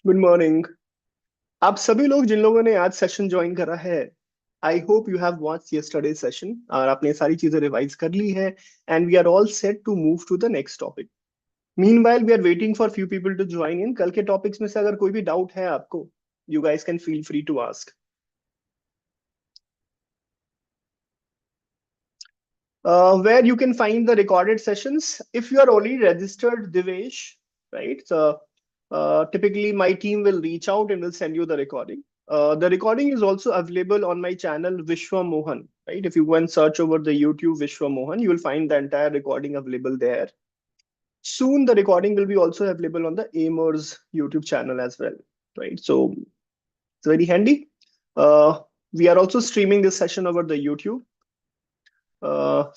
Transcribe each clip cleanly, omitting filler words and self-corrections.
Good morning. आप सभी लोग जिन लोगों ने आज सेशन ज्वाइन करा है, I hope you have watch yesterday session और आपने सारी चीजें रिवाइज कर ली है and we are all set to move to the next topic. Meanwhile we are waiting for few people to join in. कल के टॉपिक्स में से अगर कोई भी डाउट है आपको, you guys can feel free to ask. Where you can find the recorded sessions. If you are already registered, Divesh, right? So typically my team will reach out and will send you the recording. The recording is also available on my channel Vishwa Mohan, right? If you go and search over the YouTube Vishwa Mohan, you will find the entire recording available there. Soon the recording will be also available on the Amers YouTube channel as well, right? So it's very handy. We are also streaming this session over the YouTube.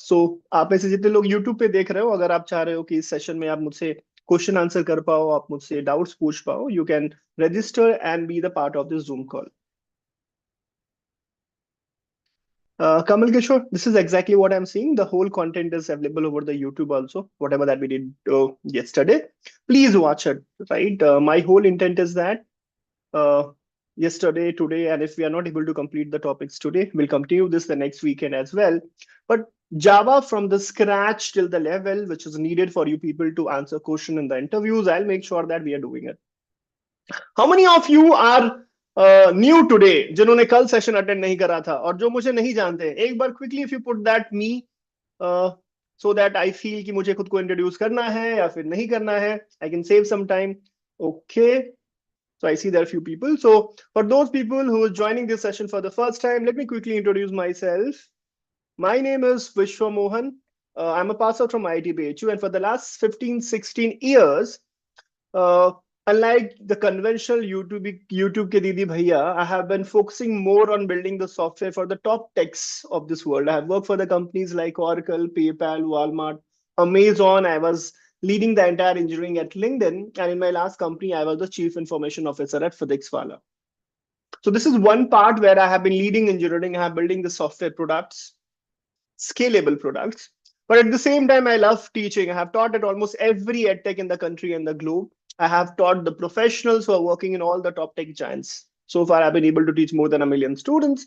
सो आप में से जितने लोग YouTube पे देख रहे हो, अगर आप चाह रहे हो कि इस सेशन में आप मुझसे क्वेश्चन आंसर कर पाओ, आप मुझसे डाउट्स पूछ पाओ, you can register and be the part of this zoom call. Kamal Kishore, this is exactly what I'm seeing. The whole content is available over the YouTube also, whatever that we did yesterday. Please watch it, right? My whole intent is that uh, yesterday, today, and if we are not able to complete the topics today, we'll continue this the next weekend as well. But Java from the scratch till the level which is needed for you people to answer question in the interviews, I'll make sure that we are doing it. How many of you are new today, जिन्होंने कल session attend नहीं करा था और जो मुझे नहीं जानते? एक बार quickly if you put that me, so that I feel कि मुझे खुद को इंट्रोड्यूस करना है या फिर नहीं करना है, I can save some time. Okay, so I see there are a few people. So for those people who are joining this session for the first time, let me quickly introduce myself. My name is Vishwa Mohan. I'm a passer from IIT BHU, and for the last 15, 16 years, uh, unlike the conventional YouTube ke Didi Bhaiya, I have been focusing more on building the software for the top techs of this world. I have worked for the companies like Oracle, PayPal, Walmart, Amazon. I was leading the entire engineering at LinkedIn, and in my last company, I was the chief information officer at FedExWala. So this is one part where I have been leading engineering. I have building the software products, scalable products. But at the same time, I love teaching. I have taught at almost every edtech in the country and the globe. I have taught the professionals who are working in all the top tech giants. So far, I've been able to teach more than 1 million students.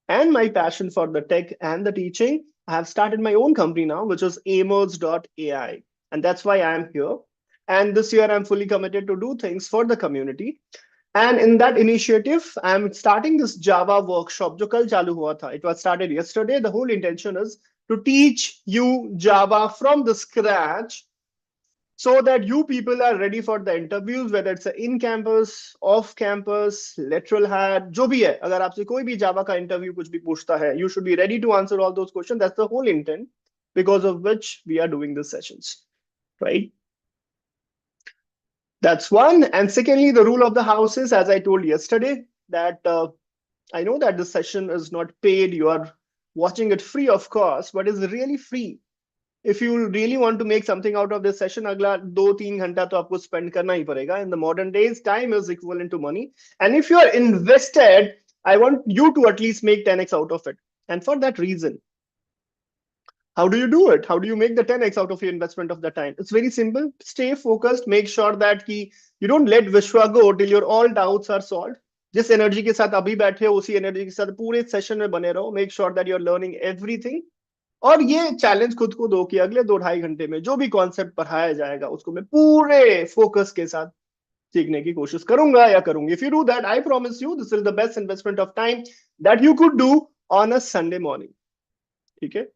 And my passion for the tech and the teaching, I have started my own company now, which is amers.ai. And that's why I'm here. And this year, I'm fully committed to do things for the community. And in that initiative, I'm starting this Java workshop, जो कल चालू हुआ था. It was started yesterday. The whole intention is to teach you Java from the scratch so that you people are ready for the interviews, whether it's in campus, off campus, lateral hire, जो भी है. अगर आपसे कोई भी Java का interview कुछ भी पूछता है, you should be ready to answer all those questions. That's the whole intent because of which we are doing the sessions, right? That's one. And secondly, the rule of the house is, as I told yesterday, that I know that this session is not paid. You are watching it free of cost, but it's really free. If you really want to make something out of this session, अगला 2-3 घंटा तो आपको spend करना ही पड़ेगा. In the modern days, time is equivalent to money. And if you are invested, I want you to at least make 10x out of it. And for that reason, how do you do it? How do you make the 10x out of your investment of the time? It's very simple. Stay focused. Make sure that you don't let Vishwa go till your all doubts are solved. जिस energy के साथ अभी बैठे हो उसी energy के साथ पूरे सेशन में बने रहो. Make sure that you are learning everything. और ये चैलेंज खुद को दो कि अगले 2-2.5 घंटे में जो भी कॉन्सेप्ट पढ़ाया जाएगा उसको मैं पूरे फोकस के साथ सीखने की कोशिश करूंगा या करूंगी. If you do that, I promise you this is the best investment of time that you could do on a Sunday morning. ठीक है?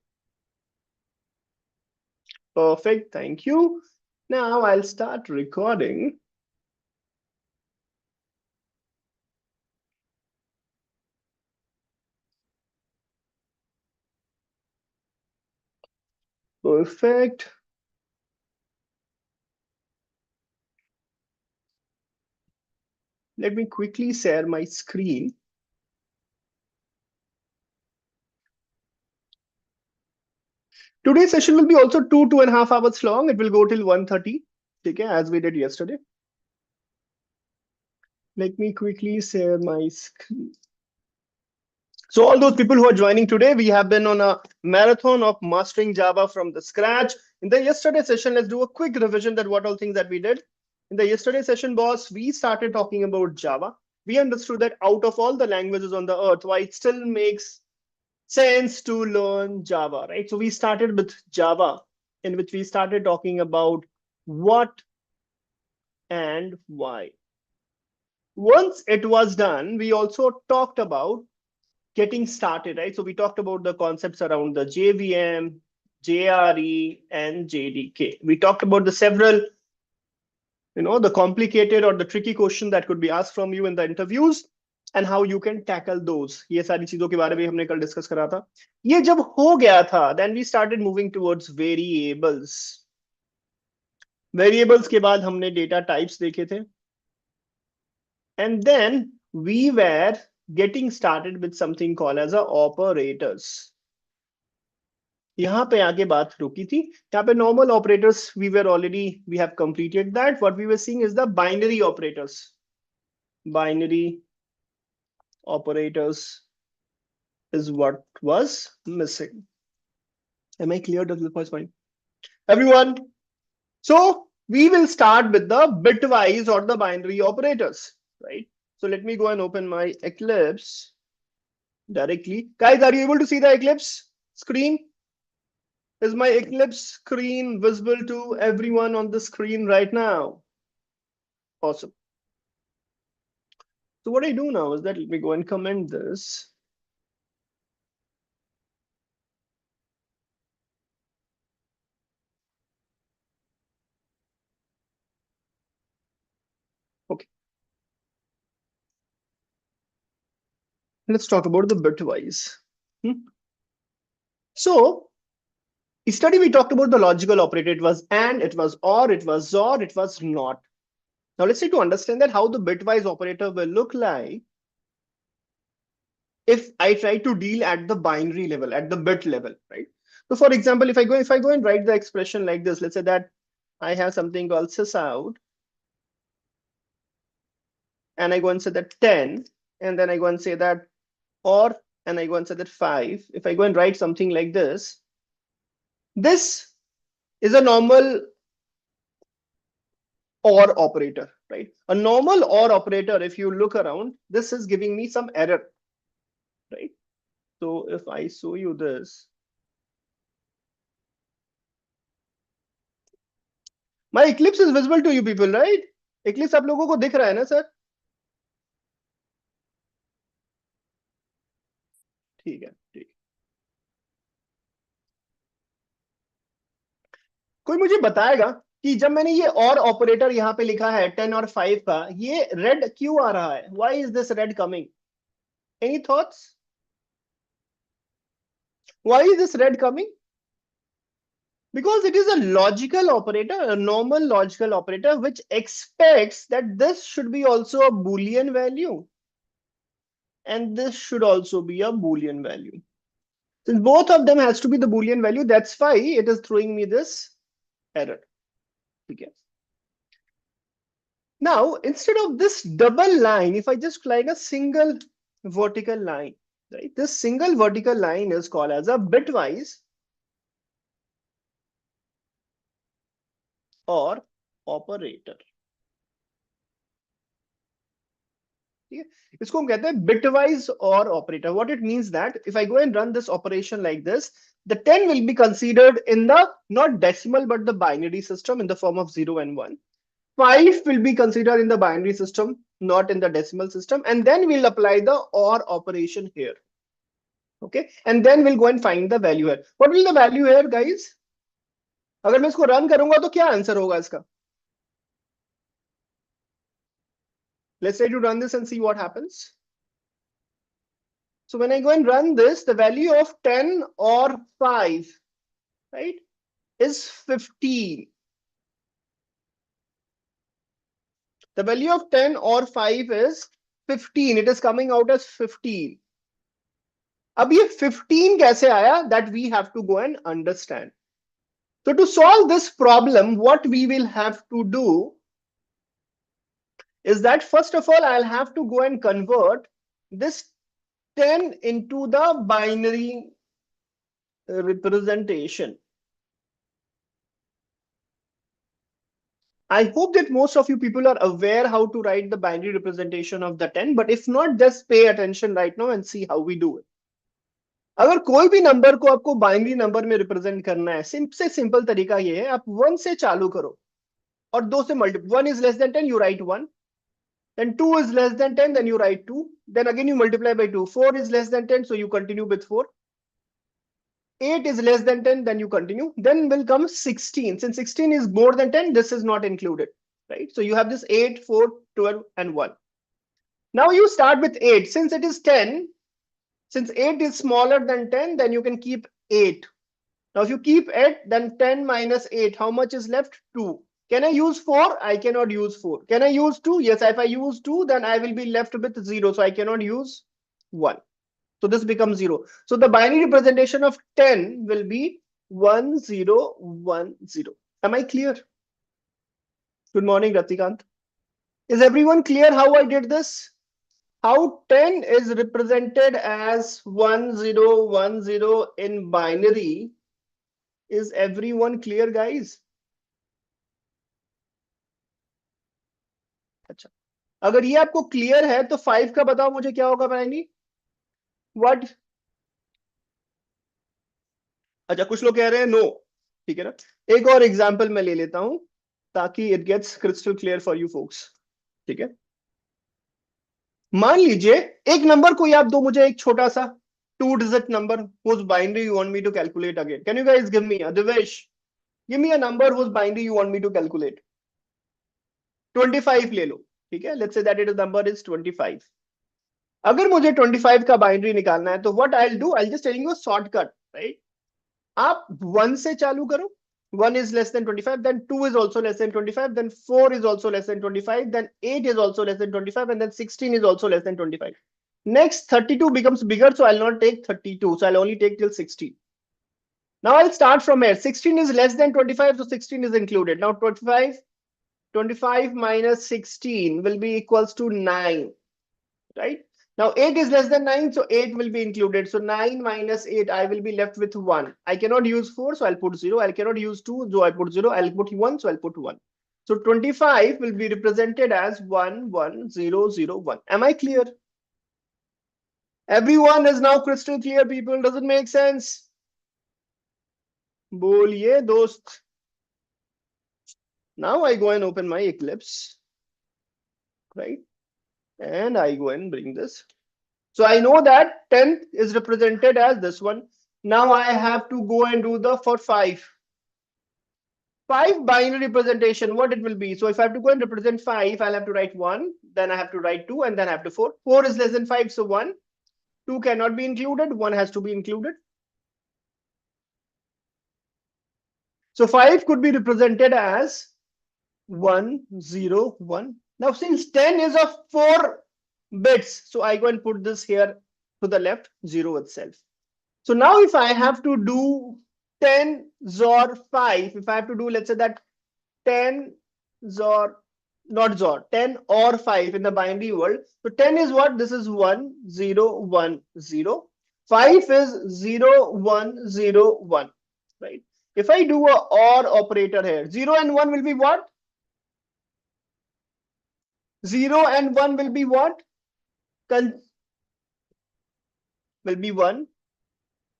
Perfect. Thank you. Now I'll start recording. Perfect. Let me quickly share my screen. Today's session will be also 2.5 hours long. It will go till 1:30, okay, as we did yesterday. Let me quickly share my screen. So all those people who are joining today, we have been on a marathon of mastering Java from the scratch. In the yesterday session, let's do a quick revision that what all things that we did. In the yesterday session, boss, we started talking about Java. We understood that out of all the languages on the earth, why it still makes sense to learn Java, right? So we started with Java, in which we started talking about what and why. Once it was done, we also talked about getting started, right? So we talked about the concepts around the JVM, JRE, and JDK. We talked about the several, the complicated or the tricky question that could be asked from you in the interviews and how you can tackle those. ये सारी चीजों के बारे में हमने कल discuss करा था. ये जब हो गया था, then we started moving towards variables. Variables के बाद हमने data types देखे थे. And then we were getting started with something called as a operators. यहाँ पे आगे बात रुकी थी. यहाँ पे normal operators we have completed that. What we were seeing is the binary operators. Binary operators is what was missing. Am I clear to the first point? Everyone. So we will start with the bitwise or the binary operators, right? So let me go and open my Eclipse directly. Guys, are you able to see the Eclipse screen? Is my Eclipse screen visible to everyone on the screen right now? Awesome. So what I do now is that let me go and comment this. Okay. Let's talk about the bitwise. So yesterday we talked about the logical operator. It was and, it was or, it was or, it was not. Now let's try to understand that how the bitwise operator will look like if I try to deal at the binary level, at the bit level, right? So for example, if I go and write the expression like this, let's say that I have something called sysout, and I go and say that 10, and then I go and say that or, and I go and say that 5. If I go and write something like this is a normal or operator, right? A normal or operator, if you look around, this is giving me some error, right? So if I show you this, my Eclipse is visible to you people, right? Eclipse आप लोगों को दिख रहा है ना sir? ठीक है, ठीक. कोई मुझे बताएगा कि जब मैंने ये और ऑपरेटर यहाँ पे लिखा है 10 और 5 का, ये रेड क्यों आ रहा है? Why is this red coming? Any thoughts? Why is this red coming? Because it is a logical operator, a normal logical operator, which expects that this should be also a Boolean value. And this should also be a Boolean value. Since both of them has to be the Boolean value, that's why it is throwing me this error. Okay. Now, instead of this double line, if I just line a single vertical line, right? This single vertical line is called as a bitwise or operator. इसको हम कहते हैं bitwise or operator. What it means that if I go and run this operation like this, the 10 will be considered in the not decimal but the binary system in the form of 0 and 1. 5 will be considered in the binary system, not in the decimal system, and then we'll apply the or operation here. Okay, and then we'll go and find the value here. What will the value here, guys? अगर मैं इसको run करूंगा तो क्या answer होगा इसका? Let's try to run this and see what happens. So when I go and run this, the value of 10 or 5, right, is 15. The value of 10 or 5 is 15. It is coming out as 15. अब ये 15 कैसे आया? That we have to go and understand. So to solve this problem, what we will have to do is that first of all, I'll have to go and convert this 10 into the binary uh, representation. I hope that most of you people are aware how to write the binary representation of the 10, but if not, just pay attention right now and see how we do it. अगर कोई भी number को आपको binary number में represent करना है, से simple तरीका ये है, आप 1 से चालू करो और 2 से multiply. 1 is less than 10, you write 1. Then 2 is less than 10, then you write 2. Then again you multiply by 2. 4 is less than 10, so you continue with 4. 8 is less than 10, then you continue. Then will come 16. Since 16 is more than 10, this is not included, right? So you have this 8, 4, 12, and 1. Now you start with 8. Since it is 10, since 8 is smaller than 10, then you can keep 8. Now if you keep 8, then 10 minus 8, how much is left? 2. Can I use 4? I cannot use 4. Can I use 2? Yes, if I use 2, then I will be left with 0. So I cannot use 1. So this becomes 0. So the binary representation of 10 will be 1, 0, 1, 0. Am I clear? Good morning, Ratikant. Is everyone clear how I did this? How 10 is represented as 1, 0, 1, 0 in binary? Is everyone clear, guys? अच्छा, अगर ये आपको clear है तो 5 का बताओ मुझे क्या होगा बाइनरी? व्हाट? अच्छा, कुछ लोग कह रहे हैं नो. ठीक है ना. एक और एग्जांपल मैं ले लेता हूं ताकि it gets crystal clear for you folks. ठीक है. मान लीजिए एक नंबर कोई आप दो मुझे, एक छोटा सा 2 digit number whose binary you want me to calculate again. Can you guys give me a Divesh? Give me a number whose binary you want me to calculate. 25 ले लो. ठीक है. Let's say that it number is 25. अगर मुझे 25 का binary निकालना है तो what I'll do, I'll just tell you a shortcut, right? आप 1 से चालू करो. 1 is less than 25, then 2 is also less than 25, then 4 is also less than 25, then 8 is also less than 25, and then 16 is also less than 25. Next, 32 becomes bigger, so I'll not take 32, so I'll only take till 16. Now I'll start from here. 16 is less than 25, so 16 is included. Now 25 minus 16 will be equals to 9, right? Now 8 is less than 9, so 8 will be included. So 9 minus 8, I will be left with 1. I cannot use 4, so I'll put 0. I cannot use 2, so I put 0. I'll put 1, so I'll put 1. So 25 will be represented as 1, 1, 0, 0, 1. Am I clear? Everyone is now crystal clear, people. Does it make sense? Boliye dost. Now I go and open my Eclipse, right? And I go and bring this. So I know that 10th is represented as this one. Now I have to go and do the for 5. 5 binary representation, what it will be. So if I have to go and represent 5, I'll have to write 1, then I have to write 2, and then I have to 4. 4 is less than 5, so 1. 2 cannot be included, 1 has to be included. So 5 could be represented as 1, 0, 1. Now since 10 is of 4 bits, so I go and put this here to the left, 0 itself. So now if I have to do 10 XOR 5, if I have to do, let's say that 10 XOR, not XOR, 10 or 5 in the binary world. So 10 is what? This is 1, 0, 1, 0. 5 is 0, 1, 0, 1, right? If I do a OR operator here, 0 and 1 will be what? 0 and 1 will be what? Will be 1.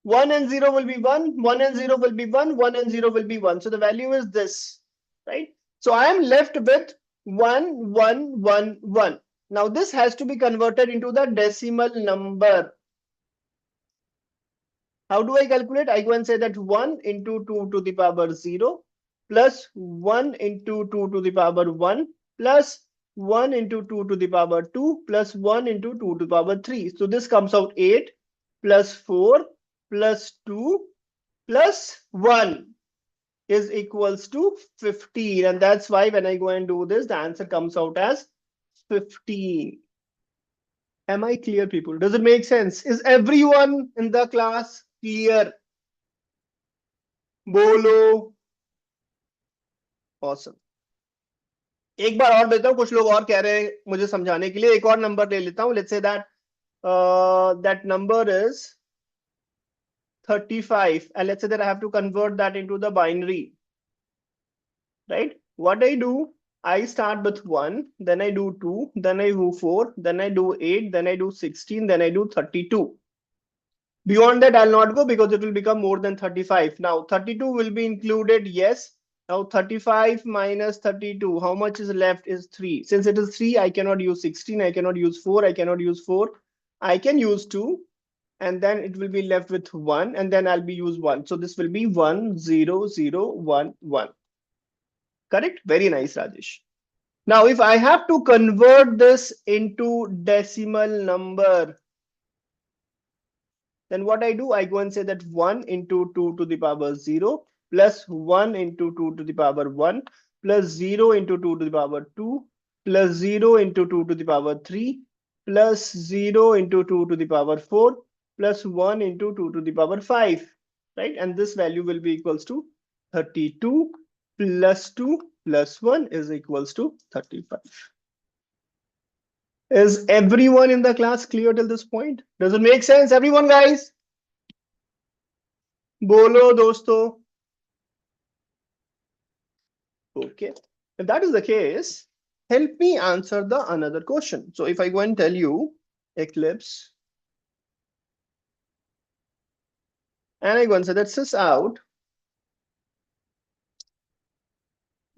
1 and 0 will be 1, 1 and 0 will be 1, 1 and 0 will be 1. So the value is this, right? So I am left with 1, 1, 1, 1. Now this has to be converted into the decimal number. How do I calculate? I go and say that 1 into 2 to the power 0 plus 1 into 2 to the power 1 plus 1 into 2 to the power 2 plus 1 into 2 to the power 3. So this comes out 8 plus 4 plus 2 plus 1 is equals to 15. And that's why when I go and do this, the answer comes out as 15. Am I clear, people? Does it make sense? Is everyone in the class clear? Bolo. Awesome. एक बार और देता हूं, कुछ लोग और कह रहे हैं मुझे समझाने के लिए. एक और नंबर ले लेता हूं. Let's say that that number is 35, and let's say that I have to convert that into the binary, right? What I do, I start with 1, then I do 2, then I do 4, then I do 8, then I do 16, then I do 32. Beyond that, I'll not go because it will become more than 35. Now, 32 will be included, yes. Now, 35 minus 32, how much is left is 3. Since it is 3, I cannot use 16, I cannot use 4, I cannot use 4. I can use 2, and then it will be left with 1, and then I'll be use 1. So this will be 1, 0, 0, 1, 1. Correct? Very nice, Rajesh. Now, if I have to convert this into decimal number, then what I do, I go and say that 1 into 2 to the power 0 plus 1 into 2 to the power 1 plus 0 into 2 to the power 2 plus 0 into 2 to the power 3 plus 0 into 2 to the power 4 plus 1 into 2 to the power 5, right? And this value will be equals to 32 plus 2 plus 1 is equals to 35. Is everyone in the class clear till this point? Does it make sense, everyone, guys? Bolo dosto. Okay. If that is the case, help me answer the another question. So if I go and tell you Eclipse, and I go and say that sys out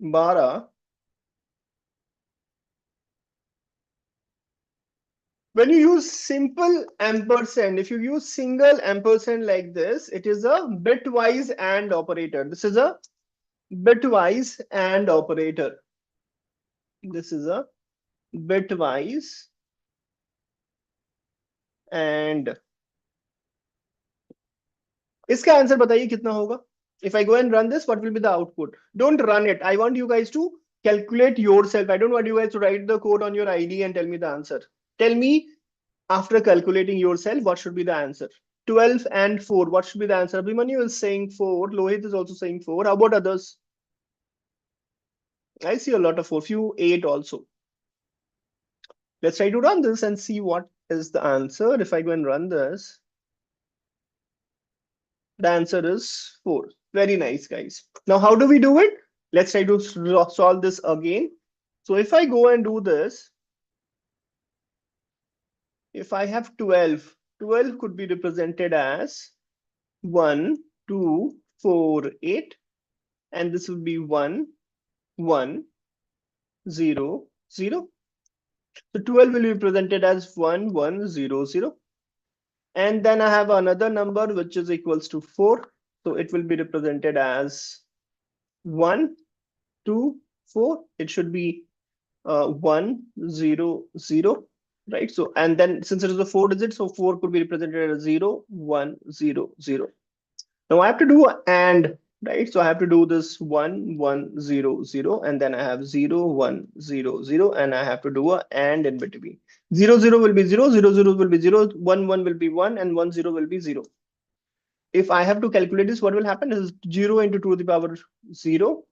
bara. When you use simple ampersand, if you use single ampersand like this, it is a bitwise AND operator. This is a bitwise AND operator. This is a bitwise AND. इसका answer बताइए कितना होगा? If I go and run this, what will be the output? Don't run it. I want you guys to calculate yourself. I don't want you guys to write the code on your ID and tell me the answer. Tell me after calculating yourself, what should be the answer? 12 and 4. What should be the answer? Abhimanyu is saying 4. Lohit is also saying 4. How about others? I see a lot of 4. Few 8 also. Let's try to run this and see what is the answer. If I go and run this, the answer is 4. Very nice, guys. Now, how do we do it? Let's try to solve this again. So if I go and do this, if I have 12, 12 could be represented as 1, 2, 4, 8. And this will be 1, 1, 0, 0. So 12 will be presented as 1, 1, 0, 0. And then I have another number which is equals to 4. So it will be represented as 1, 2, 4. It should be 1, 0, 0, right? So, and then since it is a 4 digit, so 4 could be represented as 0, 1, 0, 0. Now I have to do AND, right? So I have to do this 1, 1, 0, 0, and then I have 0, 1, 0, 0, and I have to do a AND in between. 0, 0 will be 0, 0, 0 will be 0, 1, 1 will be 1, and 1, 0 will be 0. If I have to calculate this, what will happen is 0 into 2 to the power 0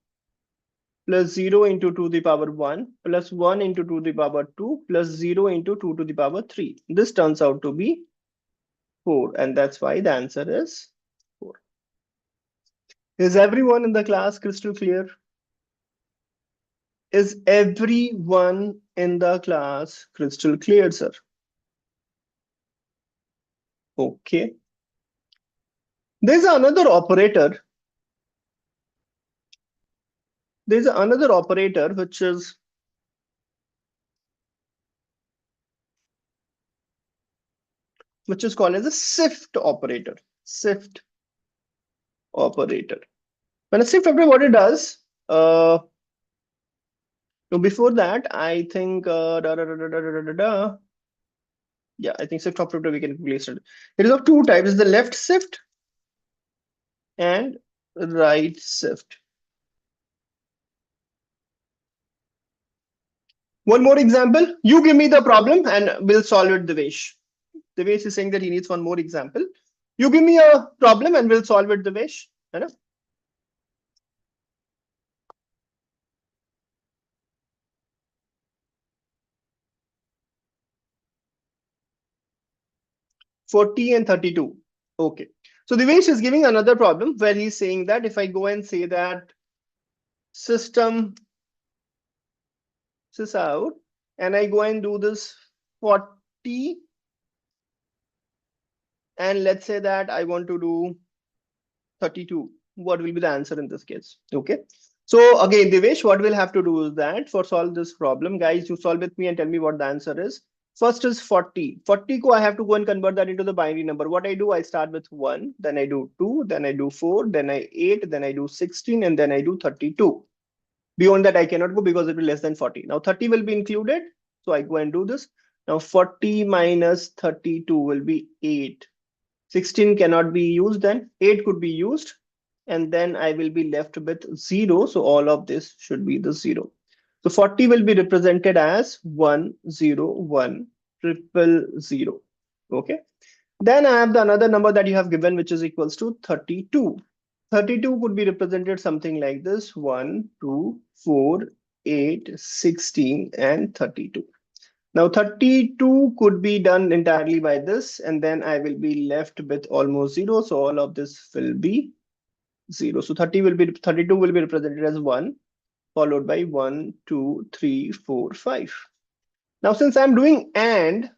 plus 0 into 2 to the power 1 plus 1 into 2 to the power 2 plus 0 into 2 to the power 3. This turns out to be 4, and that's why the answer is 4. Is everyone in the class crystal clear? Is everyone in the class crystal clear, sir? Okay. There's another operator. There's another operator which is called as a shift operator. Shift operator. When a shift operator, what it does, no, before that, I think yeah, I think shift operator we can place it. It is of two types: the left shift and right shift. One more example. You give me the problem and we'll solve it, Devesh. Devesh is saying that he needs one more example. You give me a problem and we'll solve it, Devesh. है ना? $40 and 32. Okay. So Devesh is giving another problem where he's saying that if I go and say that system this out and I go and do this 40, and let's say that I want to do 32, what will be the answer in this case? Okay. So again, Devesh, what we'll have to do is that for solve this problem, guys, you solve with me and tell me what the answer is. First is 40. 40 ko I have to go and convert that into the binary number. What I do, I start with 1, then I do 2, then I do 4, then I 8, then I do 16, and then I do 32. Beyond that, I cannot go because it will be less than 40. Now 30 will be included. So I go and do this. Now 40 minus 32 will be 8. 16 cannot be used, then 8 could be used, and then I will be left with 0. So all of this should be the 0. So 40 will be represented as 1 0 1 000. Okay. Then I have the another number that you have given, which is equals to 32. 32 could be represented something like this: 1 2 4 8 16 and 32. Now 32 could be done entirely by this, and then I will be left with almost 0. So all of this will be 0. So 32 will be represented as 1, followed by 1 2 3 4 5. Now since I'm doing AND,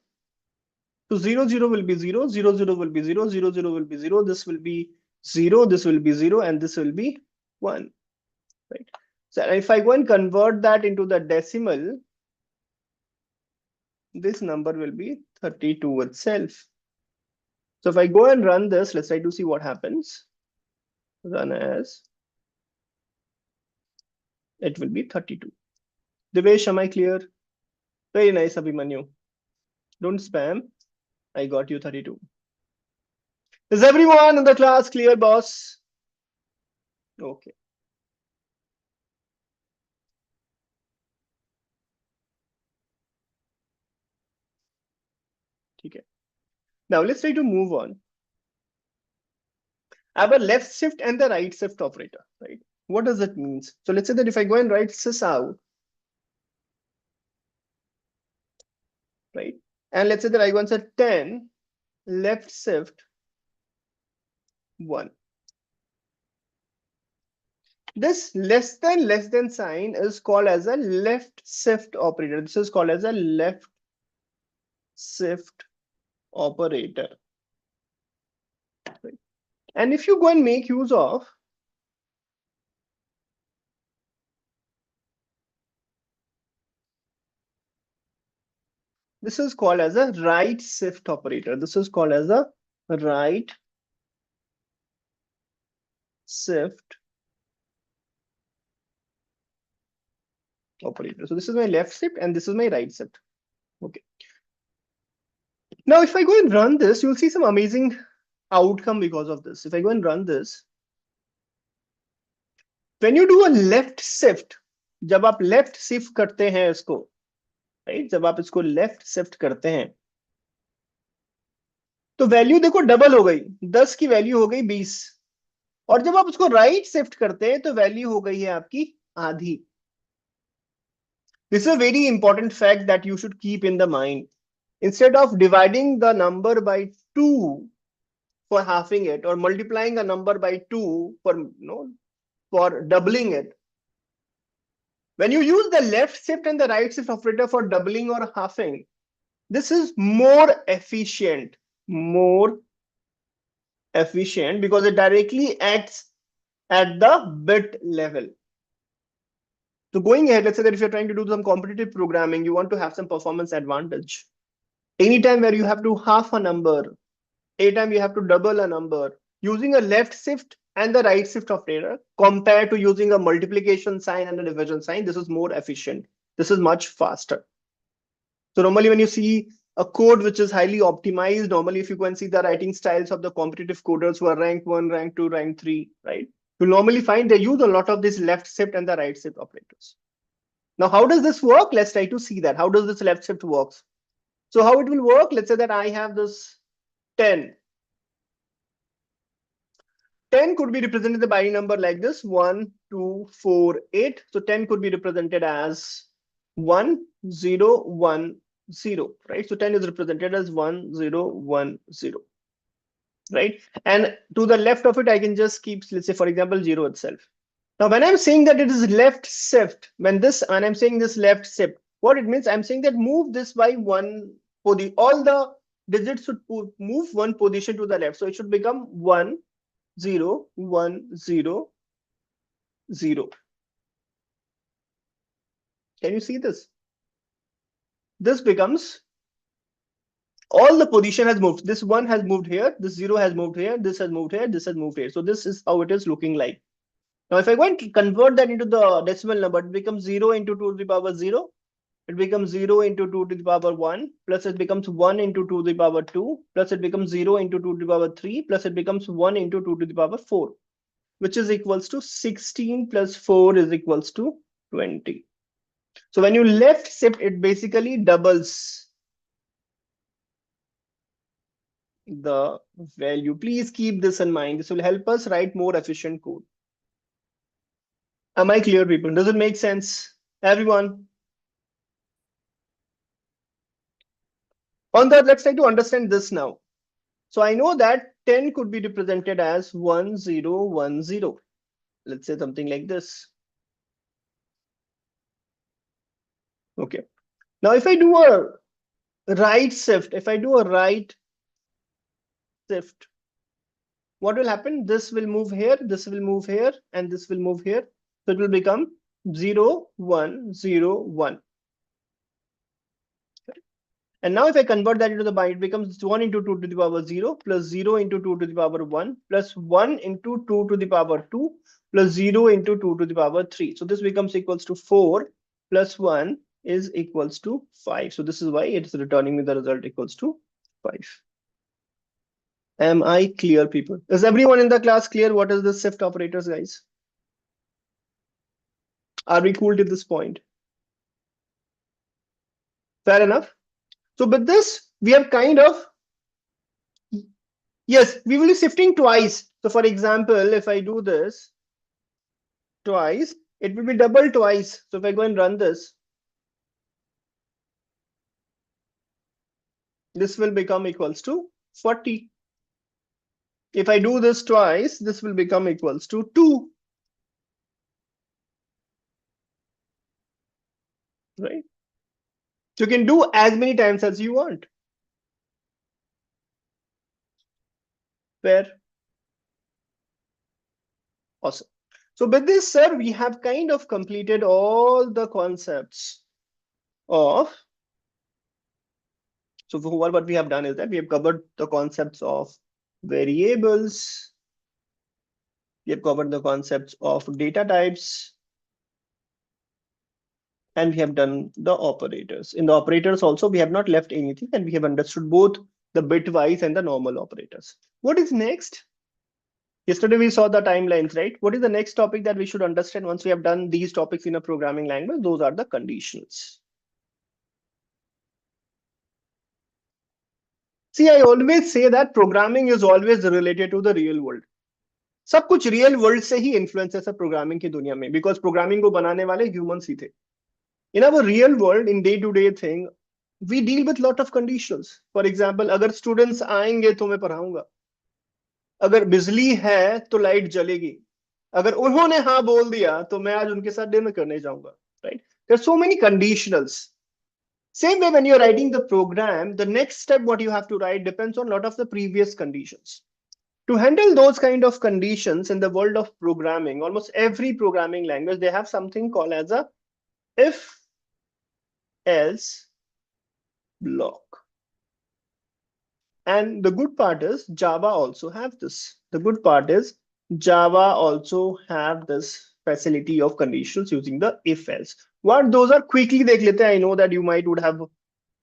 so 0 0 will be 0, 0 0 will be 0, 0 0 will be 0, this will be 0, this will be 0, and this will be 1. Right. So if I go and convert that into the decimal, this number will be 32 itself. So if I go and run this, let's try to see what happens. Run as, it will be 32. Devesh, am I clear? Very nice, Abhimanyu. Don't spam. I got you 32. Is everyone in the class clear, boss? Okay. Okay. Now let's try to move on. I have a left shift and the right shift operator, right? What does it mean? So let's say that if I go and write sys out, right? And let's say that I go and say 10 left shift 1. This less than sign is called as a left shift operator. This is called as a left shift operator. Right? And if you go and make use of this is called as a right shift operator. This is called as a right shift operator. So this is my left shift and this is my right shift. Okay. Now, if I go and run this, you'll see some amazing outcome because of this. If I go and run this, when you do a left shift, जब आप left shift करते हैं इसको, right? जब आप इसको left shift करते हैं, तो वैल्यू देखो डबल हो गई, 10 की वैल्यू हो गई 20, और जब आप उसको राइट शिफ्ट करते हैं तो वैल्यू हो गई है आपकी आधी. This is a very important fact that you should keep in the mind. Instead of dividing the number by 2 for halving it, or multiplying a number by 2 for doubling it, when you use the left shift and the right shift operator for doubling or halving, this is more efficient because it directly acts at the bit level. So going ahead, let's say that if you're trying to do some competitive programming, you want to have some performance advantage. Anytime where you have to half a number, anytime you have to double a number, using a left shift and the right shift operator compared to using a multiplication sign and a division sign, this is more efficient. This is much faster. So normally when you see a code which is highly optimized, normally if you go and see the writing styles of the competitive coders who are rank 1, rank 2, rank 3, right? You'll normally find they use a lot of this left shift and the right shift operators. Now, how does this work? Let's try to see that. How does this left shift works? So how it will work? Let's say that I have this 10. 10 could be represented the binary number like this: 1 2 4 8. So 10 could be represented as 1 0 1 0, right? So 10 is represented as 1 0 1 0, right? And to the left of it, I can just keep, let's say, for example, 0 itself. Now, when I'm saying that it is left shift, when I'm saying this left shift, What it means, I'm saying that move this by one position. All the digits should move one position to the left. So it should become 1, 0, 1, 0, 0. Can you see this? This becomes all the position has moved. This 1 has moved here, this 0 has moved here, this has moved here, this has moved here. So this is how it is looking like. Now, if I go and convert that into the decimal number, it becomes 0 into 2 to the power 0. It becomes 0 into 2 to the power 1, plus it becomes 1 into 2 to the power 2, plus it becomes 0 into 2 to the power 3, plus it becomes 1 into 2 to the power 4, which is equals to 16 plus 4 is equals to 20. So when you left shift, it basically doubles the value. Please keep this in mind. This will help us write more efficient code. Am I clear, people? Does it make sense? Everyone? On that, let's try to understand this now. So I know that 10 could be represented as 1010. Let's say something like this. Okay. Now, if I do a right shift, what will happen? This will move here, this will move here, and this will move here. So it will become 0, 1, 0, 1. And now if I convert that into the byte, it becomes 1 into 2 to the power 0 plus 0 into 2 to the power 1 plus 1 into 2 to the power 2 plus 0 into 2 to the power 3. So this becomes equals to 4 plus 1 is equals to 5. So this is why it is returning me the result equals to 5. Am I clear, people? Is everyone in the class clear what is the shift operators, guys? Are we cool to this point? Fair enough. So with this, we have kind of, yes, we will be shifting twice. So for example, if I do this twice, it will be double twice. So if I go and run this will become equals to 40. If I do this twice, this will become equals to 2, right? So you can do as many times as you want. Fair. Awesome. So with this, sir, we have kind of completed all the concepts of, so for what we have done is that we have covered the concepts of variables, we have covered the concepts of data types, and we have done the operators. In the operators also, we have not left anything, and we have understood both the bitwise and the normal operators. What is next? Yesterday we saw the timelines, right? What is the next topic that we should understand once we have done these topics in a programming language? Those are the conditionals. See, I always say that programming is always related to the real world. सब कुछ real world से ही influence है सब programming की दुनिया में, because programming को बनाने वाले ह्यूमंस ही थे. In our real world, in day-to-day thing, we deal with lot of conditions. For example, अगर students आएंगे तो मैं पढ़ाऊंगा, अगर बिजली है तो लाइट जलेगी, अगर उन्होंने हाँ बोल दिया तो मैं आज उनके साथ डिनर करने जाऊंगा, right? There are so many conditionals. Same way when you're writing the program, the next step what you have to write depends on a lot of the previous conditions. To handle those kind of conditions in the world of programming, almost every programming language, they have something called as a if else block. And the good part is Java also have this. The good part is Java also have this facility of conditions using the if else. What those are, quickly dekh lete hain. I know that you might would have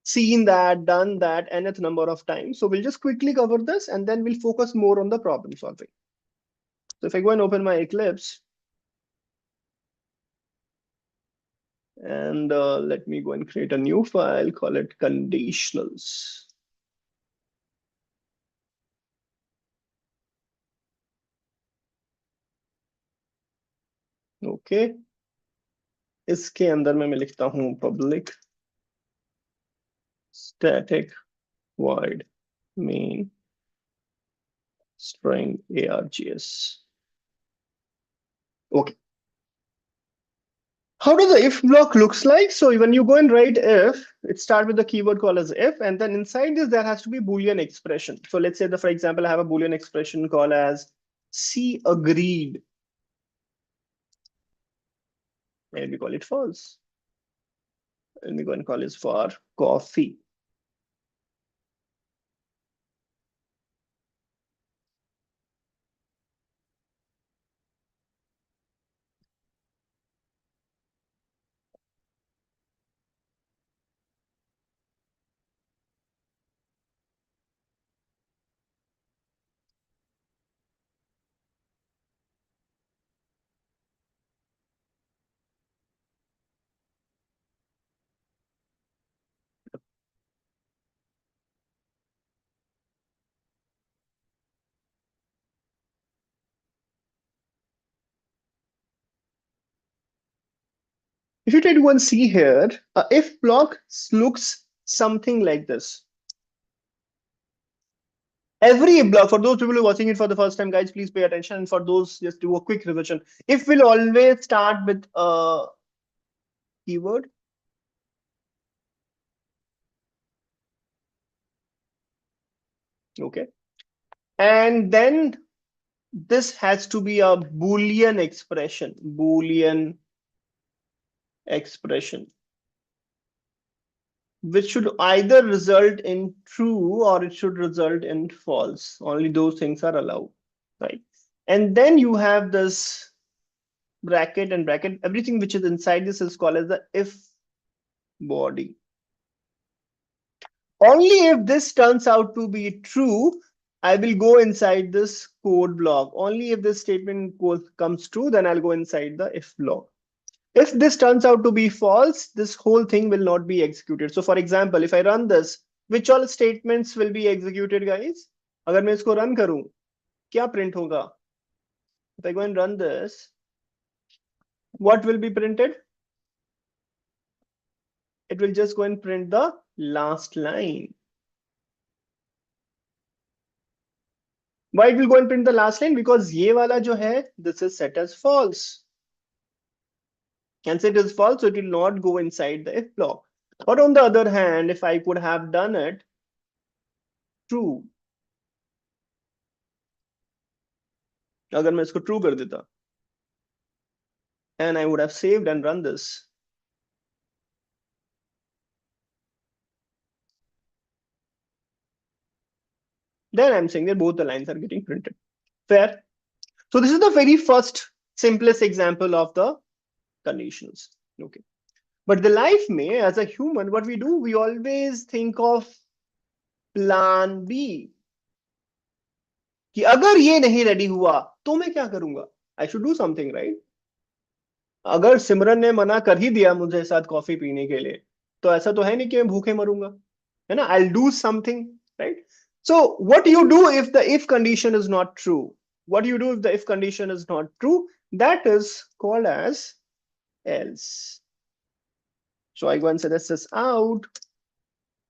seen that, done that nth number of times. So we'll just quickly cover this and then we'll focus more on the problem solving. So if I go and open my Eclipse, and let me go and create a new file, call it conditionals. Okay. इसके अंदर मैं लिखता हूँ public static void main string args. Okay. How does the if block looks like? So when you go and write if, it start with the keyword called as if, and then inside this there has to be Boolean expression. So let's say that, for example, I have a Boolean expression called as C agreed, and we call it false. And we go and call it for coffee. If you try to go and see here, a if block looks something like this. Every if block, for those people who are watching it for the first time, guys, please pay attention. And for those, just do a quick revision. If will always start with a keyword. Okay. And then this has to be a Boolean expression. Boolean expression, which should either result in true or it should result in false. Only those things are allowed, right? And then you have this bracket and bracket. Everything which is inside this is called as the if body. Only if this turns out to be true, I will go inside this code block. Only if this statement comes true, then I'll go inside the if block. If this turns out to be false, this whole thing will not be executed. So for example, if I run this, which all statements will be executed, guys? अगर मैं इसको run करूं, क्या print होगा? If I go and run this, what will be printed? It will just go and print the last line. Why it will go and print the last line? Because ये वाला जो है, this is set as false. And since it is false, so it will not go inside the if block. But on the other hand, if I could have done it true, अगर मैं इसको true कर देता, and I would have saved and run this, then I'm saying that both the lines are getting printed. Fair? So this is the very first simplest example of the conditionals. Okay. But the life may, as a human, what we do, we always think of plan B. कि अगर ये नहीं ready हुआ तो मैं क्या करूंगा? I should do something, right? अगर सिमरन ने मना कर ही दिया मुझे साथ कॉफी पीने के लिए, तो ऐसा तो है नहीं कि मैं भूखे मरूंगा, है ना? I'll do something, right? So what you do if the if condition is not true? What do you do if the if condition is not true? That is called as else. So I go and say this out,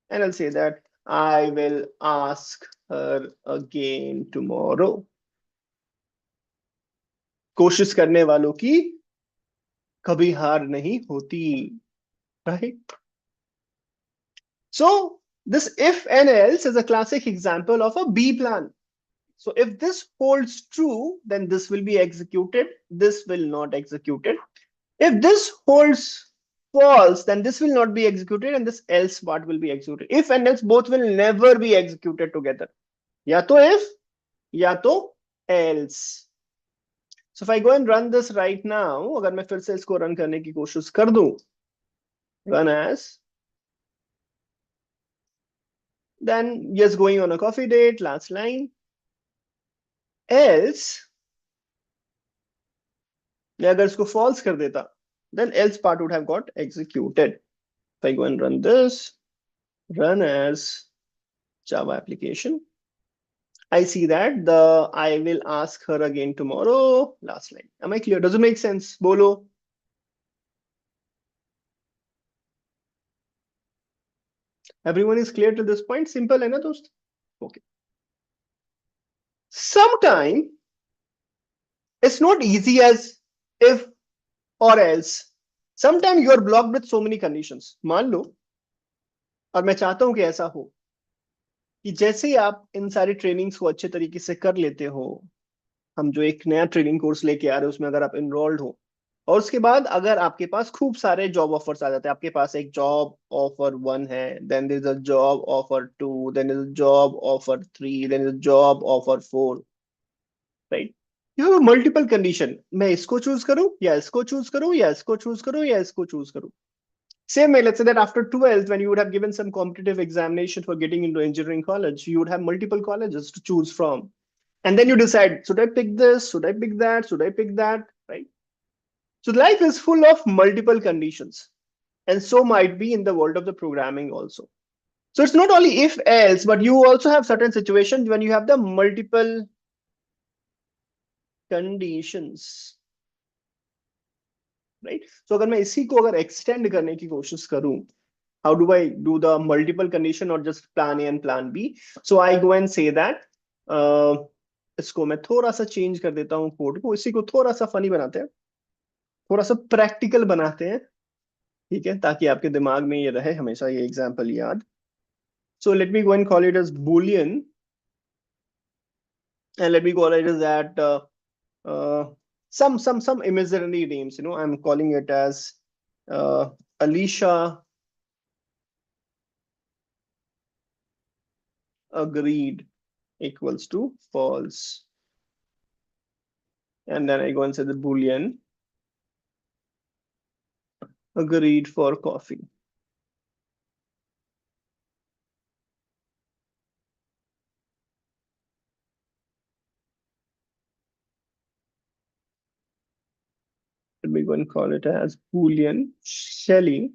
and I'll say that I will ask her again tomorrow. कोशिश करने वालों की कभी हार नहीं होती, right? So this if and else is a classic example of a B plan. So if this holds true, then this will be executed. This will not execute it. If this holds false, then this will not be executed and this else part will be executed. If and else both will never be executed together. या तो if, या तो else. So if I go and run this right now, अगर मैं फिर से इसको run करने की कोशिश कर दूं, run as, then yes, going on a coffee date, last line. Else, मैं अगर इसको false कर देता, then else part would have got executed. If I go and run this, run as Java application, I see that the I will ask her again tomorrow last line. Am I clear? Does it make sense? Bolo. Everyone is clear to this point? Simple hai na dost? Okay. Sometime it's not easy as if or else. Sometimes you are blocked with so many conditions. मान लो, और मैं चाहता हूं कि ऐसा हो कि जैसे ही आप इन सारी ट्रेनिंग्स को अच्छे तरीके से कर लेते हो, हम जो एक नया ट्रेनिंग कोर्स लेके आ रहे हैं उसमें अगर आप इनरोल्ड हो, और उसके बाद अगर आपके पास खूब सारे जॉब ऑफर्स आ जाते हैं, आपके पास एक जॉब ऑफर वन है, then there is a job offer two, then is job offer three, then is job offer four, right? You have multiple condition, मैं इसको चूज करूं या इसको चूज करूं या इसको चूज करूं या इसको चूज करूं. Same way, let's say that after 12th, when you would have given some competitive examination for getting into engineering college, you would have multiple colleges to choose from. And then you decide, should I pick this? Should I pick that? Should I pick that? Right? So life is full of multiple conditions. And so might be in the world of the programming also. So it's not only if else, but you also have certain situations when you have the multiple conditions. Right? So अगर मैं इसी को अगर extend करने की कोशिश करूं, how do I do the multiple condition or just plan A and plan B? So I go and say that इसको मैं थोड़ा सा चेंज कर देता हूँ कोड को, इसी को थोड़ा सा फनी बनाते हैं, थोड़ा सा प्रैक्टिकल बनाते हैं, ठीक है, ताकि आपके दिमाग में ये रहे हमेशा ये एग्जांपल याद. So let me go and call it as boolean, and let me call it as that uh, some imaginary names. I'm calling it as Alicia agreed equals to false, and then I go and say the boolean agreed for coffee. Let me go and call it as boolean Shelly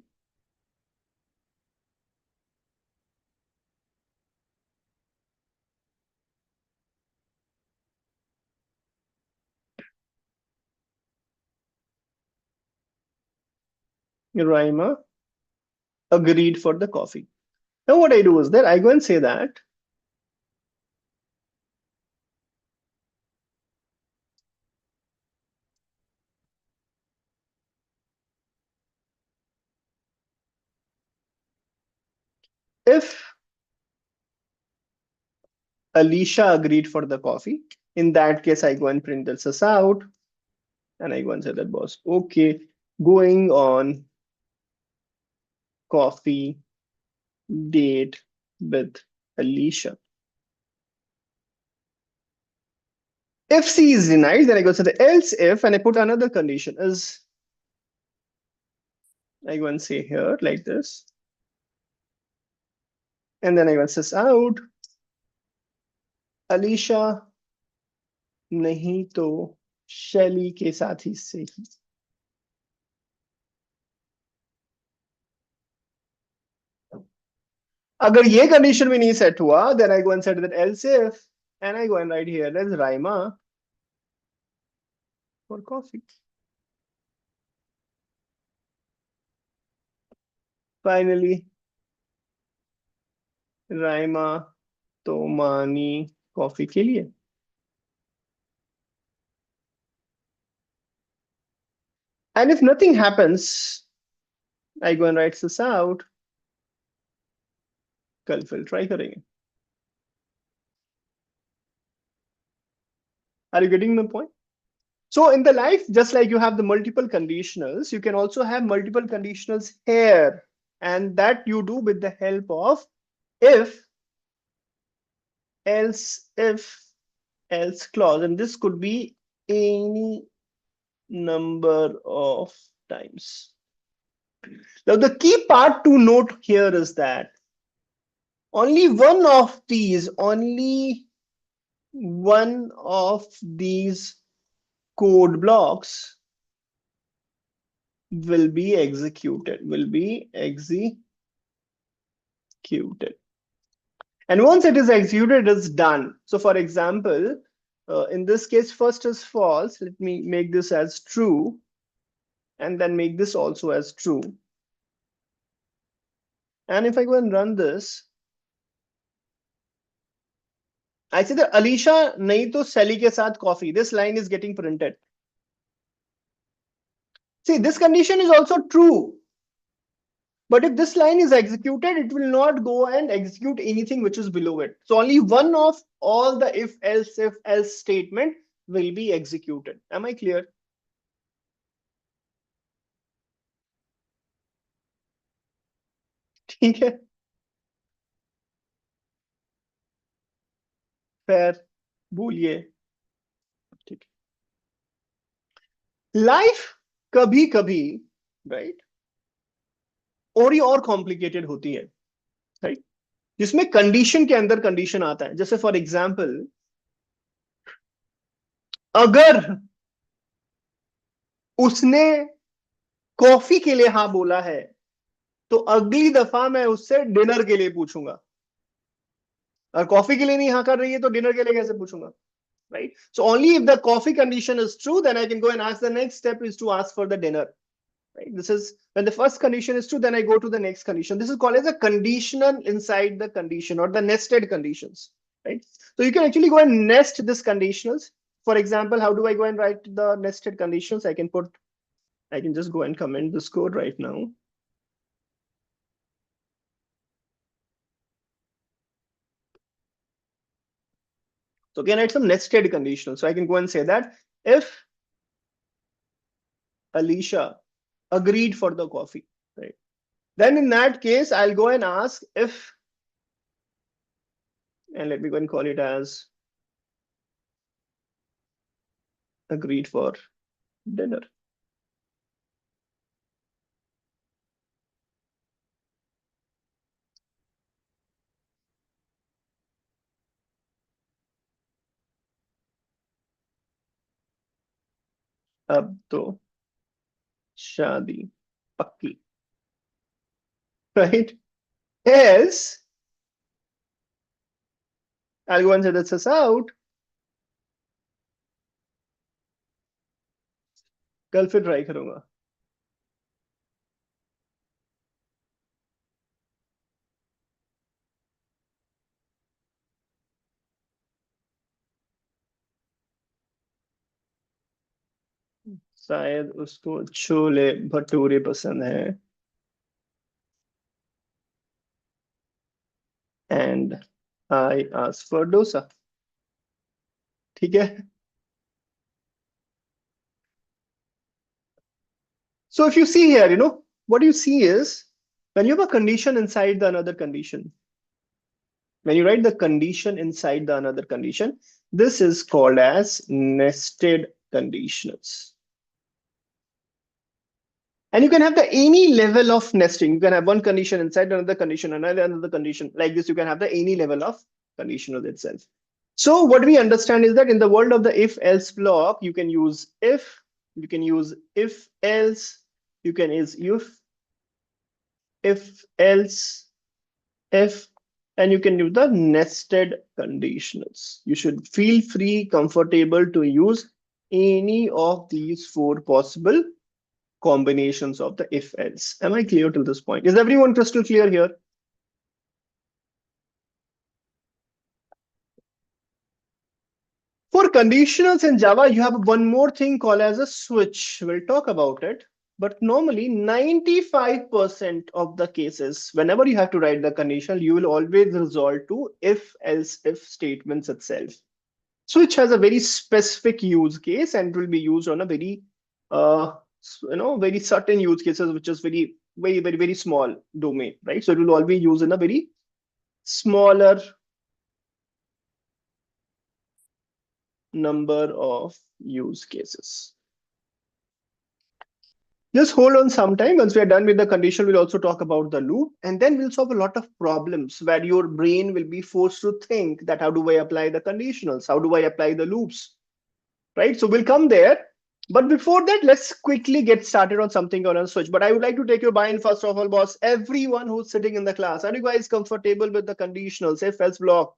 Rima agreed for the coffee. Now what I do is that I go and say that if Alicia agreed for the coffee, in that case I go and print this out, and I go and say that boss, okay, going on coffee date with Alicia. If C is denied, then I go to the else if, and I put another condition is, I go and say here like this, and then I go and say out, Alicia नहीं तो शैली के साथी से ही. अगर ये condition भी नहीं सेट हुआ, then I go and set that else if, and I go and write here as Raima for coffee. Finally, Raima तो मानी कॉफी के लिए. And if nothing happens, I go and write this out. कल फिर try करेंगे. Are you getting the point? So in the life, just like you have the multiple conditionals, you can also have multiple conditionals here, and that you do with the help of if, else, if, else clause, and this could be any number of times. Now the key part to note here is that only one of these code blocks will be executed. And once it is executed, it's done. So for example, in this case, first is false. Let me make this as true, and then make this also as true. And if I go and run this, I say that Alicia nahi to Sally ke saath coffee. This line is getting printed. See, this condition is also true. But if this line is executed, it will not go and execute anything which is below it. So only one of all the if else statement will be executed. Am I clear? ठीक है. Fair. बोलिए. ठीक है. Life कभी कभी, right, और complicated होती है, राइट, जिसमें कंडीशन के अंदर कंडीशन आता है. जैसे फॉर एग्जाम्पल, अगर उसने कॉफी के लिए हाँ बोला है, तो अगली दफा मैं उससे डिनर के लिए पूछूंगा. और कॉफी के लिए नहीं हाँ कर रही है तो डिनर के लिए कैसे पूछूंगा, right? So only if the coffee condition is true, then I can go and ask. The next step is to ask for the dinner, right? This is when the first condition is true, then I go to the next condition. This is called as a conditional inside the condition, or the nested conditions, right? So you can actually go and nest this conditionals. For example, how do I go and write the nested conditions? I can just go and comment this code right now. So can I write some nested conditionals? So I can go and say that if Alicia agreed for the coffee, right? Then in that case, I'll go and ask if, and let me go and call it as agreed for dinner. अब तो शादी पक्की, right? Else, I'll go and say this is out. कल फिर try करूंगा. शायद उसको छोले भटूरे पसंद है, and I ask for dosa. ठीक है. So if you see here, what you see is when you have a condition inside the another condition, when you write the condition inside the another condition, this is called as nested conditionals. And you can have the any level of nesting. You can have one condition inside another condition, another condition. Like this, you can have the any level of conditional itself. So what we understand is that in the world of the if-else block, you can use if, you can use if-else, you can use if-else, if, and you can use the nested conditionals. You should feel free, comfortable to use any of these four possible combinations of the if else. Am I clear till this point? Is everyone crystal clear here? For conditionals in Java, you have one more thing called as a switch. We'll talk about it. But normally 95% of the cases, whenever you have to write the conditional, you will always resort to if else if statements itself. Switch has a very specific use case and it will be used on a very very certain use cases, which is very small domain, right? So it will always use in a very smaller number of use cases. Just hold on some time. Once we are done with the condition, we'll also talk about the loop, and then we'll solve a lot of problems where your brain will be forced to think that how do I apply the conditionals? How do I apply the loops? Right? So we'll come there. But before that, let's quickly get started on something on a switch. But I would like to take your buy-in first of all, boss. Everyone who's sitting in the class, are you guys comfortable with the conditionals, if else block?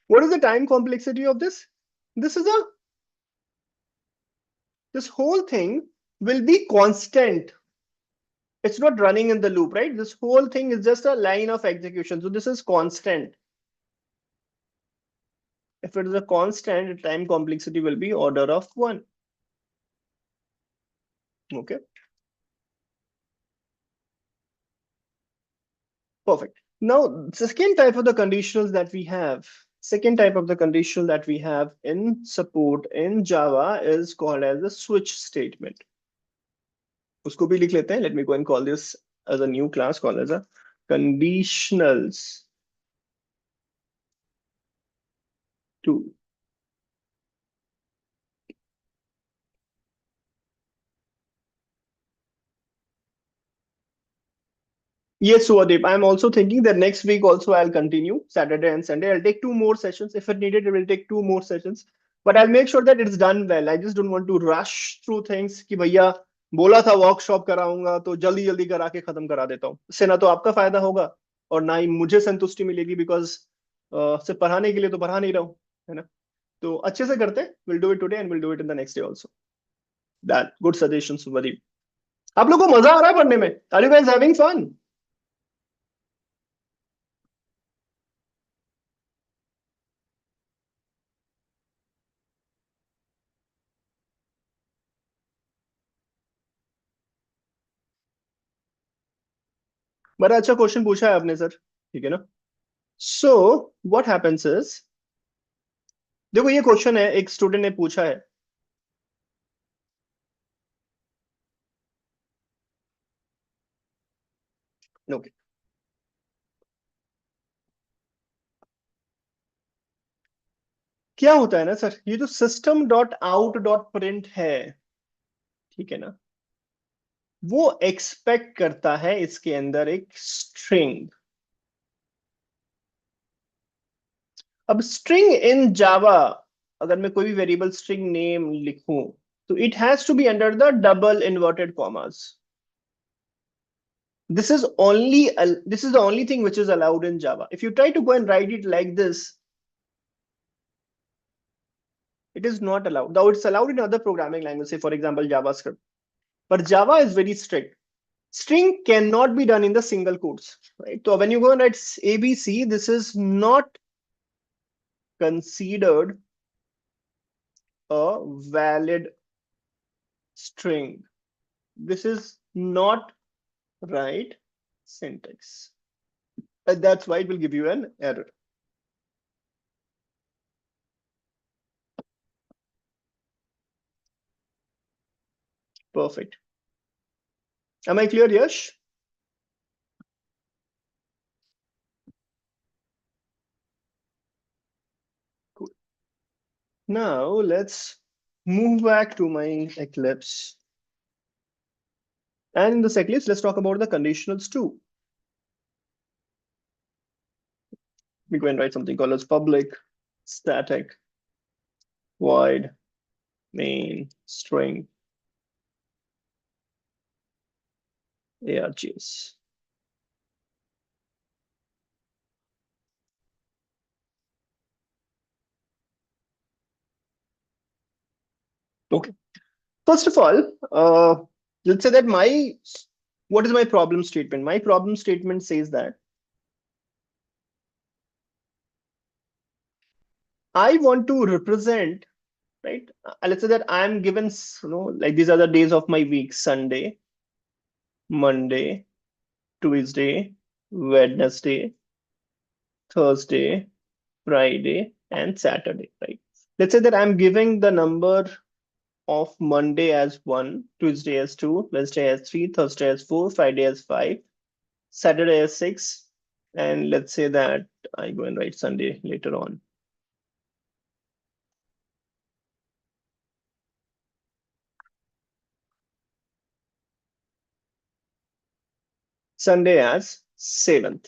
What is the time complexity of this? This is this whole thing will be constant. It's not running in the loop, right? This whole thing is just a line of execution. So this is constant. If it is a constant, time complexity will be order of 1. Okay, perfect. Now, second type of the conditionals that we have, second type of the conditional that we have in support in Java is called as a switch statement. उसको भी लिख लेते हैं. Let me go and call this as a new class called as a conditionals 2. Yes, Suadeep. I'm also thinking that next week also I'll continue Saturday and Sunday. I'll take 2 more sessions. If it needed, it will take 2 more sessions. But I'll make sure that it's done well. I just don't want to rush through things कि भैया बोला था workshop कराऊंगा तो जल्दी जल्दी करा के खत्म करा देता हूँ. इससे ना तो आपका फायदा होगा और ना ही मुझे संतुष्टि मिलेगी बिकॉज सिर्फ पढ़ाने के लिए तो पढ़ा नहीं रहा हूँ, है ना. तो अच्छे से करते. Will do it today and will do it in the next day also. That good suggestion Sumdeep. आप लोगों को मजा आ रहा है पढ़ने में? Are you guys having fun? बड़ा अच्छा क्वेश्चन पूछा है आपने सर. ठीक है ना. सो व्हाट हैपेंस इज, देखो ये क्वेश्चन है एक स्टूडेंट ने पूछा है. ओके, क्या होता है ना सर, ये जो system dot out dot print है, ठीक है ना, वो एक्सपेक्ट करता है इसके अंदर एक स्ट्रिंग. अब स्ट्रिंग इन जावा, अगर मैं कोई भी वेरिएबल स्ट्रिंग नेम लिखूं तो it has to be under the double inverted commas. This is the only thing which is allowed in Java. If you try to go and write it like this, it is not allowed. Though it's allowed in other programming languages, say for example JavaScript. But Java is very strict. String cannot be done in the single quotes, right? So when you go and write ABC, this is not considered a valid string. This is not right syntax. And that's why it will give you an error. Perfect. Am I clear, Yash? Cool. Now let's move back to my Eclipse. And in this Eclipse, let's talk about the conditionals too. We go and write something called as public static void main string args. Okay. First of all, let's say that what is my problem statement? My problem statement says that I want to represent, right? Let's say that I'm given, like these are the days of my week: Sunday, Monday, Tuesday, Wednesday, Thursday, Friday, and Saturday, right? Let's say that I'm giving the number of Monday as 1, Tuesday as 2, Wednesday as 3, Thursday as 4, Friday as 5, Saturday as 6, and let's say that I go and write Sunday later on. Sunday as 7th.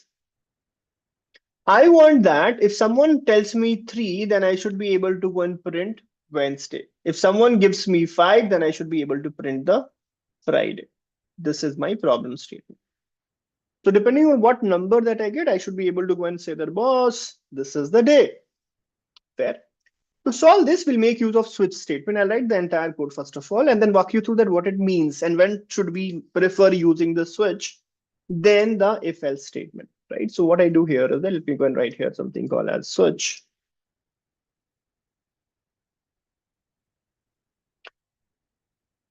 I want that if someone tells me 3, then I should be able to go and print Wednesday. If someone gives me 5, then I should be able to print the Friday. This is my problem statement. So depending on what number that I get, I should be able to go and say that, boss, this is the day. Fair. To solve this, we'll make use of switch statement. I'll write the entire code first of all, and then walk you through that what it means and when should we prefer using the switch, then the if else statement, right? So what I do here is that let me go and write here something called as switch.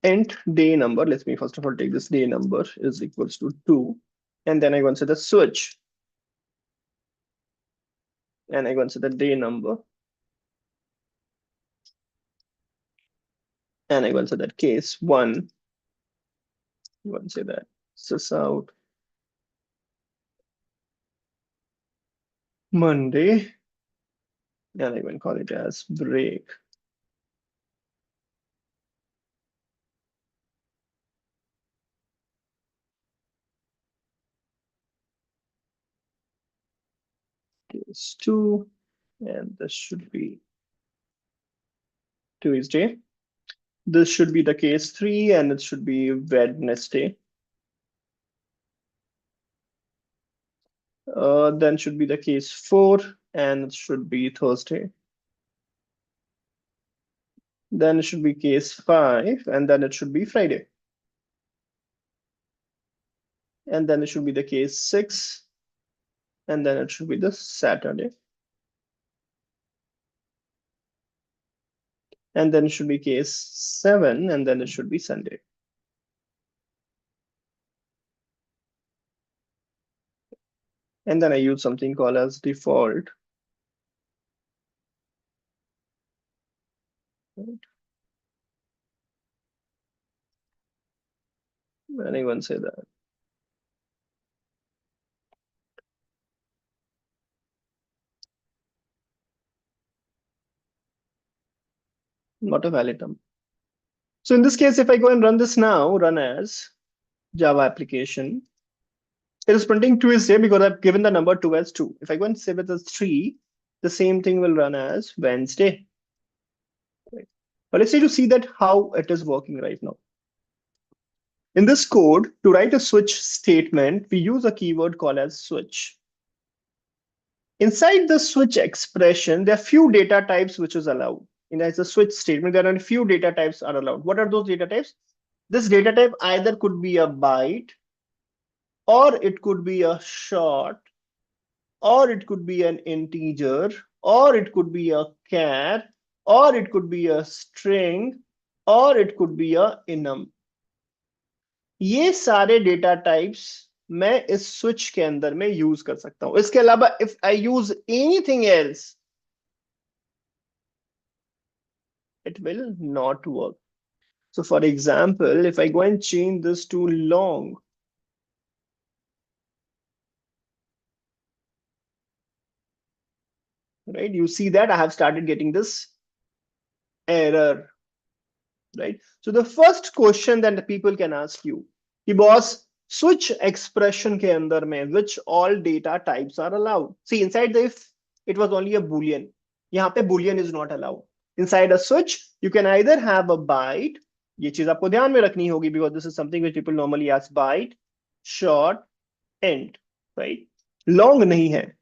int day number. Let me first of all take this day number is equals to 2. And then I go and say the switch. And I go and say the day number. And I go and say that case 1. I go and say that sys out Monday. And I go and call it as break. Case 2. And this should be Tuesday. This should be the case 3, and it should be Wednesday. Then should be the case 4, and it should be Thursday. Then it should be case 5, and then it should be Friday. And then it should be the case 6, and then it should be the Saturday. And then it should be case 7, and then it should be Sunday. And then I use something called as default. And anyone say that? Not a valid number. So in this case, if I go and run this now, run as Java application, it is printing Tuesday because I've given the number 2 as 2. If I go and save it as 3, the same thing will run as Wednesday. Right. But let's try to see that how it is working right now. In this code, to write a switch statement, we use a keyword called as switch. Inside the switch expression, there are few data types which is allowed. In as a switch statement, there are a few data types are allowed. What are those data types? This data type either could be a byte, or it could be a short, or it could be an integer, or it could be a char, or it could be a string, or it could be a enum. ये सारे data types मैं इस switch के अंदर में use कर सकता हूं. इसके अलावा if I use anything else it will not work. So for example, if I go and change this to long, right, you see that I have started getting this error, right? So the first question that the people can ask you, कि boss, switch expression के अंदर में which all data types are allowed? See, inside the if it was only a boolean, यहाँ पे boolean is not allowed. Inside a switch, you can either have a byte, ये चीज आपको ध्यान में रखनी होगी because this is something which people normally ask, byte, short, int, right? Long नहीं है,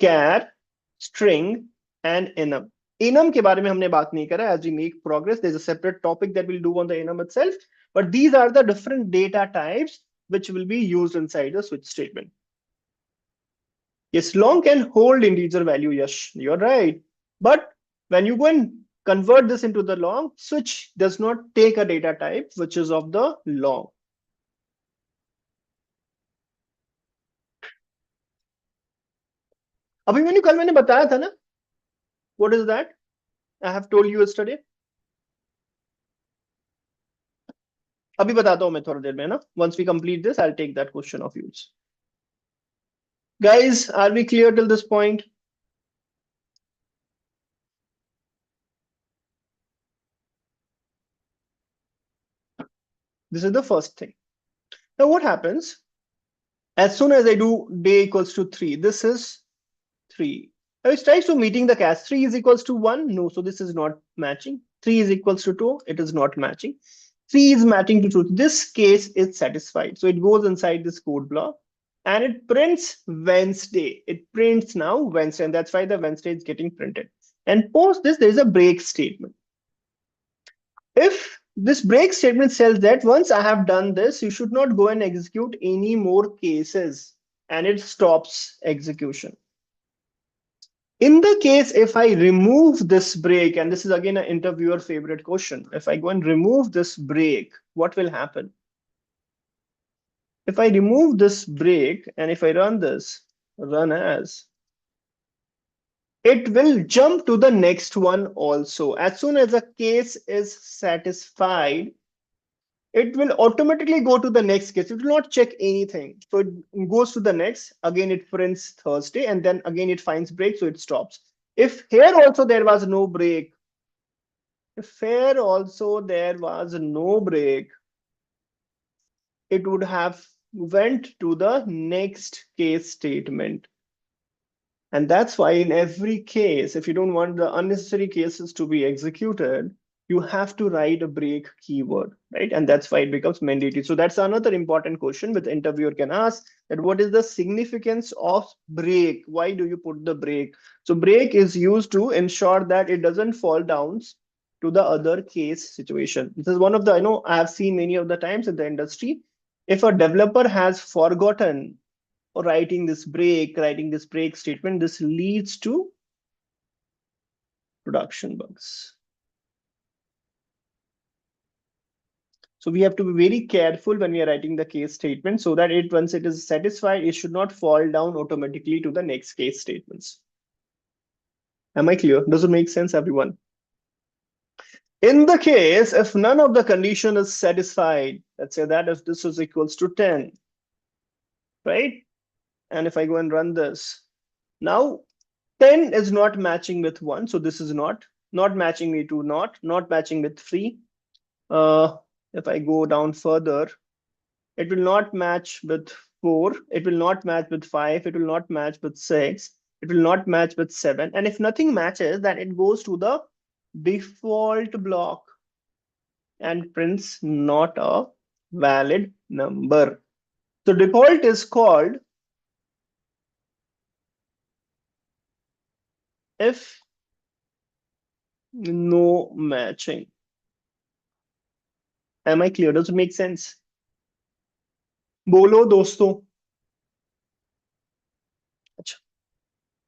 char, string and enum. Enum के बारे में हमने बात नहीं करा. As we make progress, there's a separate topic that we'll do on the enum itself. But these are the different data types which will be used inside the switch statement. Yes, long can hold integer value. Yes, you're right. But when you go and convert this into the long, switch does not take a data type which is of the long. Abhimanyu कल मैंने बताया था ना, what is that? I have told you yesterday. अभी बताता हूं मैं थोड़ा देर में ना. Once we complete this, I'll take that question of yours. Guys, are we clear till this point? This is the first thing. Now what happens? As soon as I do day equals to 3, this is 3. Now it tries to meeting the case. 3 is equals to 1. No, so this is not matching. 3 is equals to 2. It is not matching. 3 is matching to 2. This case is satisfied. So it goes inside this code block and it prints Wednesday. It prints now Wednesday, and that's why the Wednesday is getting printed. And post this, there is a break statement. If this break statement says that once I have done this, you should not go and execute any more cases, and it stops execution. In the case, if I remove this break, and this is again an interviewer favorite question, if I go and remove this break, what will happen? If I remove this break and if I run this, run as, it will jump to the next one also. As soon as a case is satisfied, it will automatically go to the next case. It will not check anything. So it goes to the next. Again, it prints Thursday and then again it finds break, so it stops. If here also there was no break, if here also there was no break, it would have went to the next case statement. And that's why in every case, if you don't want the unnecessary cases to be executed, you have to write a break keyword, right? And that's why it becomes mandatory. So that's another important question which the interviewer can ask, that what is the significance of break? Why do you put the break? So break is used to ensure that it doesn't fall down to the other case situation. This is one of the, I know I have seen many of the times in the industry, if a developer has forgotten writing this break statement, this leads to production bugs. So we have to be very careful when we are writing the case statement so that it, once it is satisfied, it should not fall down automatically to the next case statements. Am I clear? Does it make sense, everyone? In the case, if none of the condition is satisfied, let's say that if this is equals to 10, right? And if I go and run this, now 10 is not matching with 1, so this is not matching me to not matching with 3. If I go down further, it will not match with 4, it will not match with 5, it will not match with 6, it will not match with 7. And if nothing matches, then it goes to the default block and prints not a valid number. So default is called if no matching. Am I clear? Does it make sense? बोलो दोस्तों. अच्छा,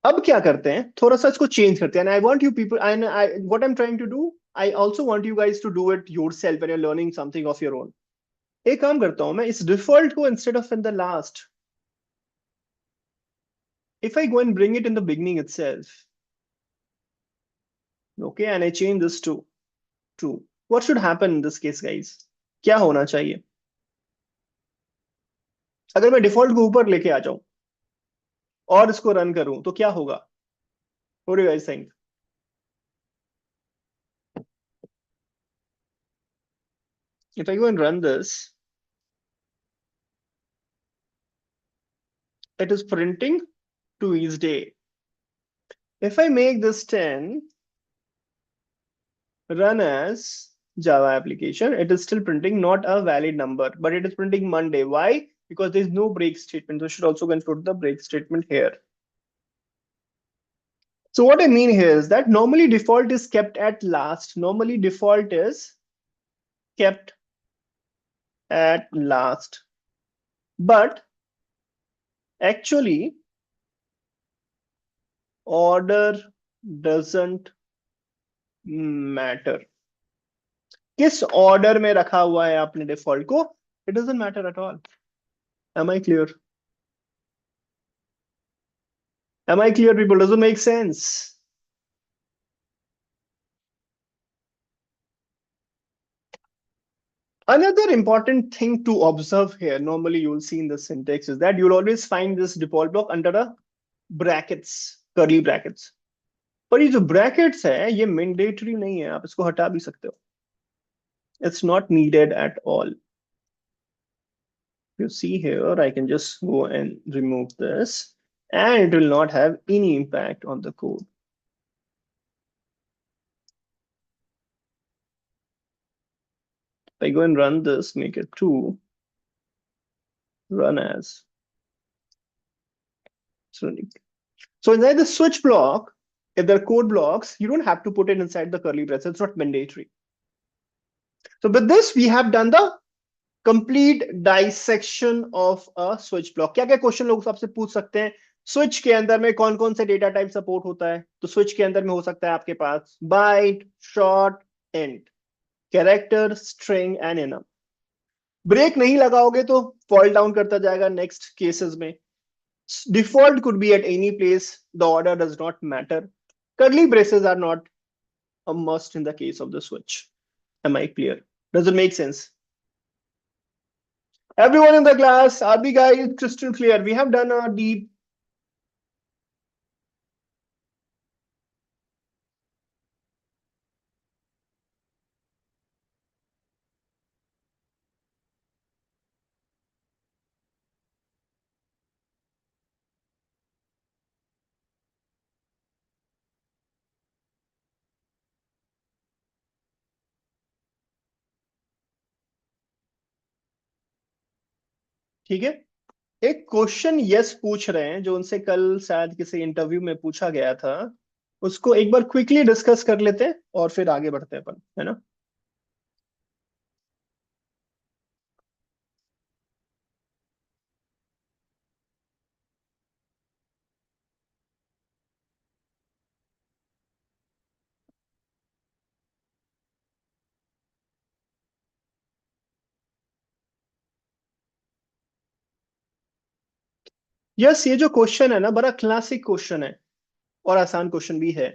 अब क्या करते हैं, थोड़ा सा इसको चेंज करते हैं. I want you people, I what I am trying to do, I also want you guys to do it yourself when you are learning something of your own. एक काम करता हूं मैं, इस डिफॉल्ट को instead of in the last, if I go and bring it in the beginning itself, okay, and I change this to true, what should happen in this case, guys? क्या होना चाहिए अगर मैं डिफॉल्ट को ऊपर लेके आ जाऊं और इसको रन करूं तो क्या होगा? What do you guys think? If I go and run this, it is printing to each day. If I make this 10, run as Java application, it is still printing not a valid number, but it is printing Monday. Why? Because there is no break statement. So I should also go and put the break statement here. So what I mean here is that normally default is kept at last. Normally default is kept at last. But actually, order doesn't matter. किस order में रखा हुआ है आपने default को? It doesn't matter at all. Am I clear? Am I clear, people? Does it make sense? Another important thing to observe here, normally you'll see in the syntax, is that you'll always find this default block under a brackets, curly brackets. पर ये जो brackets है, ये mandatory नहीं है, आप इसको हटा भी सकते हो. It's not needed at all. You see here, I can just go and remove this, and it will not have any impact on the code. If I go and run this, make it true, run as. So inside the switch block, if there are code blocks, you don't have to put it inside the curly braces. It's not mandatory. So with this, we have done the complete dissection of a switch block. क्या क्या question लोग आपसे पूछ सकते हैं? Switch के अंदर में कौन कौन से डेटा टाइप सपोर्ट होता है? तो स्विच के अंदर में हो सकता है आपके पास byte, short, int, character, string and enum. Break नहीं लगाओगे तो फॉल डाउन करता जाएगा नेक्स्ट केसेस में. Default could be at any place. The order does not matter. Curly braces are not a must in the case of the switch. Am I clear? Does it make sense? Everyone in the class, are we guys crystal clear? We have done a deep. ठीक है. एक question yes पूछ रहे हैं जो उनसे कल शायद किसी इंटरव्यू में पूछा गया था. उसको एक बार क्विकली डिस्कस कर लेते हैं और फिर आगे बढ़ते हैं अपन, है ना. यस, ये जो क्वेश्चन है ना, बड़ा क्लासिक क्वेश्चन है और आसान क्वेश्चन भी है.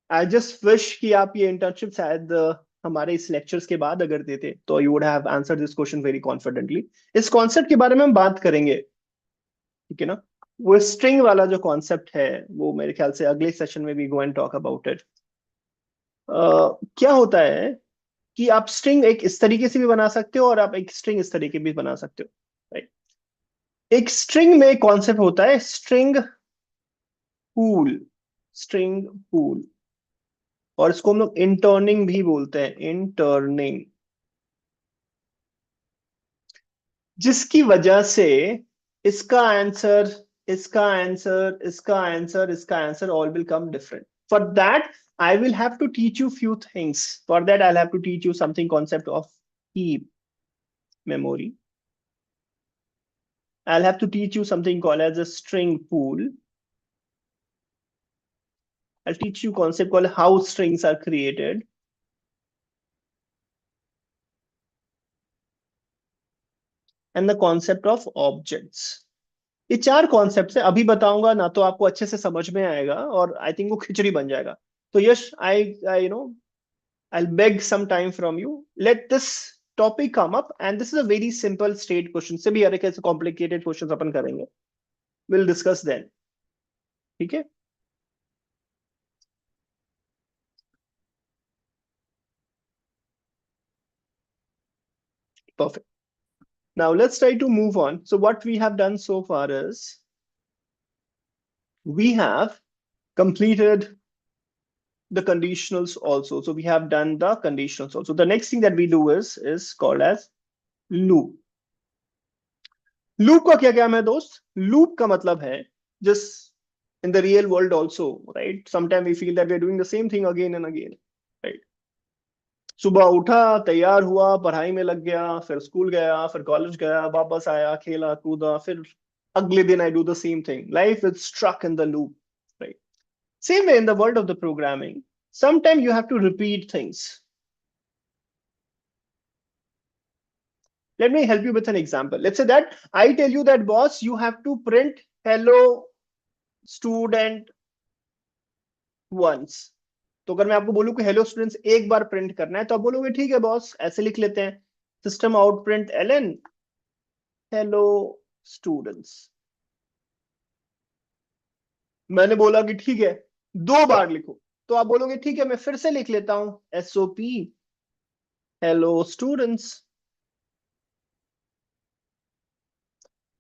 आई जस्ट विश कि आप ये इंटर्नशिप शायद हमारे इस लेक्चर्स के बाद अगर देते तो you would have answer this question very confidently. इस कॉन्सेप्ट के बारे में हम बात करेंगे, ठीक है ना. वो स्ट्रिंग वाला जो कॉन्सेप्ट है वो मेरे ख्याल से अगले सेशन में भी गो एंड टॉक अबाउट इट. क्या होता है कि आप स्ट्रिंग एक इस तरीके से भी बना सकते हो और आप एक स्ट्रिंग इस तरीके भी बना सकते हो, राइट. एक स्ट्रिंग में कॉन्सेप्ट होता है स्ट्रिंग पूल. स्ट्रिंग पूल, और इसको हम लोग इंटर्निंग भी बोलते हैं, इंटर्निंग. जिसकी वजह से इसका आंसर, इसका आंसर, इसका आंसर, इसका answer all will come different. For that I will have to teach you few things. For that, I'll have to teach you something concept of heap memory. I'll have to teach you something called as a string pool. I'll teach you concept called how strings are created. And the concept of objects. ये चार concept है. अभी बताऊंगा ना तो आपको अच्छे से समझ में आएगा और आई थिंक वो खिचड़ी बन जाएगा. तो Yash, I you know, I'll beg some time from you. Let this topic come up, and this is a very simple state question. से भी अरे कैसे complicated questions अपन करेंगे. We'll discuss then. ठीक है. Perfect. Now let's try to move on. So what we have done so far is we have completed the conditionals also. So we have done the conditionals also. The next thing that we do is called as loop. Loop का क्या क्या है दोस्त. Loop का मतलब है just in the real world also, right? Sometimes we feel that we're doing the same thing again and again, right? सुबह उठा, तैयार हुआ, पढ़ाई में लग गया, फिर स्कूल गया, फिर कॉलेज गया, वापस आया, खेला कूदा, फिर अगले दिन I do the same thing. Life is stuck in the loop, right? Same way in the world of the programming, sometimes you have to repeat things. Let me help you with an example. Let's say that I tell you that boss, you have to print hello student once. तो अगर मैं आपको बोलूं कि hello students एक बार print करना है तो आप बोलोगे ठीक है बॉस, ऐसे लिख लेते हैं, system out print LN hello students. मैंने बोला कि ठीक है दो बार लिखो, तो आप बोलोगे ठीक है मैं फिर से लिख लेता हूं एसओपी हेलो स्टूडेंट्स.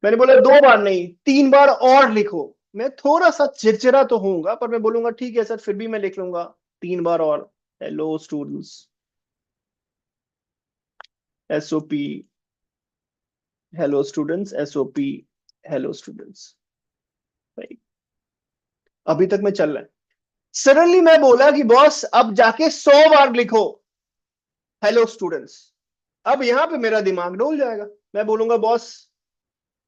मैंने बोला दो बार नहीं, तीन बार और लिखो. मैं थोड़ा सा चिड़चिड़ा तो होऊंगा पर मैं बोलूंगा ठीक है सर, फिर भी मैं लिख लूंगा तीन बार और hello students SOP hello students SOP hello students. Right. अभी तक मैं चल रहा है. सडनली मैं बोला कि बॉस अब जाके 100 बार लिखो हेलो स्टूडेंट्स. अब यहां पे मेरा दिमाग डोल जाएगा. मैं बोलूंगा बॉस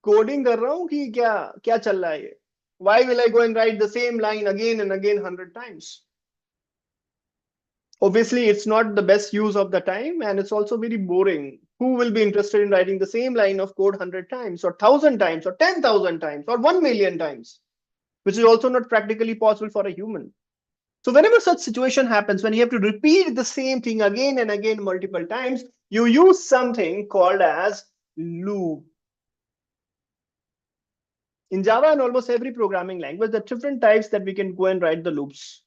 कोडिंग कर रहा हूं कि क्या क्या चल रहा है ये. Why will I go and write the same line again and again 100 times? Obviously, it's not the best use of the time and it's also very boring. Who will be interested in writing the same line of code 100 times or 1000 times or 10,000 times or 1 million times, which is also not practically possible for a human. So whenever such situation happens, when you have to repeat the same thing again and again multiple times, you use something called as loop. In Java and almost every programming language, there are different types that we can go and write the loops.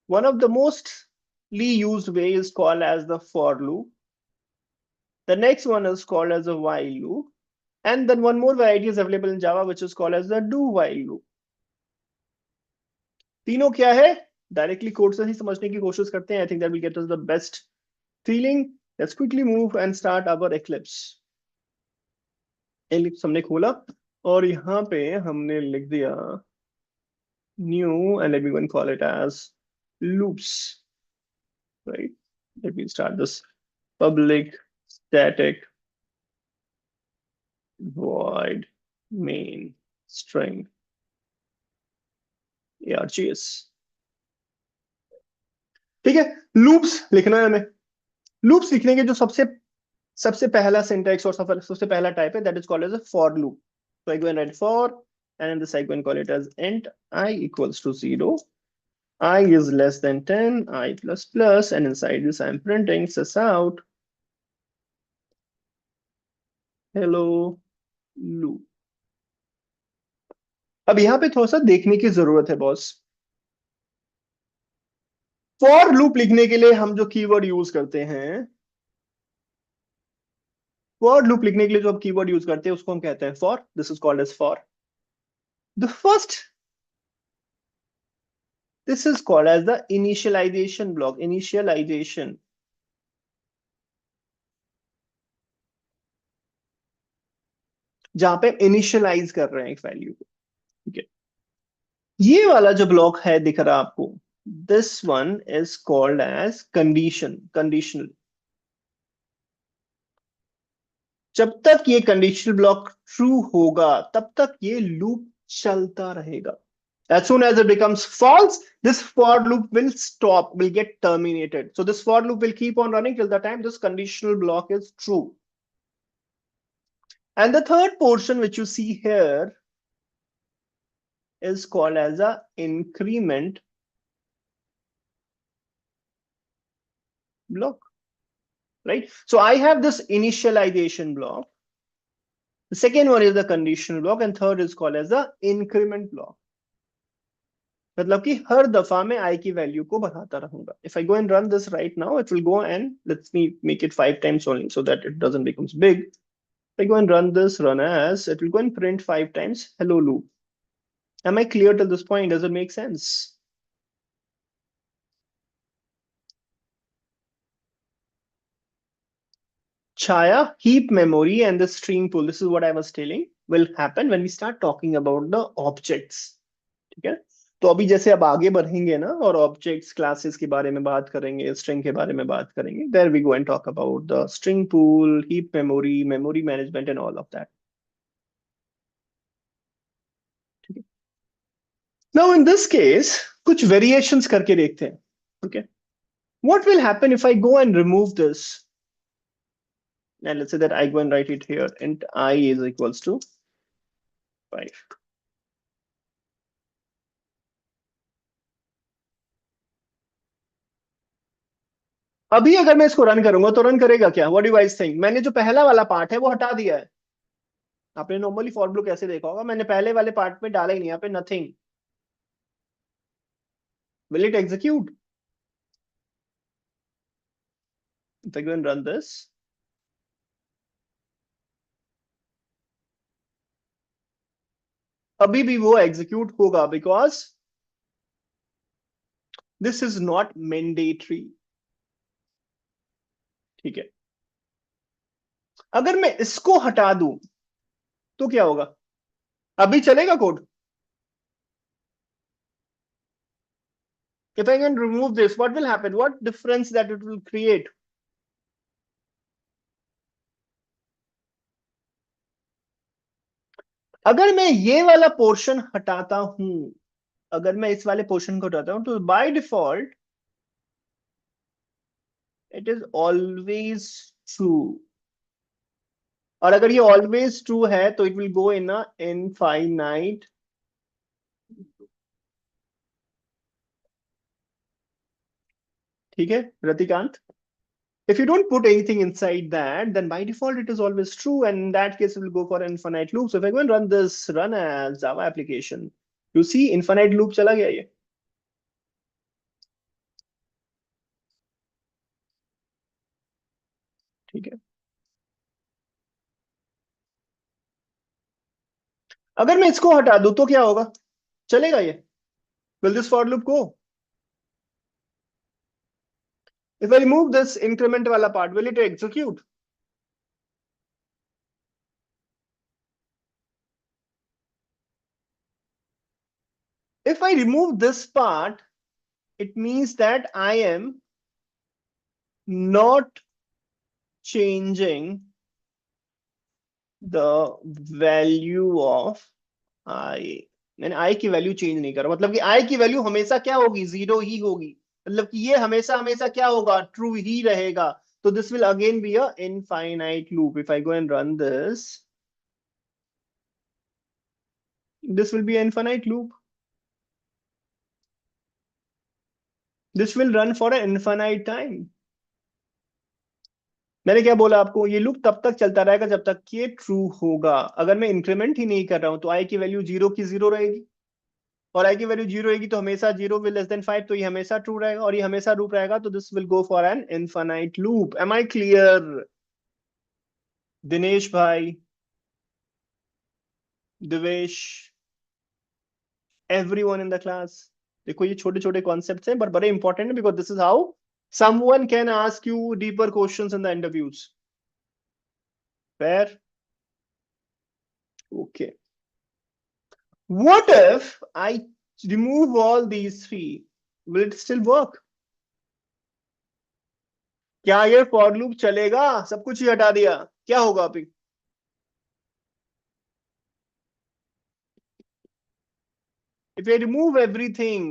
One of the mostly used way is called as the for loop. The next one is called as a while loop. And then one more variety is available in Java, which is called as the do while loop. तीनों क्या है? Directly code से ही समझने की कोशिश करते हैं. I think that will get us the best feeling. Let's quickly move and start our Eclipse. Eclipse हमने खोला और यहाँ पे हमने लिख दिया new and let me go and call it as loops. Right? Let me start this public static void main string args. ठीक है, लूप्स लिखना है हमें. लूप्स लिखने के जो सबसे पहला सिंटैक्स और सबसे पहला टाइप है, that is called as a for loop. So I go and write for, and in this I go and call it as int I equals to 0, I is less than 10, I plus plus, and inside this I'm printing sys out hello loop. अब यहाँ पे थोड़ा सा देखने की जरूरत है boss. For loop लिखने के लिए हम जो कीवर्ड यूज करते हैं, फॉर लूप लिखने के लिए जो हम कीवर्ड यूज करते हैं उसको हम कहते हैं for. This is called as for. The first, this is called as the initialization block. Initialization. जहां पे इनिशियलाइज कर रहे हैं एक वैल्यू को. ठीक है, ये वाला जो ब्लॉक है दिख रहा है आपको, this one is called as conditional. जब तक ये कंडीशनल ब्लॉक ट्रू होगा तब तक ये लूप चलता रहेगा. As soon as it becomes false, this for loop will stop, will get terminated. So this for loop will keep on running till the time this conditional block is true. And the third portion which you see here is called as a increment block, right? So I have this initialization block. The second one is the conditional block, and third is called as the increment block. मतलब कि हर दफा मैं I की value को बढ़ाता रहूंगा. If I go and run this right now, it will go and let me make it 5 times only so that it doesn't becomes big. If I go and run this, run as, it will go and print 5 times hello loop. Am I clear till this point? Does it make sense? Chaya, heap memory and the string pool, this is what I was telling, will happen when we start talking about the objects. ठीक है, तो अभी जैसे अब आगे बढ़ेंगे ना और ऑब्जेक्ट्स क्लासेस के बारे में बात करेंगे, स्ट्रिंग के बारे में बात करेंगे, there we go and talk about the string pool, heap memory, memory management and all of that. ठीक है, नाउ इन दिस केस कुछ वेरिएशंस करके देखते हैं. Okay, what will happen if I go and remove this, and let's say that I go and write it here, int I is equals to 5. अभी अगर मैं इसको रन करूंगा तो रन करेगा क्या? What do you guys think? मैंने जो पहला वाला पार्ट है वो हटा दिया है. आपने नॉर्मली फॉर लूप कैसे देखा होगा, मैंने पहले वाले पार्ट में डाला ही नहीं, यहाँ पे nothing. Will it execute? If I go and run this, अभी भी वो एग्जीक्यूट होगा because this is not mandatory. ठीक है, अगर मैं इसको हटा दूं तो क्या होगा? अभी चलेगा code? If I can remove this, what will happen? What difference that it will create? अगर मैं ये वाला पोर्शन हटाता हूं, अगर मैं इस वाले पोर्शन को हटाता हूं तो by default it is always true. और अगर ये ऑलवेज ट्रू है तो it will go in a infinite. ठीक है Ratikant, if you don't put anything inside that, then by default it is always true, and in that case it will go for an infinite loop. So if I go and run this run as Java application, you see infinite loop चला गया ये। ठीक है, अगर मैं इसको हटा दूं तो क्या होगा, चलेगा ये? will this for loop go? If I remove this increment वाला part, will it execute? If I remove this part, it means that I am not changing the value of I। मैंने आई की वैल्यू चेंज नहीं करा, मतलब कि आई की value हमेशा क्या होगी, जीरो ही होगी। मतलब कि ये हमेशा हमेशा क्या होगा, ट्रू ही रहेगा। तो this will again be a infinite loop. If I go and run this will be infinite loop. This will run for a infinite time. मैंने क्या बोला आपको, ये लूप तब तक चलता रहेगा जब तक कि ये ट्रू होगा। अगर मैं इंक्रीमेंट ही नहीं कर रहा हूं तो आई की वैल्यू जीरो की जीरो रहेगी, और आई की वैल्यू जीरो रहेगी तो हमेशा जीरो विल लेस देन 5, तो ये हमेशा ट्रू रहेगा, और ये हमेशा लूप रहेगा, तो this will go for an infinite loop. Am I clear? Dinesh भाई, Divesh, everyone in the class. देखो ये छोटे छोटे कॉन्सेप्ट्स हैं, पर बड़े इंपॉर्टेंट है, because this is how someone can ask you deeper questions in the interviews. Fair? Okay. What if I remove all these three? Will it still work? क्या ये फॉर लूप चलेगा? सब कुछ ही हटा दिया, क्या होगा अभी? If I remove everything,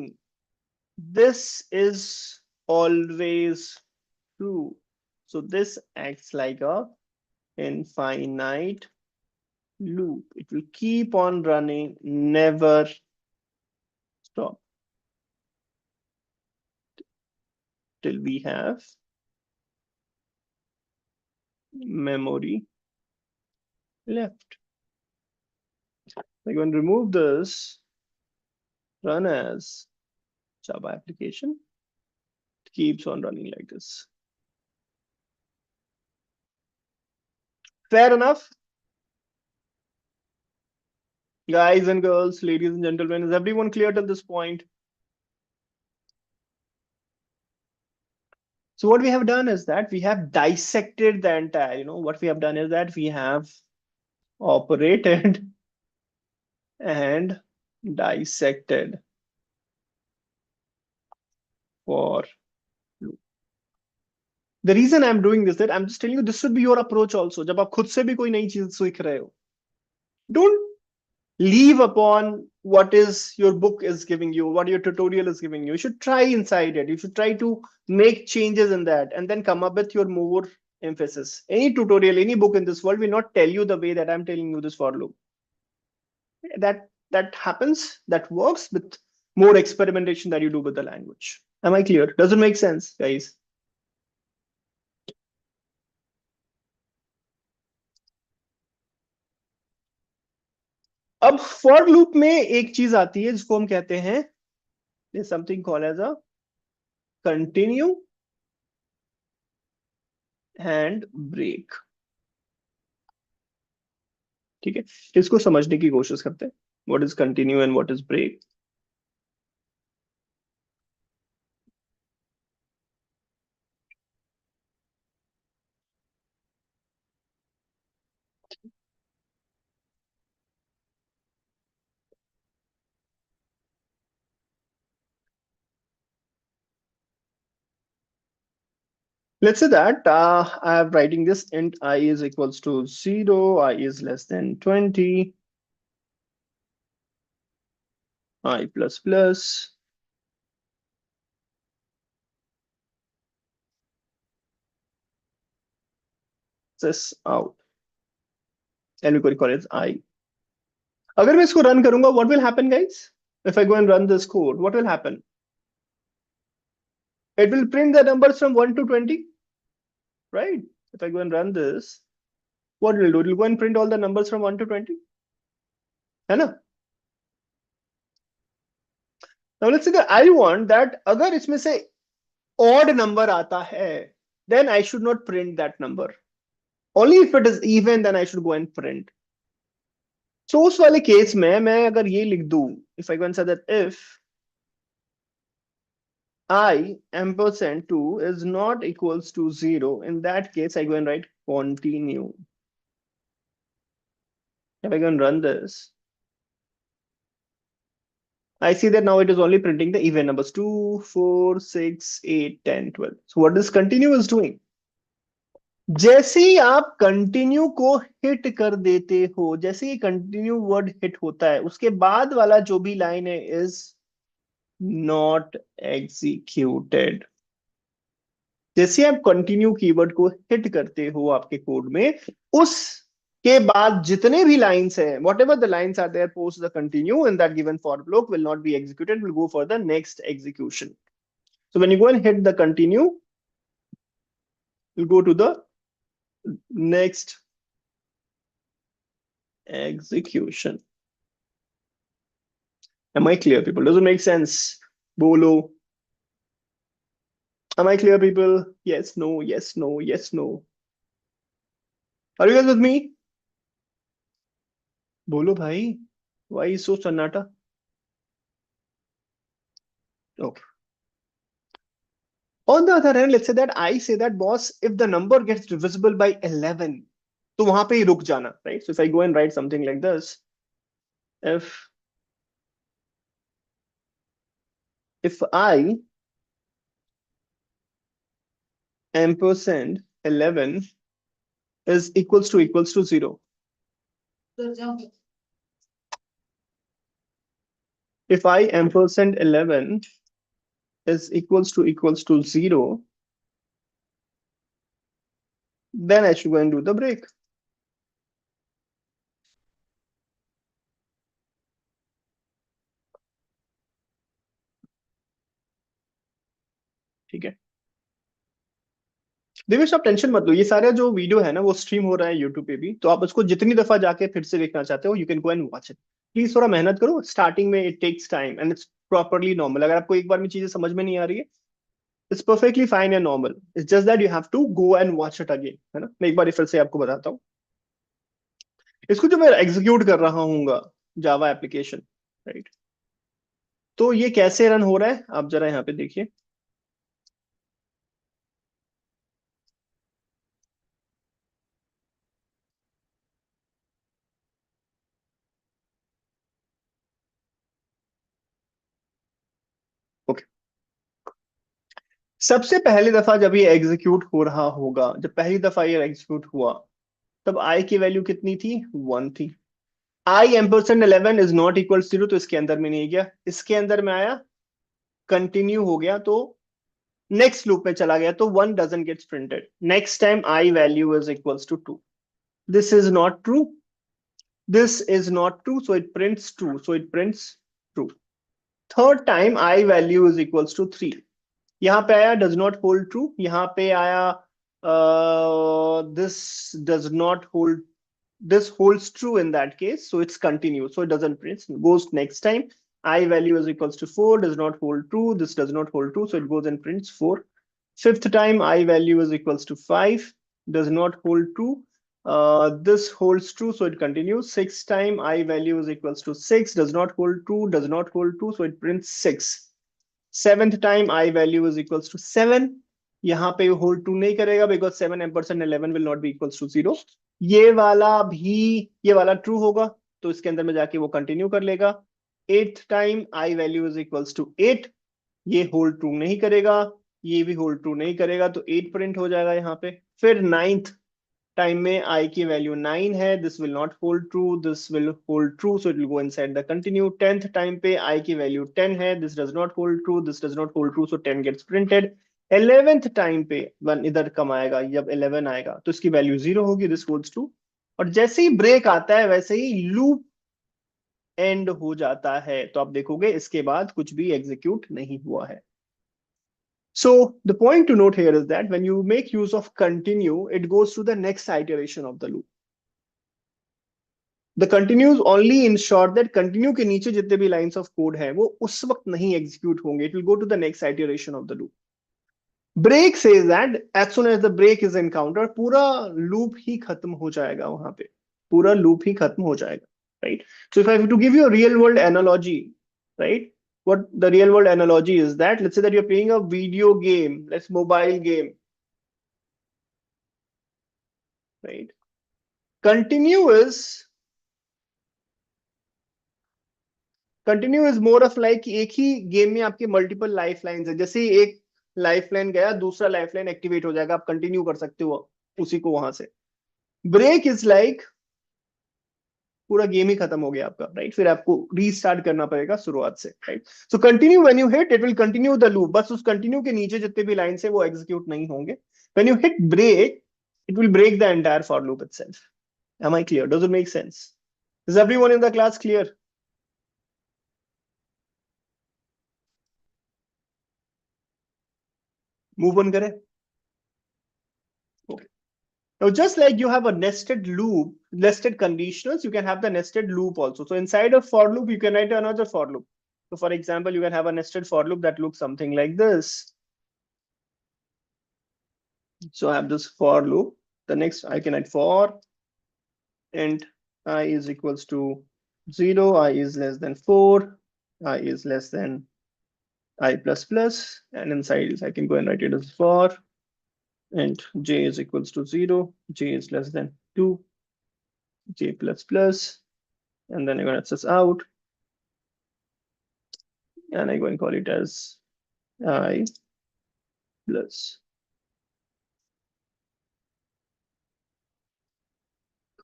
this is always true. So this acts like a infinite loop. It will keep on running, never stop till we have memory left. I'm going to remove this, run as Java application. It keeps on running like this. Fair enough, guys and girls, ladies and gentlemen. Is everyone clear till this point? So what we have done is that we have dissected the entire, what we have done is that we have operated and dissected for loop. The reason I'm doing this, that I'm just telling you, this should be your approach also. जब आप खुद से भी कोई नई चीज सीख रहे हो, don't leave upon what is your book is giving you, what your tutorial is giving you. You should try inside it. You should try to make changes in that, and then come up with your more emphasis. Any tutorial, any book in this world will not tell you the way that I'm telling you this for loop. That happens, that works with more experimentation that you do with the language. Am I clear? Does it make sense, guys? अब for loop में एक चीज आती है जिसको हम कहते हैं, something called as a continue and break. ठीक है, इसको समझने की कोशिश करते हैं, what is continue and what is break. Let's say that I am writing this int I is equals to 0, I is less than 20, I plus plus, this out. and we could call it I. अगर मैं इसको run करूंगा, what will happen, guys? If I go and run this code, what will happen? It will print the numbers from 1 to 20, right? If I go and run this, what will it do? It will go and print all the numbers from 1 to 20, है ना? Now let's say that I want that अगर इसमें से odd number आता है, then I should not print that number. Only if it is even, then I should go and print. So उस वाले case में मैं अगर ये लिख दूं, if I go and say that if I ampersand 2 is not equals to 0, in that case I go and write continue. If I go and run this, I see that now it is only printing the even numbers 2, 4, 6, 8, 10, 12. So what this continue is doing? जैसे ही आप continue को hit कर देते हो, जैसे ही continue word hit होता है, उसके बाद वाला जो भी लाइन है इज नॉट एग्जीक्यूटेड। जैसे आप कंटिन्यू कीवर्ड को हिट करते हो आपके कोड में, उस के बाद जितने भी लाइंस है, whatever the lines are there post the continue in that given for block will not be executed, will go for the next execution. So when you go and hit the continue, you go to the next execution. Am I clear, people? Does it make sense? Bolo. Am I clear, people? Yes, no, yes, no, yes, no. Are you guys with me? Bolo, bhai. Why is so sannata? Okay. On the other hand, let's say that I say that, boss, if the number gets divisible by 11, तो वहां पे ही रुक जाना, right? So if I go and write something like this, if I ampersand 11 is equals to 0. If I ampersand 11 is equals to 0, then I should go and do the break. ठीक है, दिवेश आप tension मत लो, ये सारा जो video है ना वो स्ट्रीम हो रहा है यूट्यूब पे भी, तो आप उसको जितनी दफा जाके फिर से देखना चाहते हो, you can go and watch it. Please थोड़ा मेहनत करो, स्टार्टिंग में it takes time and it's properly normal. अगर आपको एक बार में चीजें समझ में नहीं आ रही है, it's perfectly fine and normal, it's just that you have to go and watch it again, है ना। मैं एक बार फिर से आपको बताता हूँ इसको, जो मैं एग्जीक्यूट कर रहा हूँ जावा एप्लीकेशन, राइट, तो ये कैसे रन हो रहा है आप जरा यहाँ पे देखिए। ओके, सबसे पहली दफा जब ये एग्जीक्यूट हो रहा होगा, जब पहली दफा ये एग्जीक्यूट हुआ, तब आई की वैल्यू कितनी थी? 1 थी। आई एम्परसेंड 11 इज नॉट इक्वल 0, तो इसके अंदर में नहीं गया, इसके अंदर में आया, कंटिन्यू हो गया, तो नेक्स्ट लूप में चला गया, तो 1 doesn't gets printed. Next time i value is equals to 2, this is not true, this is not true, so it prints true, so it prints true. Third time i value is equals to 3, यहां पे आया does not hold true, यहां पे आया this does not hold, this holds true in that case, so it's continuous, so it doesn't print. Goes next time, I value is equals to 4, does not hold true, this does not hold true, so it goes and prints 4. Fifth time, I value is equals to 5, does not hold true, this holds true, so it continues. Sixth time, I value is equals to 6, does not hold true, does not hold true, so it prints 6. Seventh time, I value is equals to 7, यहाँ पे hold true नहीं करेगा, because 7 ampersand 11 will not be equals to 0। ये वाला भी, ये वाला true होगा, तो इसके अंदर में जाके वो कंटिन्यू कर लेगा। Eighth time i value is equals to 8, ये होल्ड ट्रू नहीं करेगा, ये भी होल्ड ट्रू नहीं करेगा, तो 8 प्रिंट हो जाएगा यहाँ पे। फिर नाइन्थ टाइम में आई की वैल्यू 9 है, this will not hold true, this will hold true, so it will go inside the continue. 10th time पे आई की वैल्यू 10 है, this does not hold true, this does not hold true, so 10 gets printed. 11th time पे 1 इधर कम आएगा, जब 11 आएगा तो इसकी वैल्यू 0 होगी, दिस होल्ड्स ट्रू। और जैसे ही ब्रेक आता है वैसे ही लूप एंड हो जाता है। तो आप देखोगे इसके बाद कुछ भी एग्जीक्यूट नहीं हुआ है। So the point to note here is that when you make use of continue, it goes to the next iteration of the loop. The continues only ensure that continue के नीचे जितने भी lines of code हैं वो उस वक्त नहीं execute होंगे. It will go to the next iteration of the loop. Break says that as soon as the break is encountered, पूरा loop ही खत्म हो जाएगा वहां पे. पूरा loop ही खत्म हो जाएगा. Right? So if I have to give you a real world analogy, right? What the real world analogy is that, let's say that you're playing a video game, let's mobile game, right? Continue is continue is more of like एक ही game में आपके multiple life line है। जैसे ही एक life line गया दूसरा life line activate हो जाएगा, आप कंटिन्यू कर सकते हो उसी को वहां से। ब्रेक इज लाइक पूरा गेम ही खत्म हो गया आपका, राइट? फिर आपको रीस्टार्ट करना पड़ेगा शुरुआत से, right? So continue when you hit it will continue the loop, बस उस कंटिन्यू के नीचे जितने भी लाइन है वो एग्जीक्यूट नहीं होंगे। When you hit break it will break the entire for loop itself. Am I clear? Does it make sense? Is everyone in the class clear? Move on करें? Now, just like you have a nested loop, nested conditionals, you can have the nested loop also. So inside a for loop, you can write another for loop. So for example, you can have a nested for loop that looks something like this. So I have this for loop. The next I can write for int I is equals to 0, I is less than 4, I is less than I plus plus, and inside I can go and write it as for int j is equals to 0, j is less than 2, j plus plus, and then I'm going to access out, and I'm going to call it as I plus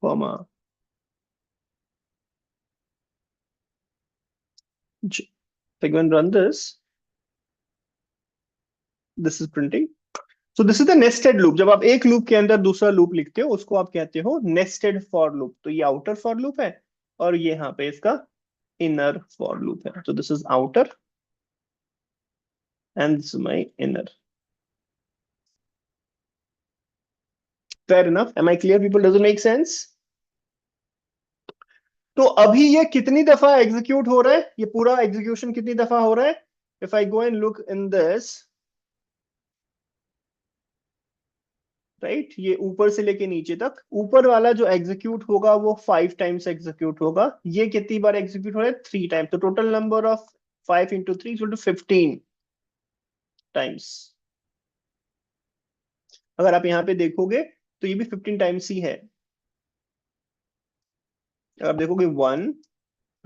comma j. If I go and run this is printing. So this is the nested loop. जब आप एक loop के अंदर दूसरा loop लिखते हो उसको आप कहते हो nested for loop. तो ये outer for loop है और ये यहाँ पे इसका inner for loop है. So this is outer and this is my inner. Fair enough. Am I clear, people? Does it make sense? तो अभी ये कितनी दफा एग्जीक्यूट हो रहा है? ये पूरा एग्जीक्यूशन कितनी दफा हो रहा है? If I go and look in this, right, ये ऊपर से लेके नीचे तक, ऊपर वाला जो एग्जीक्यूट होगा वो 5 टाइम्स एग्जीक्यूट होगा। ये कितनी बार एग्जीक्यूट हो रहा है? 3 टाइम्स। तो total number of 5 into 3 equal to 15 times. अगर आप यहाँ पे देखोगे तो ये भी 15 टाइम्स ही है। आप देखोगे 1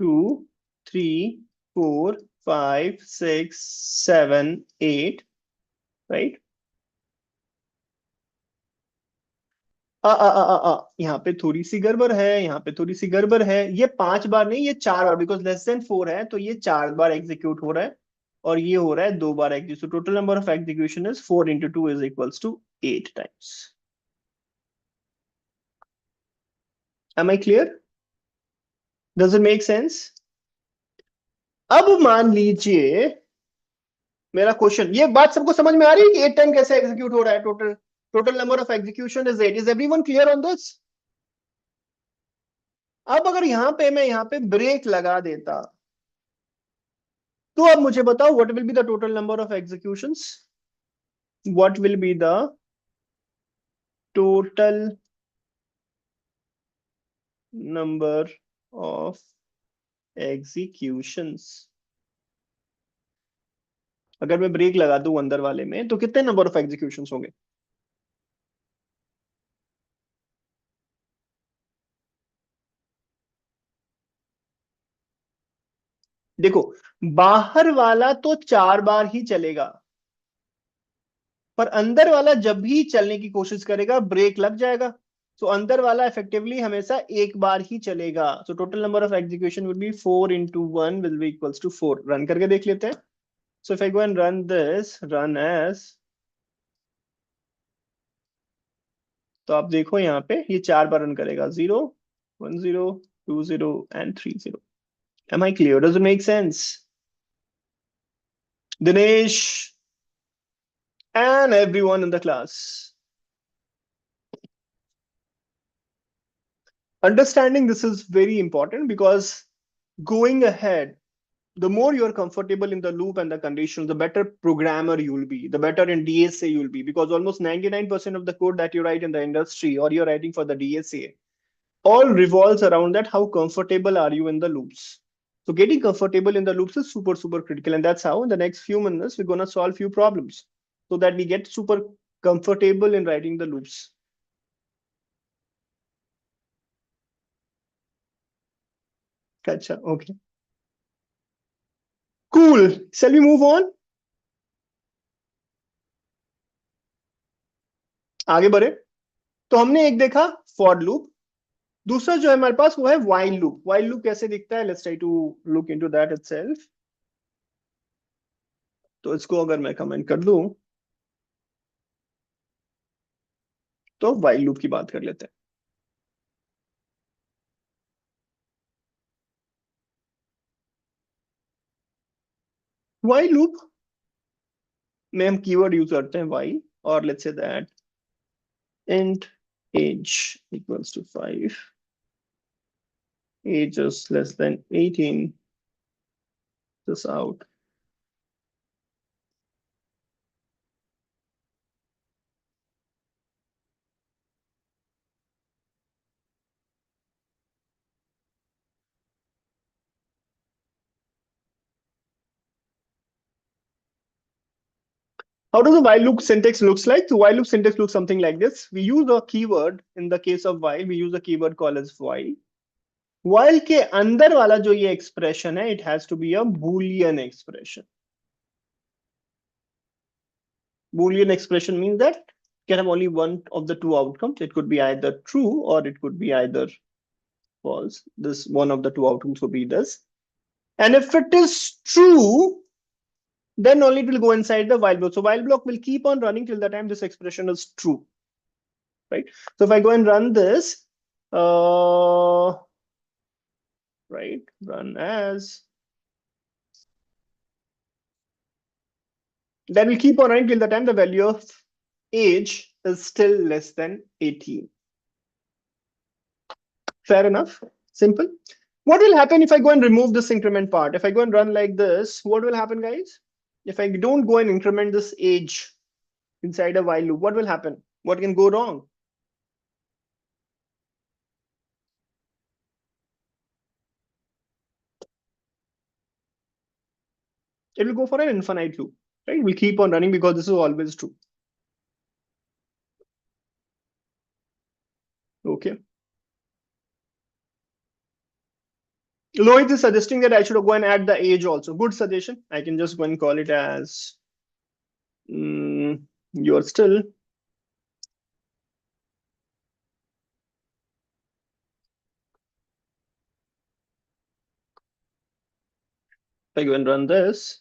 2 3 4 5 6 7 8, राइट? यहाँ पे थोड़ी सी गड़बड़ है, यहाँ पे थोड़ी सी गड़बड़ है। ये 5 बार नहीं, ये 4 बार, बिकॉज लेस देन 4 है तो ये 4 बार एग्जीक्यूट हो रहा है और ये हो रहा है 2 बार execute. Total number of execution is 4 into 2 is equals to 8 times. Am I clear? Does it make sense? अब मान लीजिए मेरा क्वेश्चन, ये बात सबको समझ में आ रही है कि 8 टाइम कैसे एग्जीक्यूट हो रहा है? Total total number of execution is 8। Is everyone clear on this? अब अगर यहाँ पे मैं यहाँ पे ब्रेक लगा देता तो अब मुझे बताओ what will be the total number of executions? What will be the total number of executions? अगर मैं ब्रेक लगा दूं अंदर वाले में तो कितने नंबर ऑफ एग्जीक्यूशंस होंगे? देखो, बाहर वाला तो 4 बार ही चलेगा, पर अंदर वाला जब भी चलने की कोशिश करेगा ब्रेक लग जाएगा। तो अंदर वाला इफेक्टिवली हमेशा एक बार ही चलेगा। So total number of execution will be 4 into 1 will be equals to 4। Run करके देख लेते हैं। So if I go and run this, run as तो आप देखो यहाँ पे ये 4 बार रन करेगा, 0, 1 0, 2 0 and 3 0। Am I clear? Does it make sense? Dinesh and everyone in the class. Understanding this is very important because going ahead, the more you're comfortable in the loop and the conditions, the better programmer you'll be, the better in DSA you'll be, because almost 99% of the code that you write in the industry or you're writing for the DSA all revolves around that. How comfortable are you in the loops? So getting comfortable in the loops is super, super critical. And that's how in the next few minutes, we're going to solve few problems so that we get super comfortable in writing the loops. Gotcha. Okay. Cool. Shall we move on? आगे बढ़े। तो हमने एक देखा for loop, दूसरा जो है हमारे पास वो है वाइल लूप। वाइल लूप कैसे दिखता है? Let's try to look into that itself. तो इसको अगर मैं कमेंट कर दूं तो वाइल लूप की बात कर लेते हैं। वाइल लूप में हम कीवर्ड यूज करते हैं वाइल, और let's say that int age equals to 5, age is less than 18, this out. How does the while loop syntax looks like? The while loop syntax looks something like this. We use a keyword in the case of while, we use a keyword called as while. While के अंदर वाला जो ये expression है, it has to be a Boolean expression. Boolean expression means that it can have only one of the two outcomes. It could be either true or it could be either false. This one of the two outcomes will be this. And if it is true, then only it will go inside the while block. So while block will keep on running till the time this expression is true, right? So if I go and run this, right, run as, then will keep on running till the time the value of age is still less than 18. Fair enough, simple. What will happen if I go and remove this increment part? If I go and run like this, what will happen, guys? If I don't go and increment this age inside a while loop, what will happen? What can go wrong? It will go for an infinite loop, right? We'll keep on running because this is always true. Okay. Lohit is suggesting that I should go and add the age also. Good suggestion. I can just go and call it as you're still if I go and run this,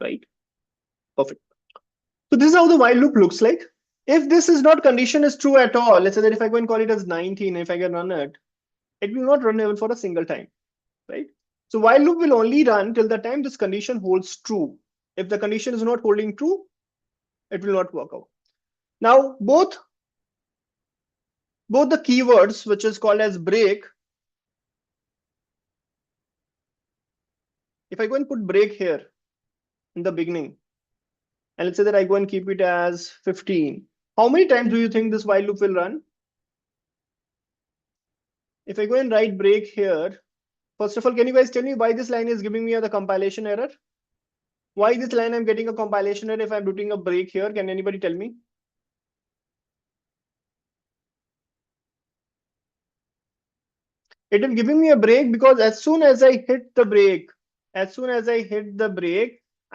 right? Perfect. So this is how the while loop looks like. If this is not condition is true at all, let's say that if I go and call it as 19, if I can run it, it will not run even for a single time, right? So while loop will only run till the time this condition holds true. If the condition is not holding true, it will not work out. Now both the keywords, which is called as break, if I go and put break here in the beginning, and let's say that I go and keep it as 15, how many times do you think this while loop will run? If I go and write break here, first of all, can you guys tell me why this line is giving me the compilation error? Why this line I'm getting a compilation error if I'm putting a break here? Can anybody tell me? It is giving me a break because as soon as I hit the break,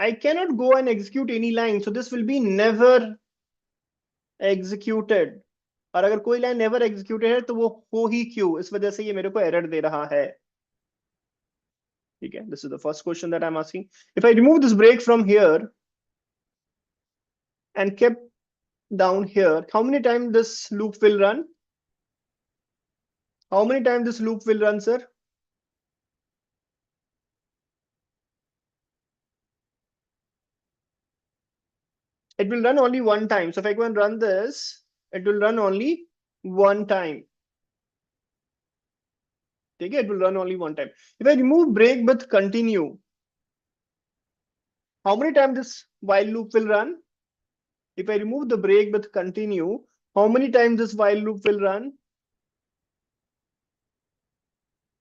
I cannot go and execute any line. So this will be never executed. और अगर कोई line never executed है तो वो हो ही क्यों, इस वजह से ये मेरे को एरर दे रहा है। Okay, this is the first question that I'm asking. If I remove this break from here and kept down here, how many times this loop will run? How many times this loop will run, sir? It will run only one time. So if I go and run this, it will run only one time. Okay, it will run only one time. If I remove break but continue, how many times this while loop will run? If I remove the break but continue, how many times this while loop will run?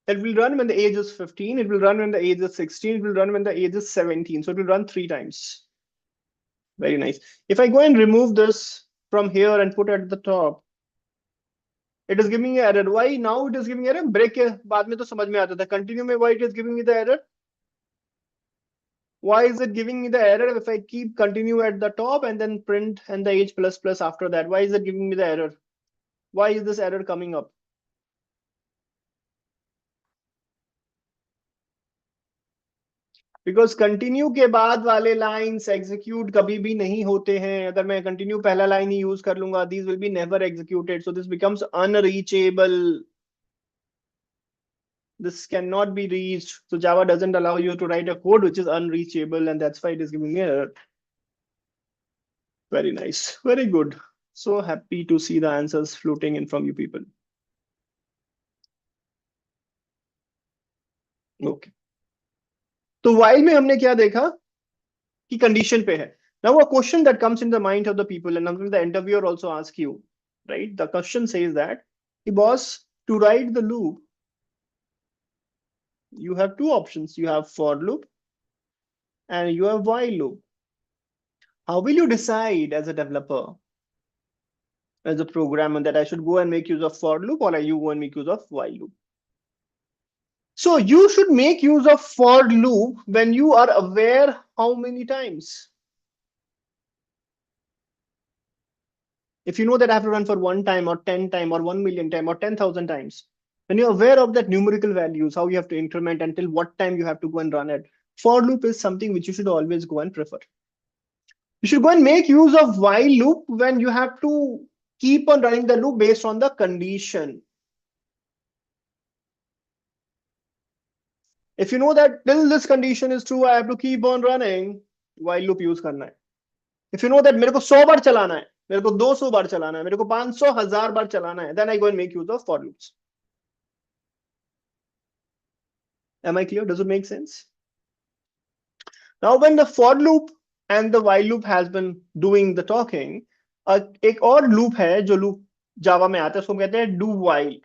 It will run when the age is 15. It will run when the age is 16. It will run when the age is 17. So it will run 3 times. Very nice. If I go and remove this from here and put it at the top, it is giving me error. Why now it is giving error? Break के बाद में तो समझ में आता था. Continue में why it is giving me the error? Why is it giving me the error if I keep continue at the top and then print and the age plus plus after that? Why is it giving me the error? Why is this error coming up? Because continue के बाद वाले lines execute कभी भी नहीं होते हैं. अगर मैं कंटिन्यू पहला लाइन ही यूज कर लूंगा, these will be never executed. So this becomes unreachable. This cannot be reached. So Java doesn't allow you to write a code which is unreachable, and that's why it is giving me error. Very nice, very good. So happy to see the answers floating in from you people. Okay. तो while में हमने क्या देखा कि condition पे है. Now a question that comes in the mind of the people, and the interviewer also asks you, right? The question says that, boss, to write the loop, you have two options. You have for loop and you have while loop. How will you decide as a developer, as a programmer, that I should go and make use of for loop or you go and make use of while loop? So you should make use of for loop when you are aware how many times. If you know that I have to run for 1 time or 10 times or 1 million times or 10,000 times, when you're aware of that numerical values, how you have to increment until what time you have to go and run it, for loop is something which you should always go and prefer. You should go and make use of while loop when you have to keep on running the loop based on the condition. If you know that till this condition is true, I have to keep on running, while loop use करना है. If you know that मेरे को 100 बार चलाना है, मेरे को 200 बार चलाना है, मेरे को 500 1000 बार चलाना है, then I go and make use of for loops. Am I clear? Does it make sense? Now, when the for loop and the while loop has been doing the talking, एक और loop है जो loop Java में आता है, उसको कहते हैं do while.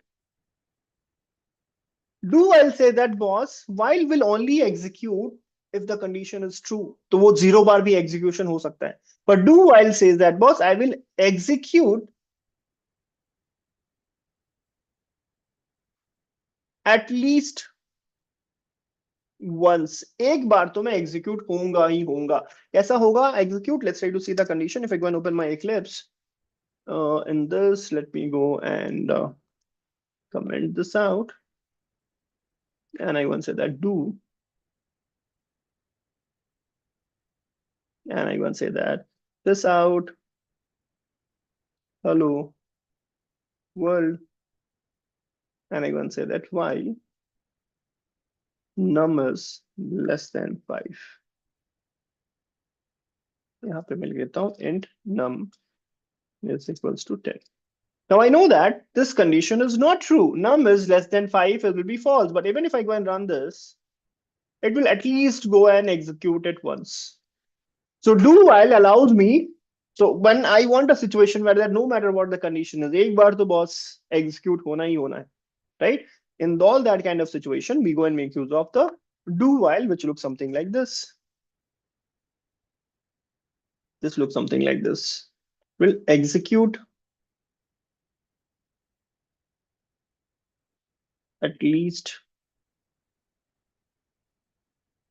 Do while say that boss, while will only execute if the condition is true. तो वो 0 बार भी execution हो सकता है. But do while says that boss, I will execute at least once. एक बार तो मैं execute होऊंगा ही होऊंगा. कैसा होगा execute? Let's try to see the condition. If I go and open my Eclipse, in this, let me go and comment this out. And I want to say that do. And I want to say that this out. Hello world. And I want to say that while num is less than 5. यहाँ पे मिल गया था int num is equals to 10. Now I know that this condition is not true. Num is less than 5, it will be false. But even if I go and run this, it will at least go and execute it once. So do while allows me. So when I want a situation where that no matter what the condition is, एक बार तो boss execute होना ही होना है, right? In all that kind of situation, we go and make use of the do while, which looks something like this. This looks something like this. Will execute at least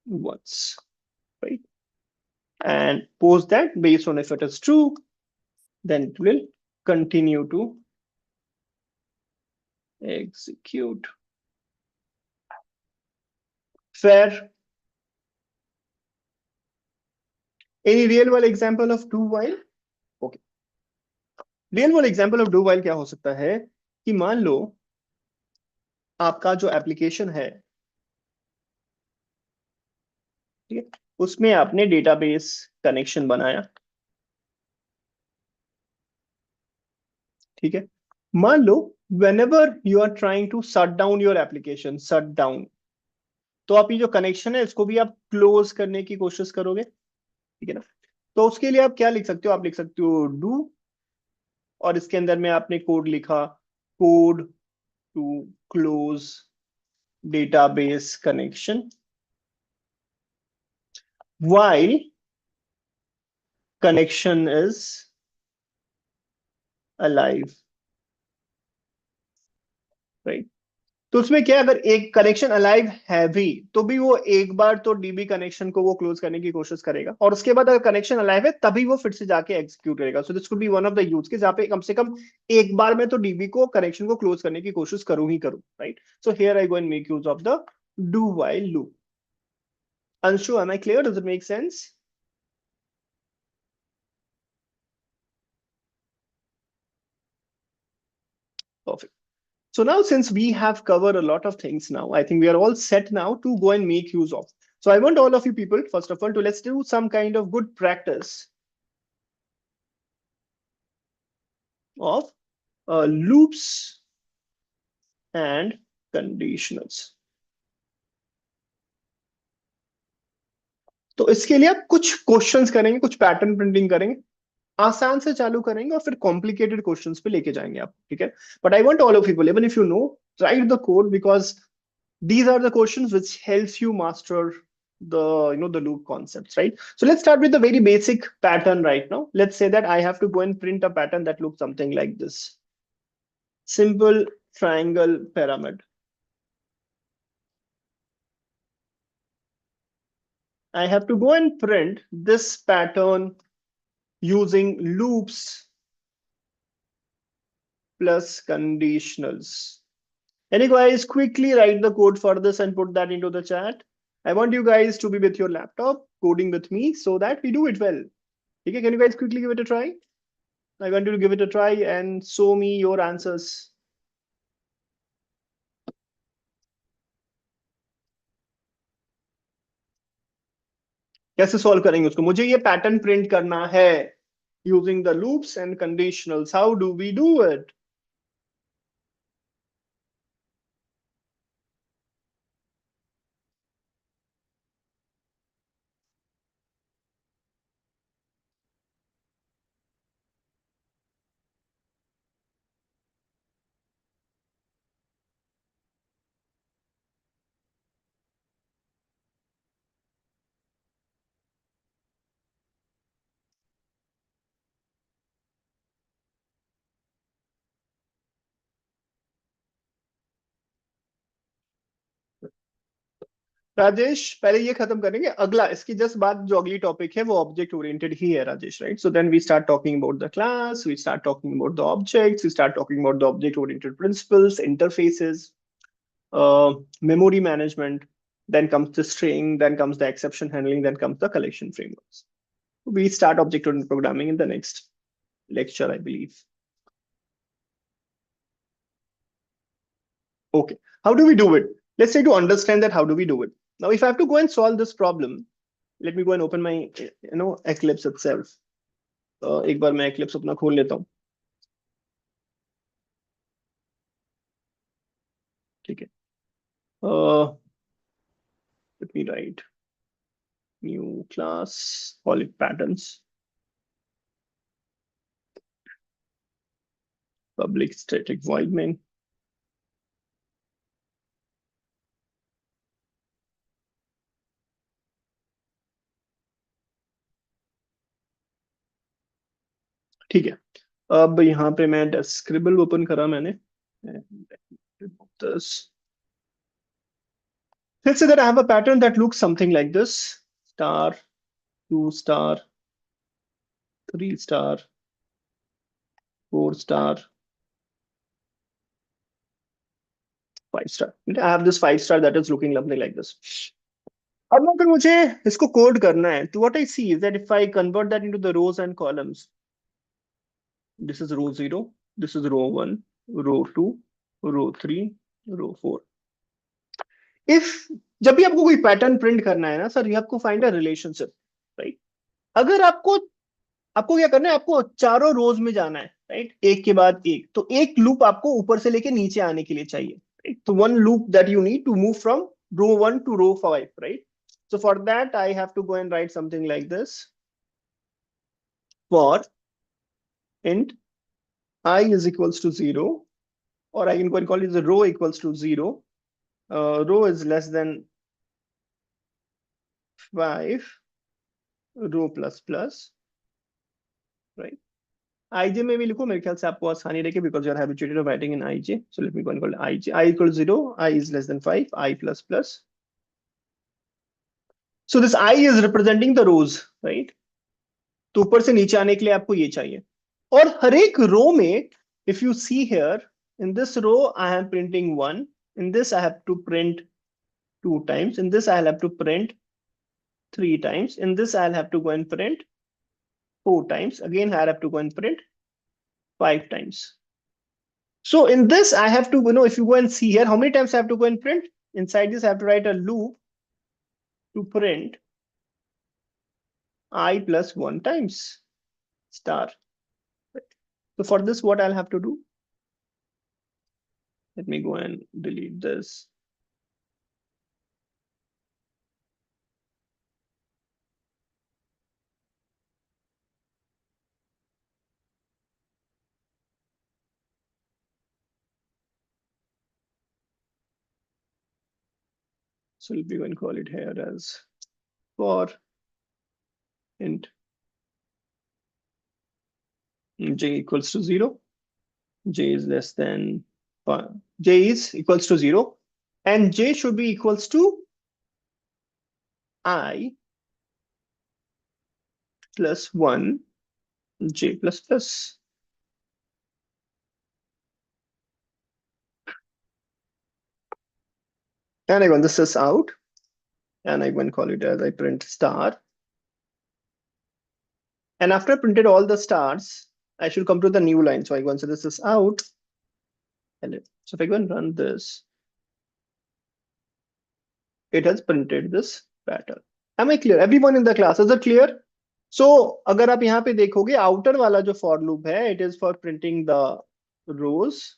once, right? And post that based on if it is true, then it will continue to execute. Fair. Any real world example of do while? Okay. Real world example of do while क्या हो सकता है कि मान लो आपका जो application है, ठीक है, उसमें आपने डेटाबेस कनेक्शन बनाया, ठीक है। मान लो whenever you are trying to shut down your application, shut down, तो आप ये जो कनेक्शन है इसको भी आप क्लोज करने की कोशिश करोगे, ठीक है ना। तो उसके लिए आप क्या लिख सकते हो, आप लिख सकते हो डू, और इसके अंदर में आपने कोड लिखा, code to close database connection while connection is alive, right. तो उसमें क्या है, अगर एक कनेक्शन अलाइव है भी तो भी वो एक बार तो डीबी कनेक्शन को वो क्लोज करने की कोशिश करेगा, और उसके बाद अगर कनेक्शन अलाइव है तभी वो फिर से जाके एग्जीक्यूट करेगा। So this could be one of the use case जहाँ पे कम से कम एक बार में तो डीबी को कनेक्शन को क्लोज करने की कोशिश करूं ही करूं, right. So here I go and make use of the do while loop. Anshu, am I clear? Does it make sense? Perfect. So now, since we have covered a lot of things now, I think we are all set now to go and make use of. So I want all of you people, first of all, to let's do some kind of good practice of loops and conditionals. तो इसके लिए आप कुछ questions करेंगे, कुछ pattern printing करेंगे, आसान से चालू करेंगे और फिर कॉम्प्लिकेटेड क्वेश्चंस पे लेके जाएंगे आप, ठीक है। But I want all of people, even if you know, right the code, because these are the questions which helps you master the the loop concepts, right? So let's start with the very basic pattern right now. Let's say that I have to go and print a pattern that looks something like this: simple triangle pyramid. I have to go and print this pattern using loops plus conditionals. Can you guys quickly write the code for this and put that into the chat? I want you guys to be with your laptop coding with me so that we do it well. Okay, can you guys quickly give it a try? I want you to give it a try and show me your answers. कैसे solve करेंगे उसको, मुझे ये pattern print करना है using the loops and conditionals. How do we do it? Rajesh, पहले ये खत्म करेंगे, अगला इसकी जस्ट बाद जो अगली टॉपिक है वो ऑब्जेक्ट ओरिएंटेड ही है Rajesh, right. So then we start talking about the class, we start talking about the objects, we start talking about the object oriented principles, interfaces, memory management, then comes the string, then comes the exception handling, then comes the collection frameworks. We start object oriented programming in the next lecture, I believe. Okay, how do we do it? Let's try to understand that how do we do it. Now, if I have to go and solve this problem, let me go and open my Eclipse itself. एक बार मैं Eclipse अपना खोल लेता हूँ, ठीक है। Let me write new class, call it patterns, public static void main. ठीक है, अब यहाँ पे मैं स्क्रिबल ओपन करा मैंने। This. Let's say that I have a pattern that looks something like this: star, 2 star, 3 star, 4 star, 5 star. I have this 5 star that is looking something like this. अब अगर मुझे इसको कोड करना है तो what I see is that if I convert that into the rows and columns, this is row 0, this is row 1, row 2, row 3, row 4. If जब भी आपको कोई पैटर्न प्रिंट करना है ना sir, you have to find a relationship, right? अगर आपको आपको क्या करना है, आपको चारों रोज में जाना है, राइट, एक के बाद एक, तो एक लूप आपको ऊपर से लेके नीचे आने के लिए चाहिए, राइट? तो one loop that you need to move from row 1 to row 5, right? So for that I have to go and write something like this: for int I is equals to 0, or I can go and call it the row equals to 0, row is less than 5, row plus plus, right? ij में भी लिखो, मेरे ख्याल से आपको आसानी रहेगी because you are habituated of writing in ij. So let me go and call it ij. I equals 0, I is less than 5, I plus plus. So this I is representing the rows, right? तो ऊपर से नीचे आने के लिए आपको ये चाहिए, और हर एक रो में, if you see here, in this row I am printing 1, in this I have to print 2 times, in this I'll have to print 3 times, in this I'll have to go and print 4 times, again I'll have to go and print 5 times. So in this I have to, if you go and see here, how many times I have to go and print? Inside this I have to write a loop to print I plus 1 times star. So for this, what I'll have to do, let me go and delete this. So let me go and call it here as for int j equals to 0, j is less than j is equals to 0, and j should be equals to I plus 1 j plus plus. And I want this is out, and I go and call it as I print star. And after I printed all the stars, I should come to the new line. So I go and say this is out. And so if I go and run this, it has printed this pattern. Am I clear? Everyone in the class, is it clear? So अगर आप यहाँ पे देखोगे, outer वाला जो for loop है, it is for printing the rows,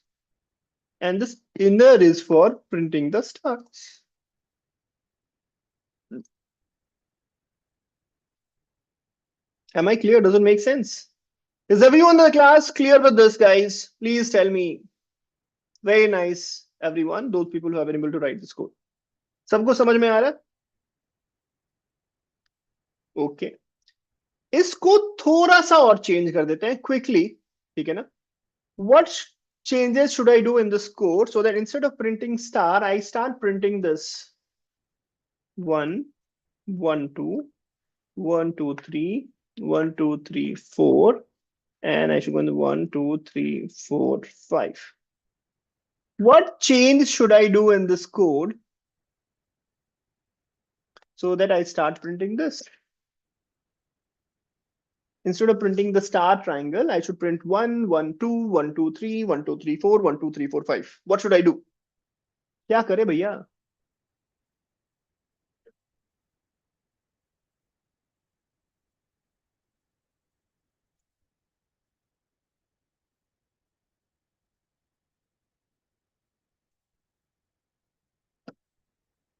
and this inner is for printing the stars. Am I clear? Does it make sense? Is everyone in the class clear with this, guys? Please tell me. Very nice, everyone. Those people who have been able to write this code. सबको समझ में आ रहा है? Okay, इसको थोड़ा सा और change कर देते हैं क्विकली, ठीक है ना? What changes should I do in this code so that instead of printing star, I start printing this 1, 1, 2, 1, 2, 3, 1, 2, 3, 4, and I should go in 1, 2, 3, 4, 5. What change should I do in this code so that I start printing this? Instead of printing the star triangle, I should print 1, 1, 2, 1, 2, 3, 1, 2, 3, 4, 1, 2, 3, 4, 5. What should I do? क्या करे भैया?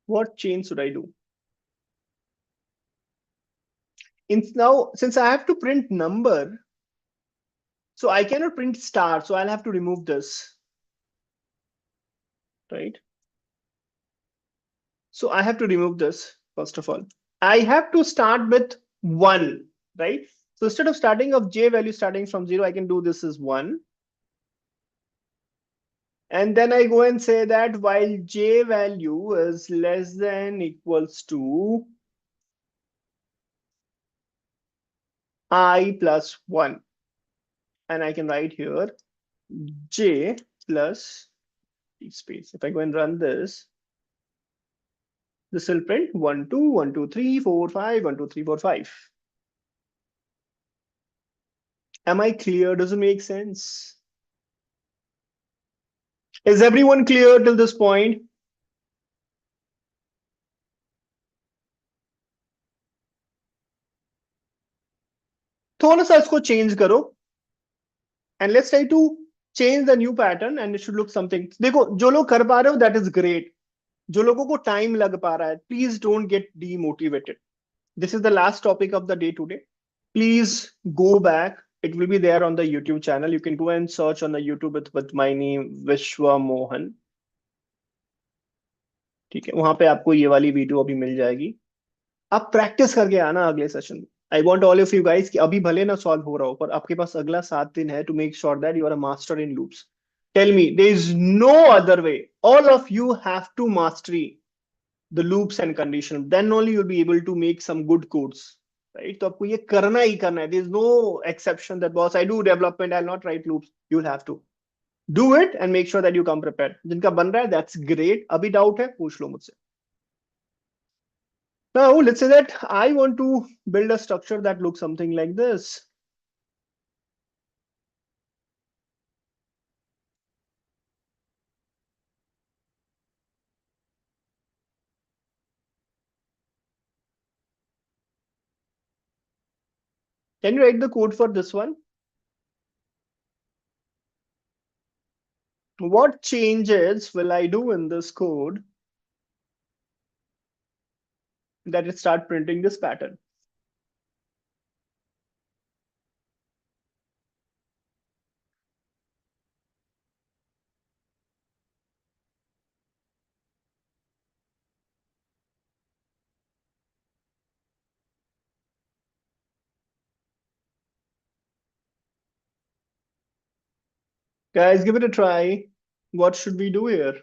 What change should I do? Now, since I have to print number, so I cannot print star, so I'll have to remove this, right? So I have to remove this, first of all. I have to start with 1, right? So instead of starting of j value starting from 0, I can do this as 1. And then I go and say that while j value is less than equals to I plus 1. And I can write here j plus space. If I go and run this, This will print 1 2 1 2 3 4 5 1 2 3 4 5. Am I clear? Does it make sense? Is everyone clear till this point? थोड़ा सा इसको change करो and let's try to change the new pattern and it should look something. देखो जो लोग कर पा रहे हो that is great. जो लोगों को time लग पा रहा है please don't get demotivated. This is the last topic of the day today. Please go back. It will be there on the YouTube channel. You can go and search on the YouTube with my name Vishwa Mohan. ठीक है वहां पे आपको ये वाली video अभी मिल जाएगी. आप प्रैक्टिस करके आना अगले सेशन में. I want all of you guys कि अभी भले ना सॉल्व हो रहा हो पर आपके पास अगला 7 दिन है to make sure that you are a master in loops. Tell me there is no other way. All of you have to mastery the loops and condition. Then only you will be able to make some good codes. Right तो आपको ये करना ही करना है. There is no exception that boss I do development I will not write loops. You will have to do it and make sure that you come prepared. जिनका बन रहा है दैट्स ग्रेट. अभी डाउट है पूछ लो मुझसे. Now, let's say that I want to build a structure that looks something like this. Can you write the code for this one? What changes will I do in this code that it start printing this pattern? Guys, give it a try. What should we do here?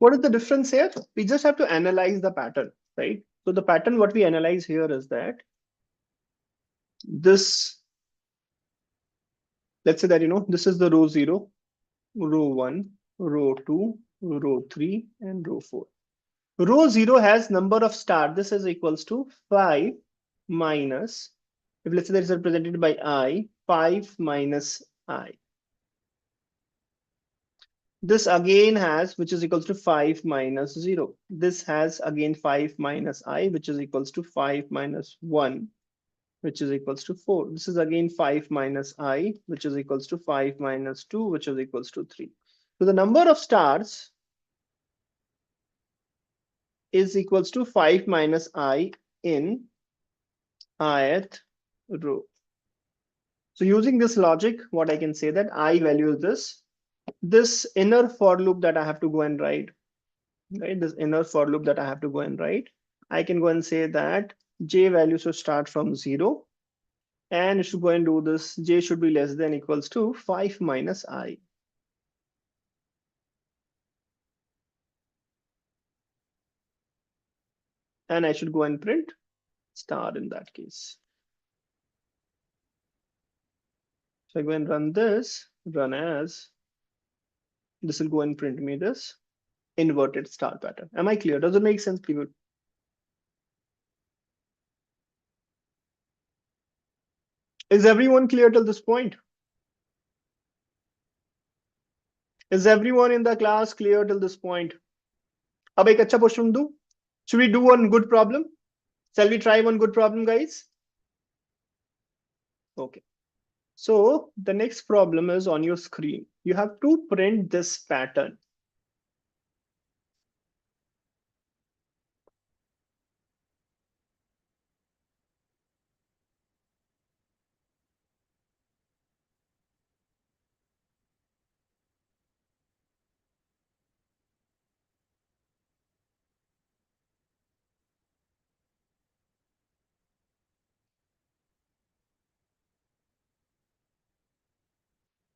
What is the difference here? We just have to analyze the pattern, right? So the pattern, what we analyze here is that this, let's say that, this is the row 0, row 1, row 2, row 3, and row 4. Row 0 has number of star. This is equals to 5 minus, if let's say that is represented by I, 5 minus I. This again has, which is equals to 5 minus 0. This has again 5 minus I, which is equals to 5 minus 1, which is equals to 4. This is again 5 minus I, which is equals to 5 minus 2, which is equals to 3. So the number of stars is equals to 5 minus I in ith row. So using this logic, what I can say that I value is this inner for loop that I have to go and write, right? This inner for loop that I have to go and write. I can go and say that J value should start from 0 and it should go and do this. J should be less than equals to 5 minus I. And I should go and print star in that case. So I go and run this, run as, this will go and print me this inverted star pattern. Am I clear? Does it make sense, people? Is everyone clear till this point? Is everyone in the class clear till this point? अब एक अच्छा question दूं. Should we do one good problem? Shall we try one good problem, guys? Okay. So the next problem is on your screen. You have to print this pattern.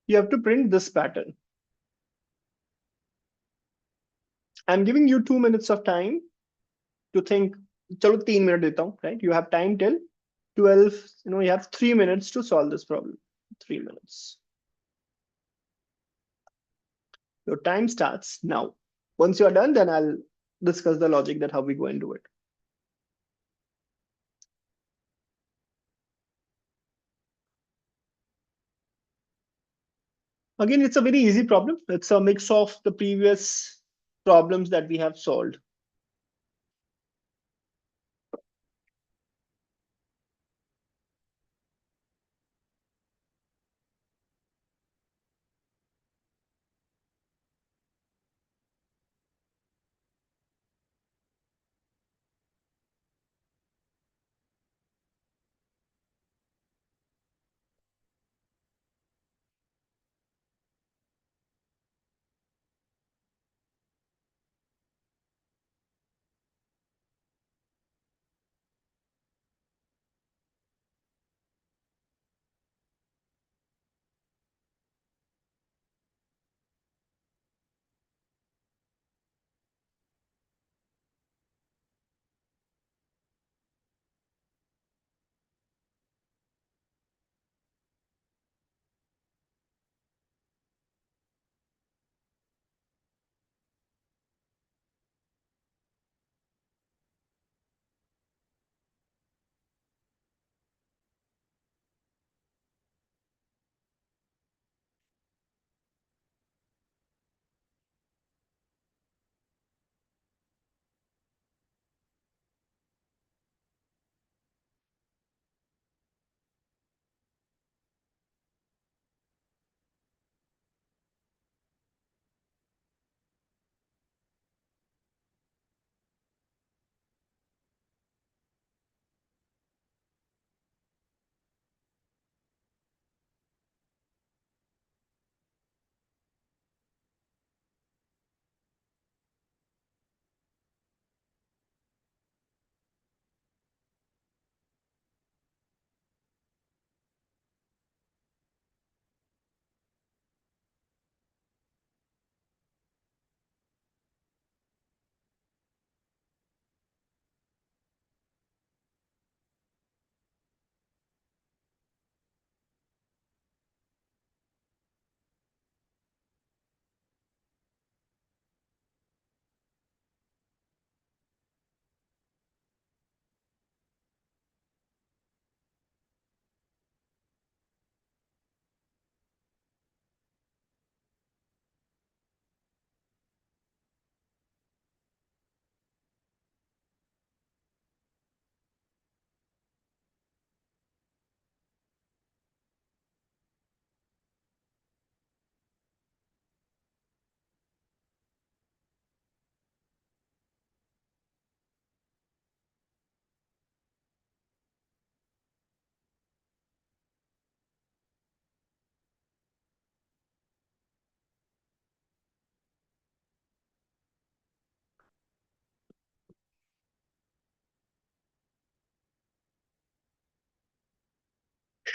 You have to print this pattern. I'm giving you 2 minutes of time to think. चलो 3 minute देता हूँ, right? You have time till 12. You have 3 minutes to solve this problem. 3 minutes. Your time starts now. Once you are done, then I'll discuss the logic that how we go and do it. Again, it's a very easy problem. It's a mix of the previous problems that we have solved.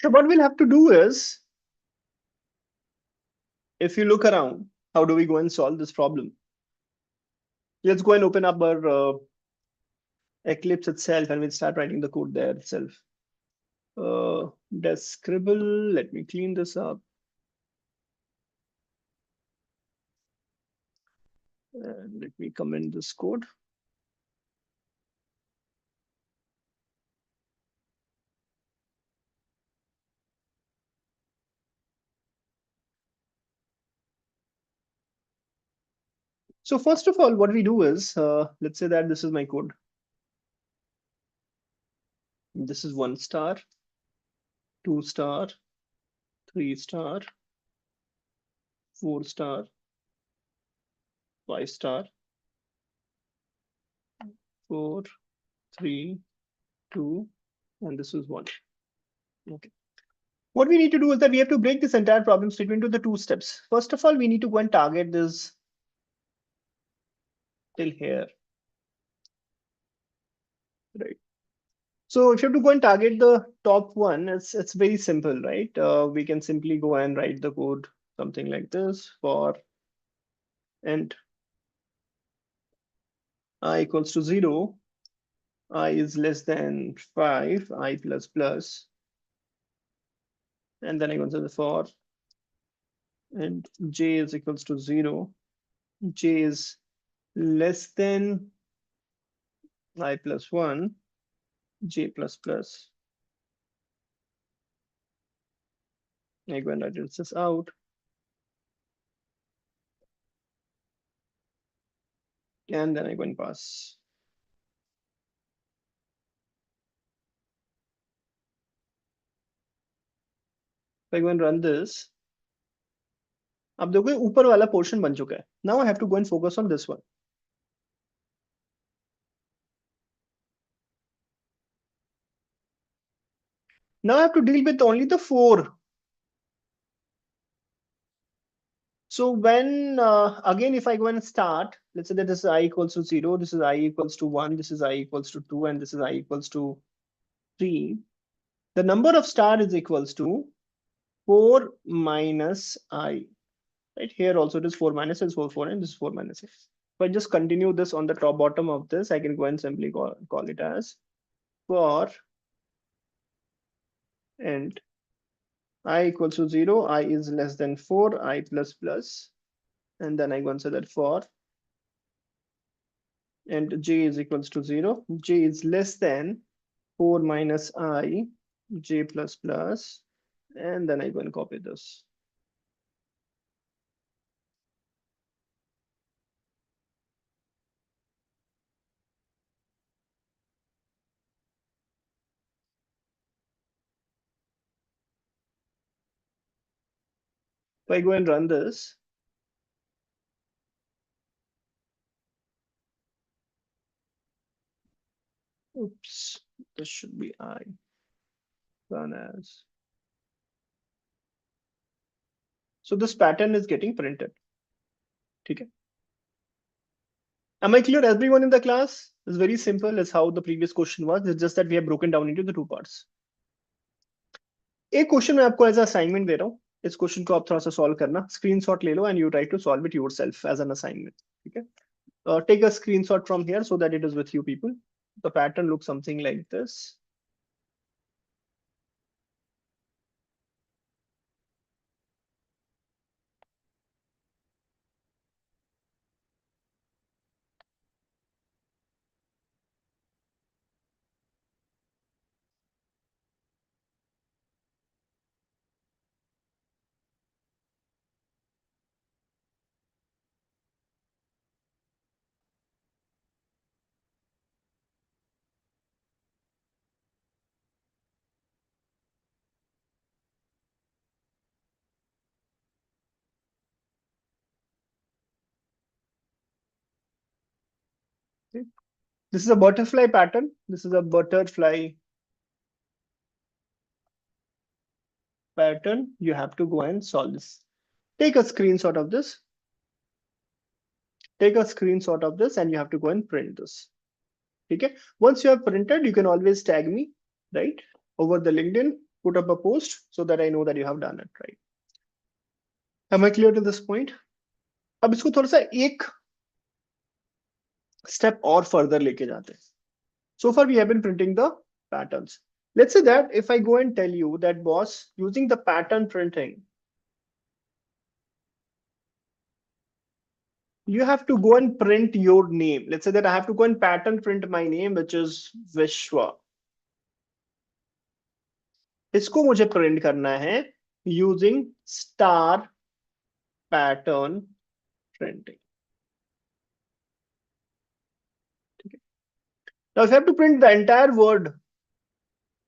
So what we'll have to do is, if you look around, how do we go and solve this problem? Let's go and open up our Eclipse itself and we'll start writing the code there itself. Does scribble, let me clean this up. And let me comment this code. So first of all, what we do is, let's say that this is my code. This is 1 star, 2 star, 3 star, 4 star, 5 star, 4, 3, 2, and this is 1. Okay. What we need to do is that we have to break this entire problem statement into the 2 steps. First of all, we need to go and target this till here, right? So if you have to go and target the top one, it's very simple, right? We can simply go and write the code something like this for int I equals to 0, I is less than 5, I plus plus, and then I consider for and j is equals to 0, j is less than I plus 1, j plus plus. I go and write this out, and then I go and pass. If I go and run this, अब देखो ऊपर वाला portion बन चुका है. Now I have to go and focus on this one. Now I have to deal with only the 4. So when again, if I go and start, let's say that this is I equals to 0, this is I equals to 1, this is I equals to 2, and this is I equals to 3. The number of star is equals to 4 minus I. Right here also it is 4 minus, is 4, 4, and this is 4 minus. If I just continue this on the top bottom of this, I can go and simply call it as for and I equals to 0, I is less than 4, I plus plus, and then I go and say that for and j is equals to 0, j is less than 4 minus I, j plus plus, and then I go and copy this. If I go and run this, oops, this should be I, run as. So this pattern is getting printed. Okay. Am I clear? Everyone in the class? It's very simple. It's how the previous question was. It's just that we have broken down into the 2 parts. एक question मैं आपको as assignment दे रहा हूँ. इस question को आप थोड़ा सा सॉल्व करना, स्क्रीनशॉट ले लो and you try to solve it yourself as an assignment. ठीक है. Take a screenshot from here so that it is with you people. The pattern looks something like this. Okay. This is a butterfly pattern. This is a butterfly pattern. You have to go and solve this. Take a screenshot of this. Take a screenshot of this and you have to go and print this. Okay. Once you have printed, you can always tag me, right? Over the LinkedIn, put up a post so that I know that you have done it, right? Am I clear to this point? अब इसको थोड़ा सा एक step और further लेके जाते हैं. So far we have been printing the patterns. Let's say that if I go and tell you that boss, using the pattern printing, you have to go and print your name. Let's say that I have to go and pattern print my name, which is Vishwa. इसको मुझे print करना है using star pattern printing. Now, if I have to print the entire word,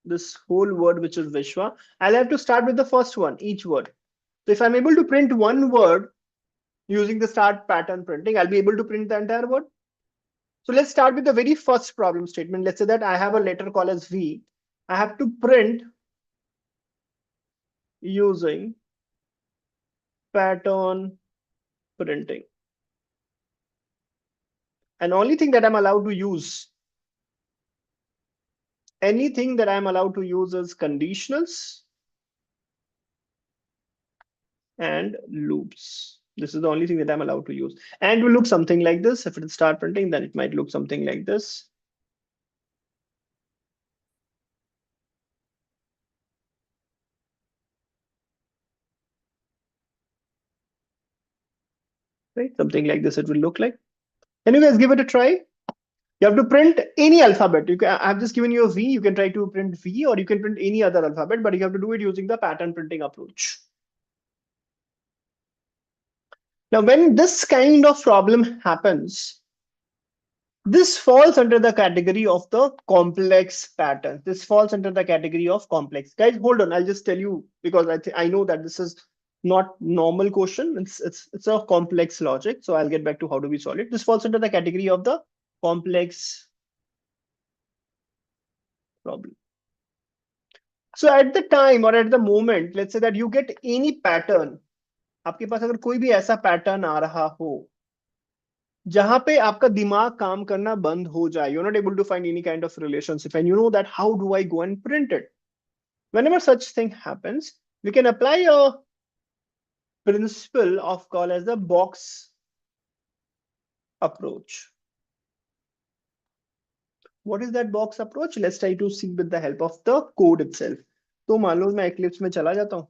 this whole word which is Vishwa, I'll have to start with the first one, each word. So if I'm able to print one word using the start pattern printing, I'll be able to print the entire word. So let's start with the very first problem statement. Let's say that I have a letter called as V. I have to print using pattern printing. And only thing that I'm allowed to use, anything that I'm allowed to use is conditionals and loops. This is the only thing that I'm allowed to use. And will look something like this. If it start printing, then it might look something like this. Right? Something like this it will look like. Can you guys give it a try? You have to print any alphabet. I've just given you a V. You can try to print V or you can print any other alphabet, but you have to do it using the pattern printing approach. Now, when this kind of problem happens, this falls under the category of the complex pattern. This falls under the category of complex. Guys, hold on. I'll just tell you because I know that this is not normal question. It's a complex logic. So I'll get back to how do we solve it. This falls under the category of the complex problem. So at the time or at the moment, let's say that you get any pattern, आपके पास अगर कोई भी ऐसा pattern आ रहा हो जहां पे आपका दिमाग काम करना बंद हो जाए, you're not able to find any kind of relationship and you know that how do I go and print it. Whenever such thing happens, we can apply a principle of call as the box approach. What is that box approach? Let's try to see with the help of the code itself. तो मान लो मैं Eclipse में चला जाता हूँ.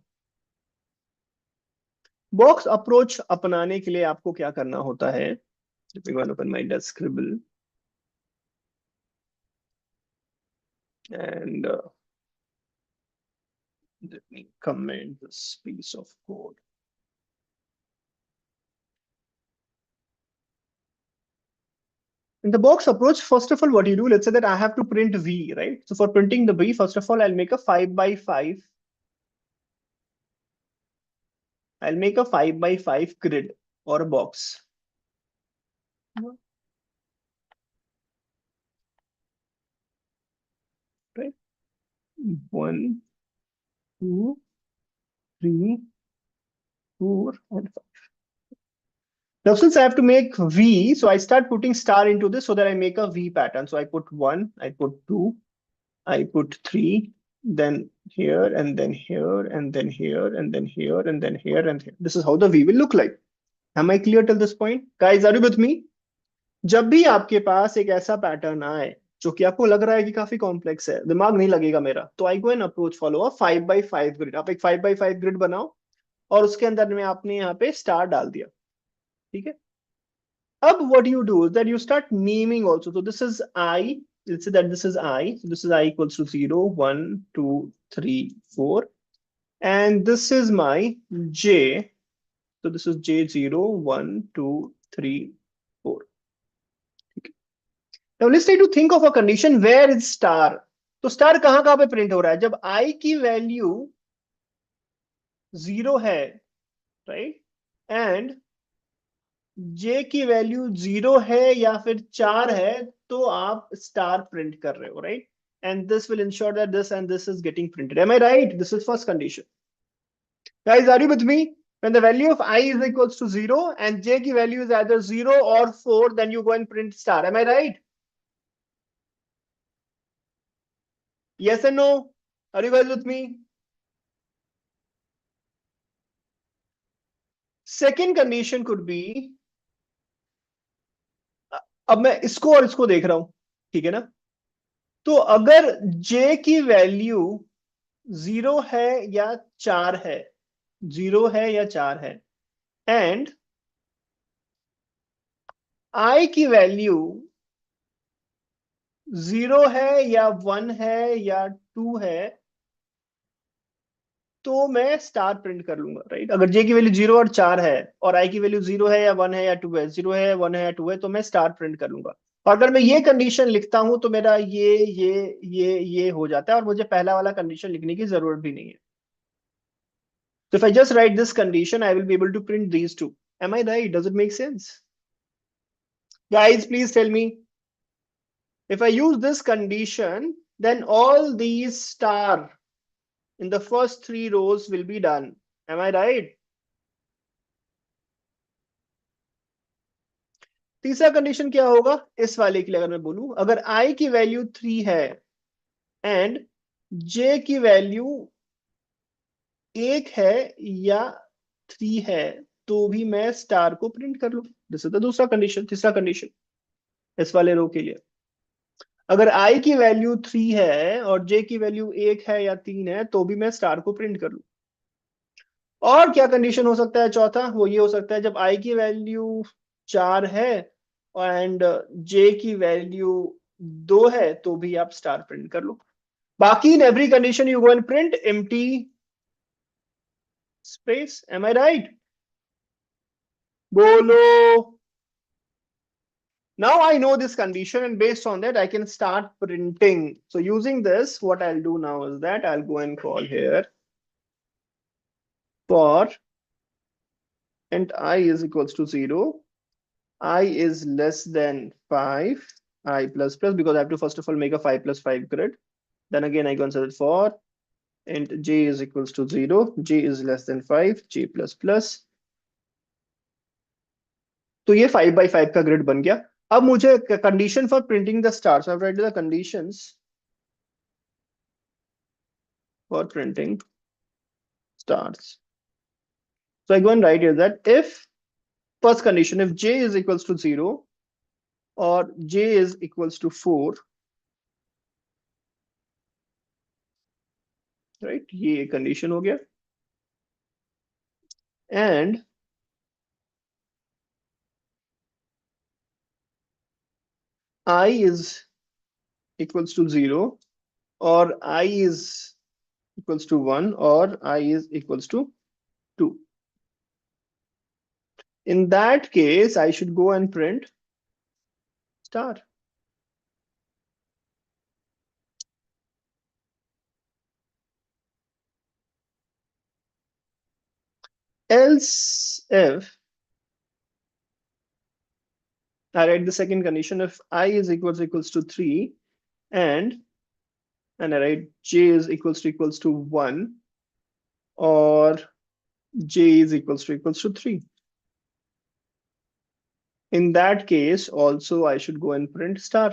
Box approach अपनाने के लिए आपको क्या करना होता है? Let me go and open my desk scribble and let me comment this piece of code. In the box approach, first of all, what you do, let's say that I have to print V, right? So for printing the V, first of all, I'll make a 5 by 5. I'll make a 5 by 5 grid or a box. Right? 1, 2, 3, 4, and 5. Now, since I have to make V, so I start putting star into this so that I make a V pattern. So I put 1, I put 2, I put 3, then here, and then here, and then here, and then here, and then here, and here. This is how the V will look like. Am I clear till this point? Guys, are you with me? जब भी आपके पास एक ऐसा pattern आए जो कि आपको लग रहा है कि काफी कॉम्प्लेक्स है, दिमाग नहीं लगेगा मेरा, तो I go an approach follow a 5 by 5 grid. आप एक 5 by 5 ग्रिड बनाओ और उसके अंदर में आपने यहाँ पे स्टार डाल दिया. ठीक है. अब what you do is that you start naming also. So this is I. Let's say that this is I. So this is I equals to 0, 1, 2, 3, 4. And this is my J. So this is J0, 1, 2, 3, 4. Okay. Now let's try to think of a condition where is star. तो star कहाँ कहाँ पे print हो रहा है? जब I की value 0 है, राइट, एंड जे की वैल्यू 0 है या फिर 4 है, तो आप स्टार प्रिंट कर रहे हो, right? And this will ensure that this and this is getting printed. Am I right? This is first condition. Guys, are you with me? When the value of I is equals to 0 and j की value is either 0 or 4, then you go and print star. Am I right? Yes and no? Are you guys with me? Second condition could be, अब मैं इसको और इसको देख रहा हूं, ठीक है ना? तो अगर j की वैल्यू 0 है या 4 है, 0 है या 4 है, एंड I की वैल्यू 0 है या 1 है या 2 है, तो मैं स्टार प्रिंट कर लूंगा, राइट? अगर जे की वैल्यू 0 और 4 है और आई की वैल्यू 0 है या 1 है या 2 है, 0 है 1 है या 2 है, तो मैं स्टार प्रिंट कर लूंगा. और अगर मैं ये कंडीशन लिखता हूं तो मेरा ये हो जाता है, और मुझे पहला वाला कंडीशन लिखने की जरूरत भी नहीं है. So if I just write this condition, I will be able to print these two. Am I right? Does it make sense? Guys, please tell me. If I use this condition, then all these star in the first three rows will be done. Am I right? तीसरा condition क्या होगा इस वाले के लिए, अगर मैं बोलूं अगर i की वैल्यू 3 है एंड j की वैल्यू 1 है या 3 है, तो भी मैं स्टार को प्रिंट कर लूं. दिस इज द दूसरा कंडीशन, तीसरा कंडीशन इस वाले रो के लिए. अगर i की वैल्यू 3 है और j की वैल्यू 1 है या 3 है, तो भी मैं स्टार को प्रिंट कर लूं. और क्या कंडीशन हो सकता है चौथा, वो ये हो सकता है जब i की वैल्यू 4 है एंड j की वैल्यू 2 है, तो भी आप स्टार प्रिंट कर लो. बाकी in every condition you go and print empty space. Am I right? बोलो. Now I know this condition, and based on that, I can start printing. So using this, what I'll do now is that I'll go and call here for int I is equals to 0, I is less than 5, I plus plus, because I have to first of all make a 5 plus 5 grid. Then again, I consider for int j is equals to 0, j is less than 5, j plus plus. तो ये 5 by 5 का grid बन गया. अब मुझे condition for printing the star, so I right the conditions for printing stars. So I go and write here that if first condition, if j is equals to 0 or j is equals to 4, right? ये condition हो गया. And I is equals to 0 or I is equals to 1 or I is equals to 2. In that case, I should go and print star. Else if I write the second condition, if I is equals to 3 and I write j is equals to 1 or j is equals to 3. In that case, also I should go and print star.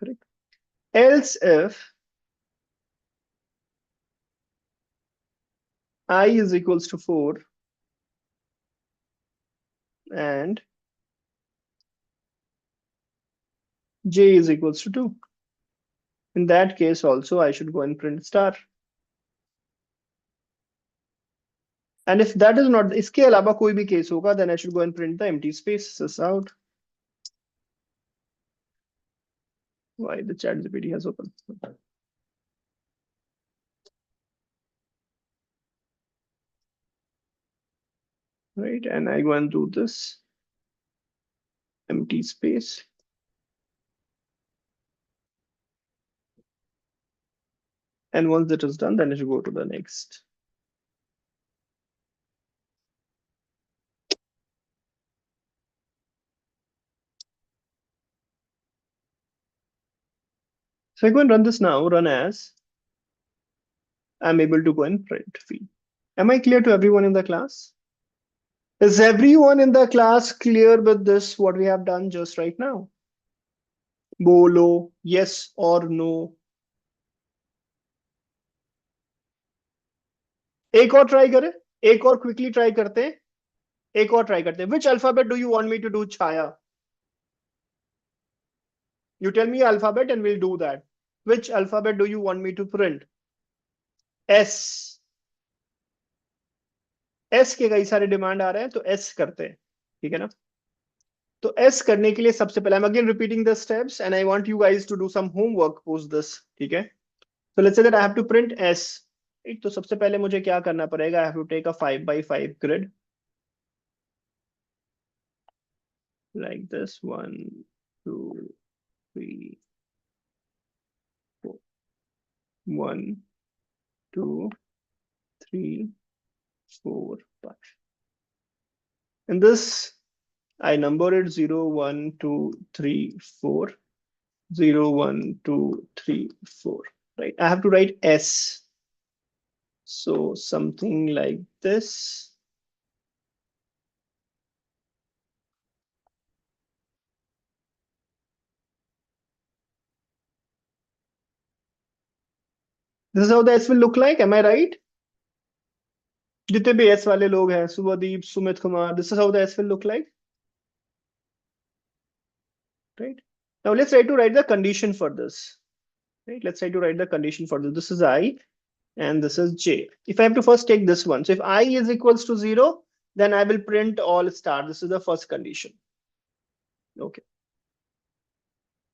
Correct. Else if I is equals to 4 and j is equals to 2. In that case, also I should go and print star. And if that is not, इसके अलावा कोई भी case होगा, then I should go and print the empty spaces out. Why the chat GPT has opened? Right, and I go and do this empty space. And once that is done, then I should go to the next. So I go and run this now, run as I'm able to go and print field. Am I clear to everyone in the class? Is everyone in the class clear with this, what we have done just right now? Bolo, yes or no? एक और try करें, एक और quickly try करते हैं, एक और try करते हैं. Which alphabet do you want me to do, Chaya? You tell me alphabet and we'll do that. Which alphabet do you want me to print? S. S के कई सारे डिमांड आ रहे हैं, तो S करते हैं, ठीक है ना? तो S करने के लिए सबसे पहले I'm again repeating the steps and I want you guys to do some homework post this, ठीक है? So let's say that I have to print S. तो सबसे पहले मुझे क्या करना पड़ेगा, I have to take a 5x5 grid like this, 1 2 3 4, 1 2 3 4 5. In this, I number it 0 1 2 3 4, 0 1 2 3 4. Right? I have to write S. So something like this. This is how the S will look like. Am I right? जितने भी S वाले लोग हैं, सुभदीप, Sumit Kumar, this is how the S will look like. Right? Now let's try to write the condition for this. Right? Let's try to write the condition for this. This is I and this is J. If I have to first take this one, so if I is equals to 0, then I will print all star. This is the first condition. Okay.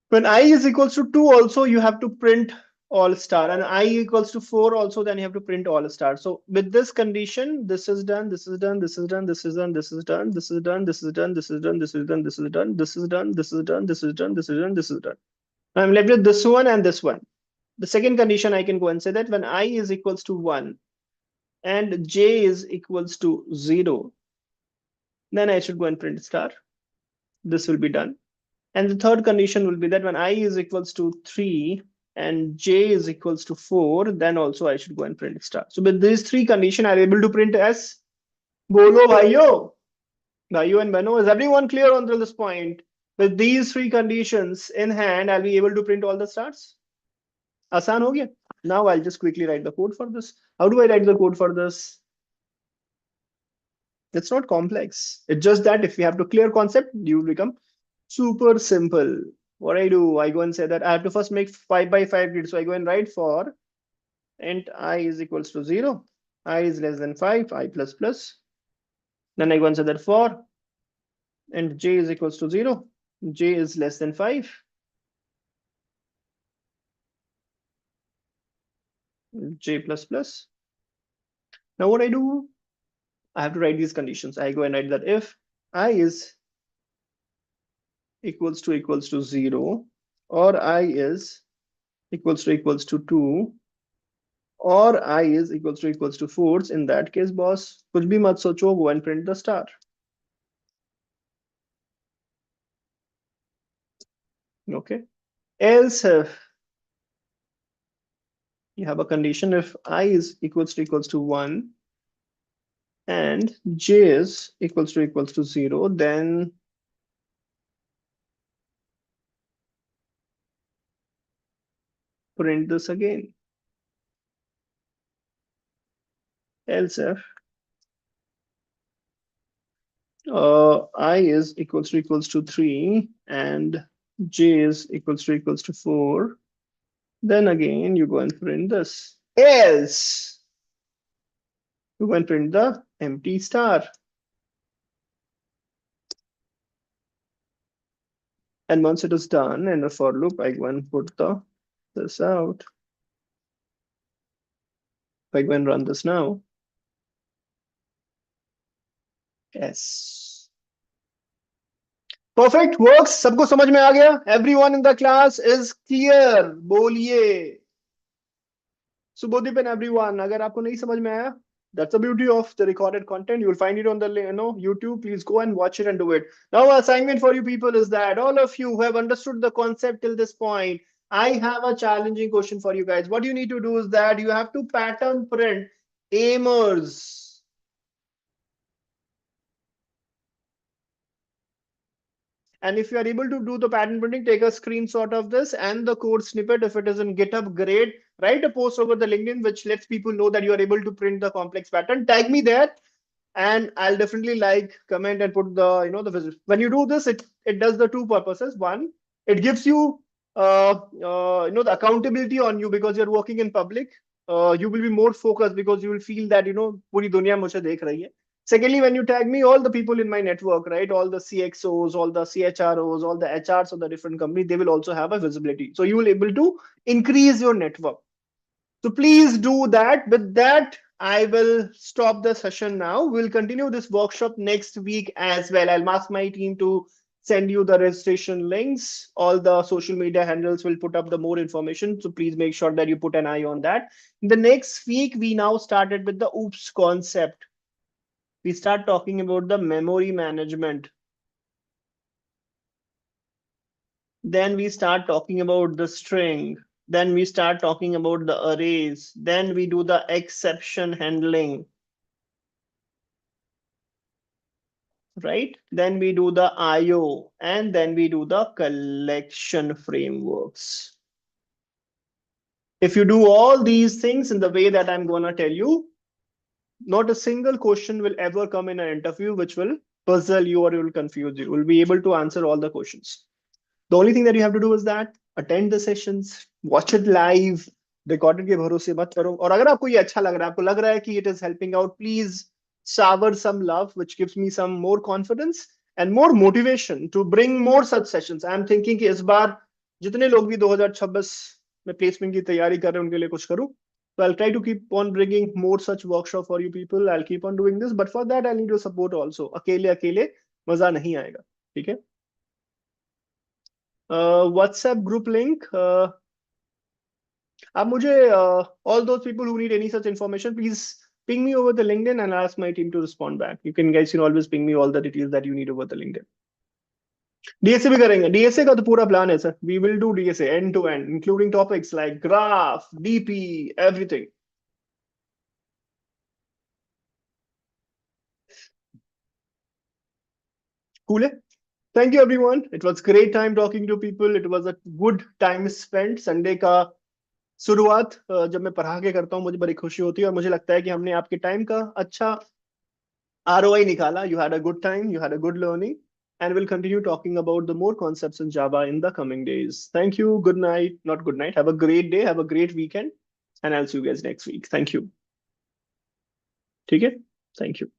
When I is equals to 2 also, you have to print all star, and I equals to 4 also, then you have to print all star. So with this condition, this is done, this is done, this is done, this is done, this is done, this is done, this is done, this is done, this is done, this is done, this is done, this is done, this is done, this is done, this is done. I'm left with this one and this one. The second condition, I can go and say that when I is equals to 1 and J is equals to 0, then I should go and print star. This will be done. And the third condition will be that when I is equals to 3 and J is equals to 4, then also I should go and print star. So with these three conditions, I'm able to print S. Bolo bhaiyo. Bhaiyo and Bano, is everyone clear on this point? With these three conditions in hand, I'll be able to print all the stars. Asan ho gaya? Now I'll just quickly write the code for this. How do I write the code for this? It's not complex. It's just that if you have to clear concept, you become super simple. What I do, I go and say that I have to first make 5x5 grid. So I go and write for int I is equals to 0, I is less than 5, I plus plus. Then I go and say that for int j is equals to 0, j is less than 5, j plus plus. Now what I do, I have to write these conditions. I go and write that if I is equals to 0 or I is equals to 2 or I is equals to 4, in that case, boss, कुछ भी मत सोचो, go and print the star. Okay. Else if you have a condition, if I is equals to 1 and j is equals to 0, then print this again. Else if I is equals to 3 and j is equals to 4, then again you go and print this. Else you go and print the empty star. And once it is done in a for loop, I go and put this out. If I go and run this now, yes. Perfect, works. सबको समझ में आ गया? Everyone in the class is clear. बोलिए. Subodhip and everyone, अगर आपको नहीं समझ में आया, that's the beauty of the recorded content. You'll find it on the YouTube. Please go and watch it and do it. Now, assignment for you people is that all of you who have understood the concept till this point, I have a challenging question for you guys. What you need to do is that you have to pattern print aimers. And if you are able to do the pattern printing, take a screenshot of this and the code snippet. If it is in GitHub, great. Write a post over the LinkedIn, which lets people know that you are able to print the complex pattern. Tag me there, and I'll definitely like, comment, and put the the visit. When you do this, it does the two purposes. One, it gives you the accountability on you because you're working in public. You will be more focused because you will feel that पूरी दुनिया मुझे देख रही है. Secondly, when you tag me, all the people in my network, right, all the CXOs, all the CHROs, all the HRs of the different companies, they will also have a visibility. So you will able to increase your network. So please do that. With that, I will stop the session now. We'll continue this workshop next week as well. I'll ask my team to send you the registration links. All the social media handles will put up the more information. So please make sure that you put an eye on that. In the next week, we now started with the OOPS concept. We start talking about the memory management. Then we start talking about the string. Then we start talking about the arrays. Then we do the exception handling, right? Then we do the IO, and then we do the collection frameworks. If you do all these things in the way that I'm going to tell you, not a single question will ever come in an interview which will puzzle you or will confuse you. You'll be able to answer all the questions. The only thing that you have to do is that attend the sessions, watch it live, recorded के भरोसे मत करो. और अगर आपको ये अच्छा लग रहा है, आपको लग रहा है कि it is helping out, please shower some love, which gives me some more confidence and more motivation to bring more such sessions. I am thinking कि इस बार जितने लोग भी 2026 में प्लेसमेंट की तैयारी कर रहे हैं उनके लिए कुछ करूं. So I'll try to keep on bringing more such workshop for you people. I'll keep on doing this, but for that I need your support also. अकेले अकेले मजा नहीं आएगा. ठीक है. WhatsApp group link. आप मुझे all those people who need any such information, please ping me over the LinkedIn and ask my team to respond back. You can guys can always ping me all the details that you need over the LinkedIn. DSA भी करेंगे. DSA का तो पूरा plan है sir. We will do DSA end to end including topics like graph, DP, everything. Cool है. Thank you everyone. It was great time talking to people. It was a good time spent. Sunday का शुरुआत जब मैं पढ़ा के करता हूँ मुझे बड़ी खुशी होती है और मुझे लगता है कि हमने आपके टाइम का अच्छा ROI nikala. You had a good time, you had a good learning, and we'll continue talking about the more concepts in Java in the coming days. Thank you. Good night. Not good night. Have a great day. Have a great weekend. And I'll see you guys next week. Thank you. ठीक है? Thank you.